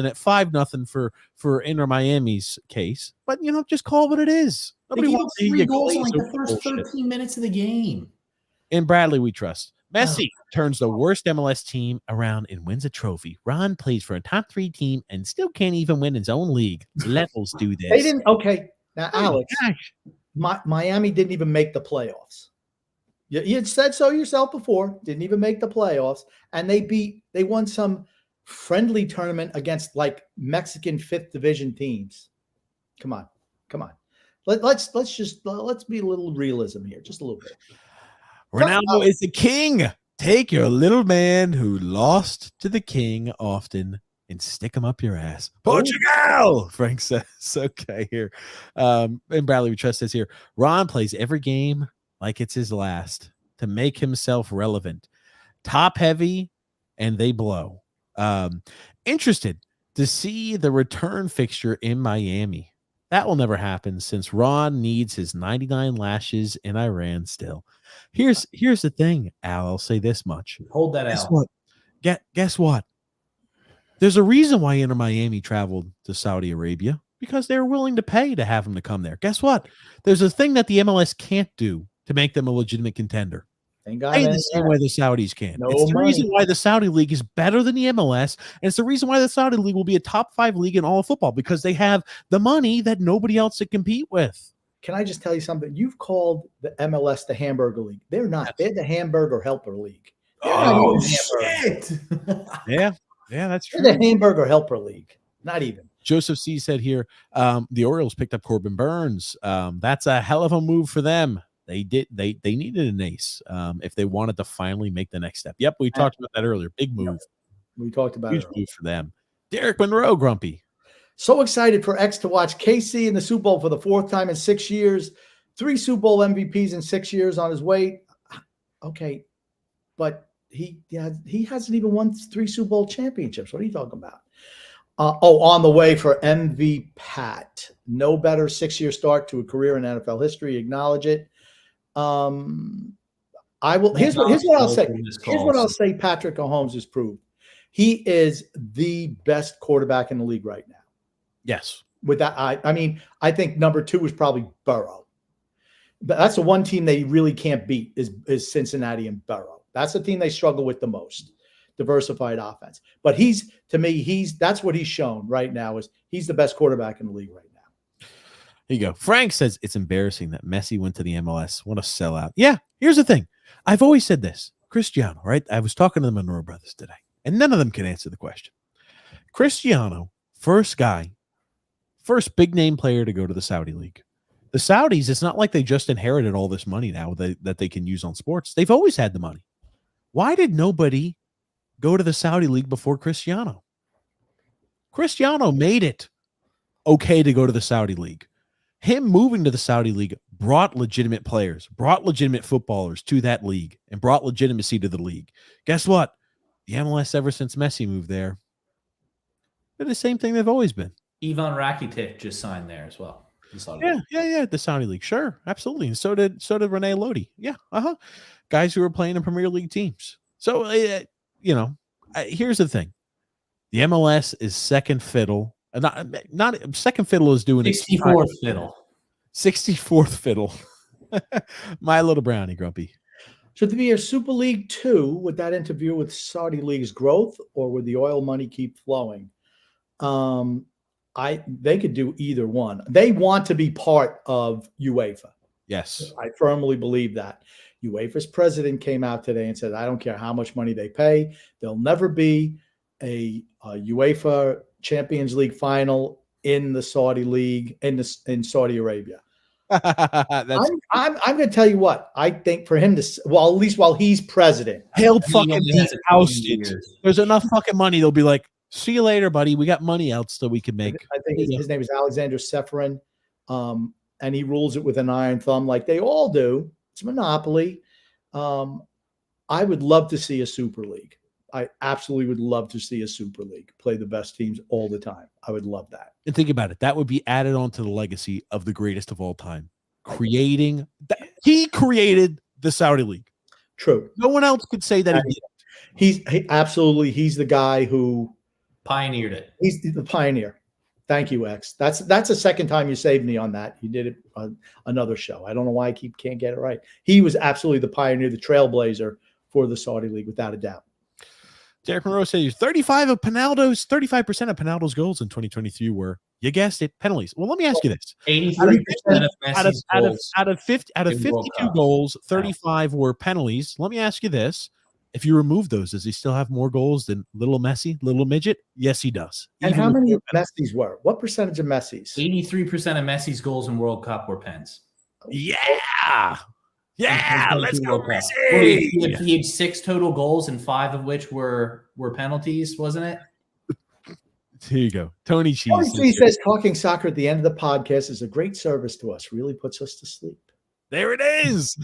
at 5-0 for Inter Miami's case. But just call it what it is. Nobody wants to hear 3 goals in like the first 13 minutes of the game. In Bradley, we trust. Messi turns the worst MLS team around and wins a trophy. Ron plays for a top 3 team and still can't even win his own league. Levels do this. They didn't. Okay, now Alex, Miami didn't even make the playoffs. You had said so yourself before. Didn't even make the playoffs, and they won some friendly tournament against like Mexican 5th division teams. Come on. Let's be a little realism here, just a little bit. Ronaldo is the king. Take your little man who lost to the king often and stick him up your ass. Portugal, Frank says. Okay, here. And Bradley we trust says here, Ron plays every game like it's his last to make himself relevant. Top heavy, and they blow. Interested to see the return fixture in Miami. That will never happen since Ron needs his 99 lashes in Iran still. Here's the thing, Al. I'll say this much. Hold that Guess out. what? Guess what? There's a reason why Inter Miami traveled to Saudi Arabia, because they were willing to pay to have him to come there. Guess what? There's a thing that the MLS can't do to make them a legitimate contender. Thank God. The same way the Saudis can. No It's the money. reason why the Saudi League is better than the MLS, and it's the reason why the Saudi League will be a top 5 league in all of football, because they have the money that nobody else can compete with. Can I just tell you something? You've called the MLS the Hamburger League. They're not. They're the Hamburger Helper League. Oh, shit. Yeah, that's true. They're the Hamburger Helper League. Not even. Joseph C said here, the Orioles picked up Corbin Burns. That's a hell of a move for them. They needed an ace if they wanted to finally make the next step. Yep, we talked about that earlier. Big move. We talked about Huge it. move for them. Derek Monroe, Grumpy. So excited for X to watch KC in the Super Bowl for the 4th time in 6 years. 3 Super Bowl MVPs in 6 years on his way. Okay, but he hasn't even won 3 Super Bowl championships. What are you talking about? On the way for MV Pat. No better 6-year start to a career in NFL history. Acknowledge it. I will. Here's what I'll say. Here's what I'll say. Patrick Mahomes has proved he is the best quarterback in the league right now. Yes. With that, I mean, I think number 2 is probably Burrow. But that's the one team they really can't beat is Cincinnati and Burrow. That's the team they struggle with the most. Diversified offense. But that's what he's shown right now is he's the best quarterback in the league right now. Here you go. Frank says it's embarrassing that Messi went to the MLS. What a sellout. Yeah, here's the thing. I've always said this. Cristiano, right? I was talking to the Monroe brothers today, and none of them can answer the question. Cristiano, first big name player to go to the Saudi League. The Saudis, it's not like they just inherited all this money now that they can use on sports. They've always had the money. Why did nobody go to the Saudi League before Cristiano? Cristiano made it okay to go to the Saudi League. Him moving to the Saudi League brought legitimate players, brought legitimate footballers to that league, and brought legitimacy to the league. Guess what? The MLS, ever since Messi moved there, they're the same thing they've always been. Ivan Rakitic just signed there as well. Yeah. The Saudi League, sure, absolutely. And so did Rene Lodi. Yeah, guys who are playing in Premier League teams. So here's the thing: the MLS is second fiddle. Not second fiddle is doing 64th fiddle. 64th fiddle. My little brownie, Grumpy. Should there be a Super League 2 with that interfere with Saudi League's growth, or would the oil money keep flowing? They could do either one. They want to be part of UEFA. Yes. I firmly believe that. UEFA's president came out today and said, I don't care how much money they pay. There'll never be a UEFA Champions League final in the Saudi League in Saudi Arabia. I'm going to tell you what I think for him to, well, at least while he's president, he'll fucking be ousted. There's enough fucking money. They'll be like, see you later, buddy. We got money else that we can make. I think his name is Alexander Seferin, and he rules it with an iron thumb like they all do. It's a monopoly. I would love to see a Super League. I absolutely would love to see a Super League play the best teams all the time. I would love that. And think about it. That would be added on to the legacy of the greatest of all time. He created the Saudi League. True. No one else could say that. He's the guy who pioneered it. He's the pioneer. Thank you, X. That's the second time you saved me on that. You did it on another show. I don't know why I can't get it right. He was absolutely the pioneer, the trailblazer for the Saudi League, without a doubt. Derek Monroe says 35% of Pinaldo's goals in 2023 were, you guessed it, penalties. Well, let me ask you this: 83% of Messi's goals out of 52 goals, 35 were penalties. Let me ask you this: if you remove those, does he still have more goals than little Messi, little midget? Yes, he does. And how many of Messi's were? What percentage of Messi's? 83% of Messi's goals in World Cup were pens. Yeah. Yeah, let's go, Messi. He had 6 total goals and 5 of which were penalties, wasn't it? Here you go. Tony Cheese. Tony Cheese says talking soccer at the end of the podcast is a great service to us. Really puts us to sleep. There it is.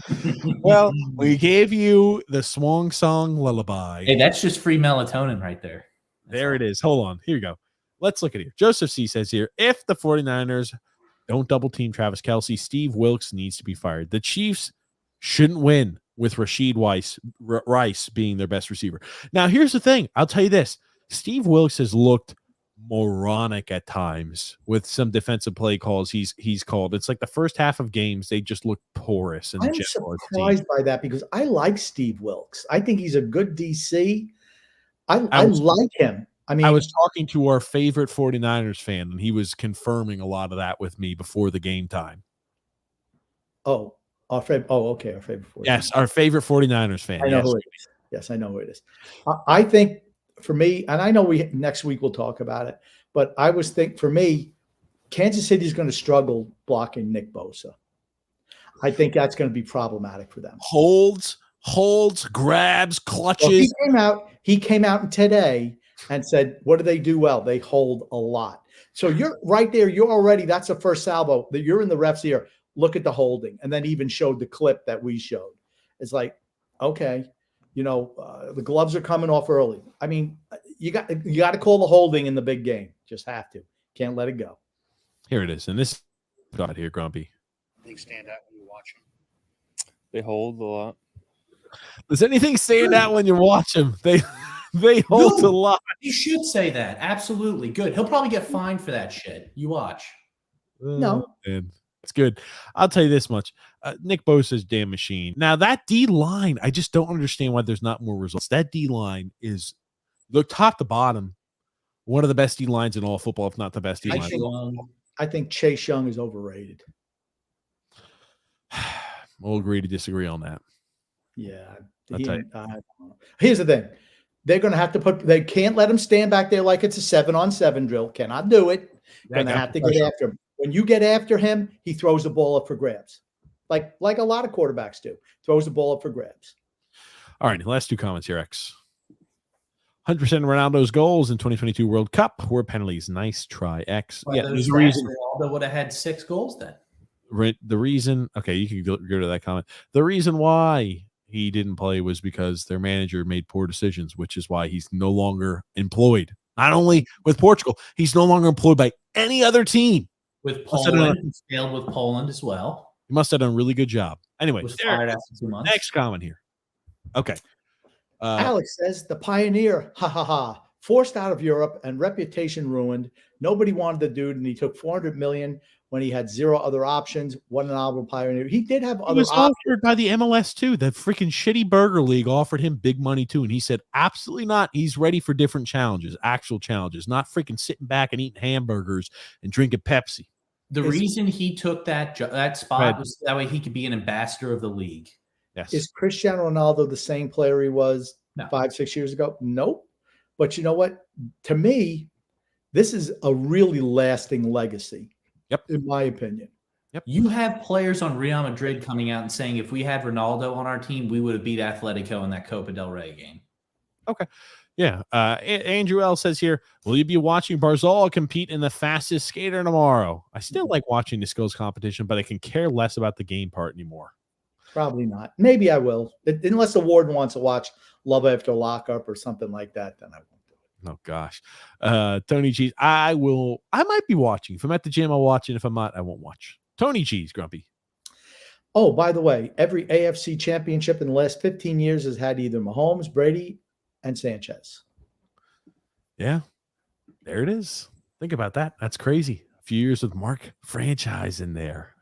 Well, we gave you the Swan Song lullaby. Hey, that's just free melatonin right there. There it is. Hold on. Here you go. Let's look at it here. Joseph C says here, if the 49ers don't double team Travis Kelce, Steve Wilkes needs to be fired. The Chiefs shouldn't win with Rashid Rice being their best receiver. Now, here's the thing. I'll tell you this. Steve Wilkes has looked moronic at times with some defensive play calls he's called. It's like the first half of games, they just look porous. I'm surprised by that because I like Steve Wilkes. I think he's a good DC. I like him. I mean, I was talking to our favorite 49ers fan, and he was confirming a lot of that with me before the game time. Oh, our favorite. Oh, okay. Our favorite 49ers. Yes, our favorite 49ers fan. I know who it is. Yes, I know who it is. I think for me, and I know next week we'll talk about it, but I was for me, Kansas City is going to struggle blocking Nick Bosa. I think that's going to be problematic for them. Holds, grabs, clutches. Well, he came out today and said, what do they do well? They hold a lot. So you're right there. That's the first salvo that you're in the ref's ear. Look at the holding. And then even showed the clip that we showed. It's like, okay, the gloves are coming off early. I mean, you got to call the holding in the big game. Just have to. Can't let it go. Here it is. And this got here, Grumpy. Things stand out when you watch them. They hold a lot. Does anything stand out when you watch them? They hold a lot. You should say that. Absolutely. Good. He'll probably get fined for that shit. You watch. No. Man, it's good. I'll tell you this much. Nick Bosa's damn machine. Now, that D-line, I just don't understand why there's not more results. That D-line is, look, top to bottom, one of the best D-lines in all football, if not the best D-line. I think Chase Young is overrated. We'll agree to disagree on that. Yeah. Here's the thing. They're going to have to they can't let him stand back there like it's a 7-on-7 drill. Cannot do it. Going to have to get after him. When you get after him, he throws the ball up for grabs. Like a lot of quarterbacks do. Throws the ball up for grabs. All right. Last 2 comments here, X. 100% of Ronaldo's goals in 2022 World Cup were penalties. Nice try, X. Well, yeah, there's a reason. Ronaldo would have had 6 goals then. The reason, okay, you can go to that comment. The reason why he didn't play was because their manager made poor decisions, which is why he's no longer employed. Not only with Portugal, he's no longer employed by any other team. With Poland, he failed with Poland as well. He must have done a really good job. Anyway, fired after 2 months. Next comment here. Okay. Alex says, the pioneer, ha ha ha, forced out of Europe and reputation ruined. Nobody wanted the dude, and he took $400 million when he had 0 other options. What an honorable pioneer. He did have other options. He was options. offered by the MLS too. The freaking shitty burger league offered him big money too. And he said, absolutely not. He's ready for different challenges, actual challenges, not freaking sitting back and eating hamburgers and drinking Pepsi. The reason he took that spot was that way he could be an ambassador of the league. Yes. Is Cristiano Ronaldo the same player he was 5-6 years ago? Nope. But you know what? To me, this is a really lasting legacy. Yep. In my opinion. Yep. You have players on Real Madrid coming out and saying, if we had Ronaldo on our team, we would have beat Atletico in that Copa del Rey game. Okay. Yeah. Andrew L says here, will you be watching Barzal compete in the fastest skater tomorrow? I still like watching the skills competition, but I can care less about the game part anymore. Probably not. Maybe I will, unless the warden wants to watch Love After Lockup or something like that. Then I won't do it. Oh gosh, Tony G's. I might be watching. If I'm at the gym, I'll watch it. If I'm not, I won't watch. Tony G's, Grumpy. Oh, by the way, every AFC championship in the last 15 years has had either Mahomes, Brady, and Sanchez. Yeah, there it is. Think about that. That's crazy. A few years with Mark franchise in there.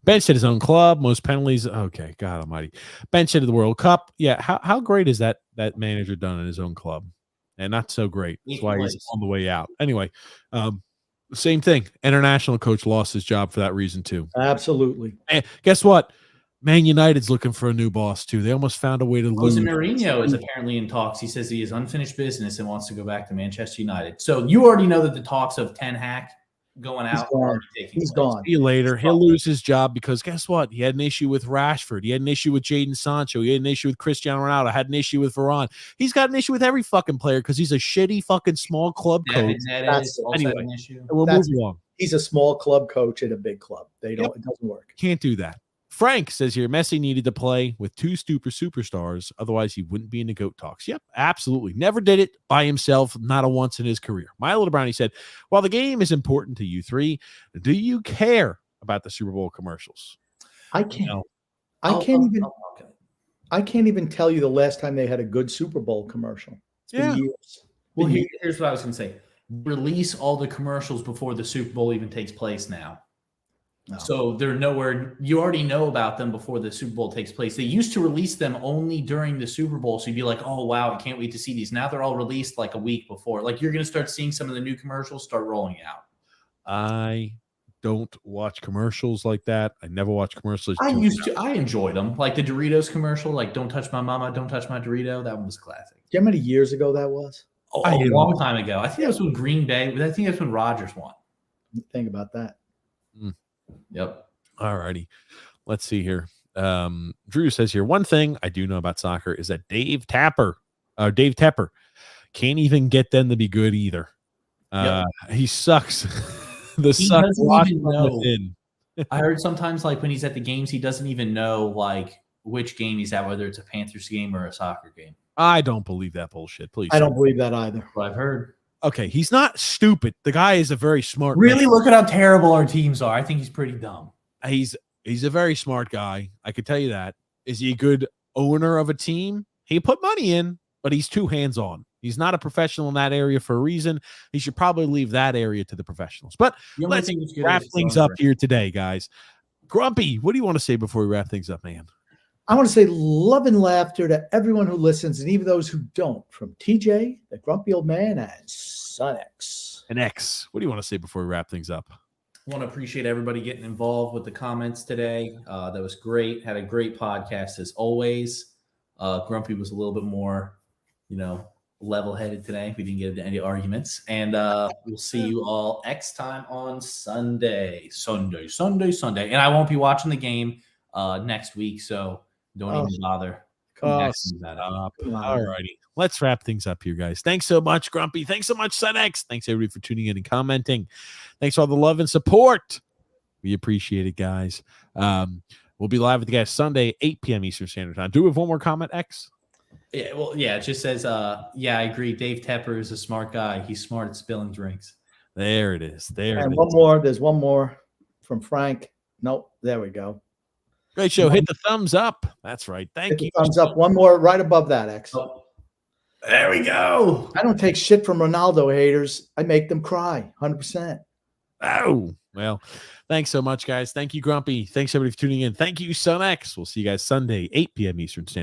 Bench at his own club, most penalties. Okay, God Almighty. Bench at the World Cup. Yeah, how great is that manager done in his own club? And not so great. That's why he's on the way out. Anyway, same thing. International coach lost his job for that reason too. Absolutely. And guess what? Man United's looking for a new boss too. They almost found a way to lose. Jose Mourinho is apparently in talks. He says he has unfinished business and wants to go back to Manchester United. So you already know that the talks of Ten Hag going out. He's gone. See you later. He'll lose his job because guess what? He had an issue with Rashford. He had an issue with Jadon Sancho. He had an issue with Cristiano Ronaldo. Had an issue with Varane. He's got an issue with every fucking player because he's a shitty fucking small club coach. Anyway, an issue. We'll move along. He's a small club coach at a big club. It doesn't work. Can't do that. Frank says here, Messi needed to play with two superstars. Otherwise, he wouldn't be in the GOAT talks. Yep, absolutely. Never did it by himself, not a once in his career. My Little Brownie said, while the game is important to you three, do you care about the Super Bowl commercials? I can't. I can't even tell you the last time they had a good Super Bowl commercial. It's been years. Well, here's what I was going to say. Release all the commercials before the Super Bowl even takes place now. No. So they're nowhere. You already know about them before the Super Bowl takes place. They used to release them only during the Super Bowl. So you'd be like, oh, wow, I can't wait to see these. Now they're all released like a week before. Like you're going to start seeing some of the new commercials start rolling out. I don't watch commercials like that. I never watch commercials. I enjoyed them. Like the Doritos commercial, like don't touch my mama, don't touch my Dorito. That one was classic. Do you know how many years ago that was? Oh, a long time ago. I think that was when Green Bay. I think that's when Rodgers won. Think about that. Yep. All righty. Let's see here. Drew says here, one thing I do know about soccer is that Dave Tepper can't even get them to be good either. He sucks. He doesn't even know. I heard sometimes like when he's at the games, he doesn't even know like which game he's at, whether it's a Panthers game or a soccer game. I don't believe that bullshit. Please. I don't believe that either. What I've heard. Okay, he's not stupid. The guy is a very smart Really man. look at how terrible our teams are. I think he's pretty dumb. He's a very smart guy. I could tell you that. Is he a good owner of a team? He put money in, but he's too hands-on. He's not a professional in that area for a reason. He should probably leave that area to the professionals. But let's wrap things up here today, guys. Grumpy, what do you want to say before we wrap things up, man? I want to say love and laughter to everyone who listens and even those who don't. From TJ, the grumpy old man, and Son X. And X, what do you want to say before we wrap things up? I want to appreciate everybody getting involved with the comments today. That was great. Had a great podcast as always. Grumpy was a little bit more, level-headed today. We didn't get into any arguments. And we'll see you all next time on Sunday. And I won't be watching the game next week, so don't even bother. All righty. Let's wrap things up here, guys. Thanks so much, Grumpy. Thanks so much, SunX. Thanks, everybody, for tuning in and commenting. Thanks for all the love and support. We appreciate it, guys. We'll be live with you guys Sunday, 8 p.m. Eastern Standard Time. Do we have one more comment, X? Yeah, well, yeah, it just says, yeah, I agree. Dave Tepper is a smart guy. He's smart at spilling drinks. There it is. And one more. There's one more from Frank. Nope. There we go. Great show. Hit the thumbs up. That's right. Thank you. Thumbs up. One more right above that, X. Oh. There we go. I don't take shit from Ronaldo haters. I make them cry 100%. Oh, well, thanks so much, guys. Thank you, Grumpy. Thanks, everybody, for tuning in. Thank you, Son X. We'll see you guys Sunday, 8 p.m. Eastern Standard.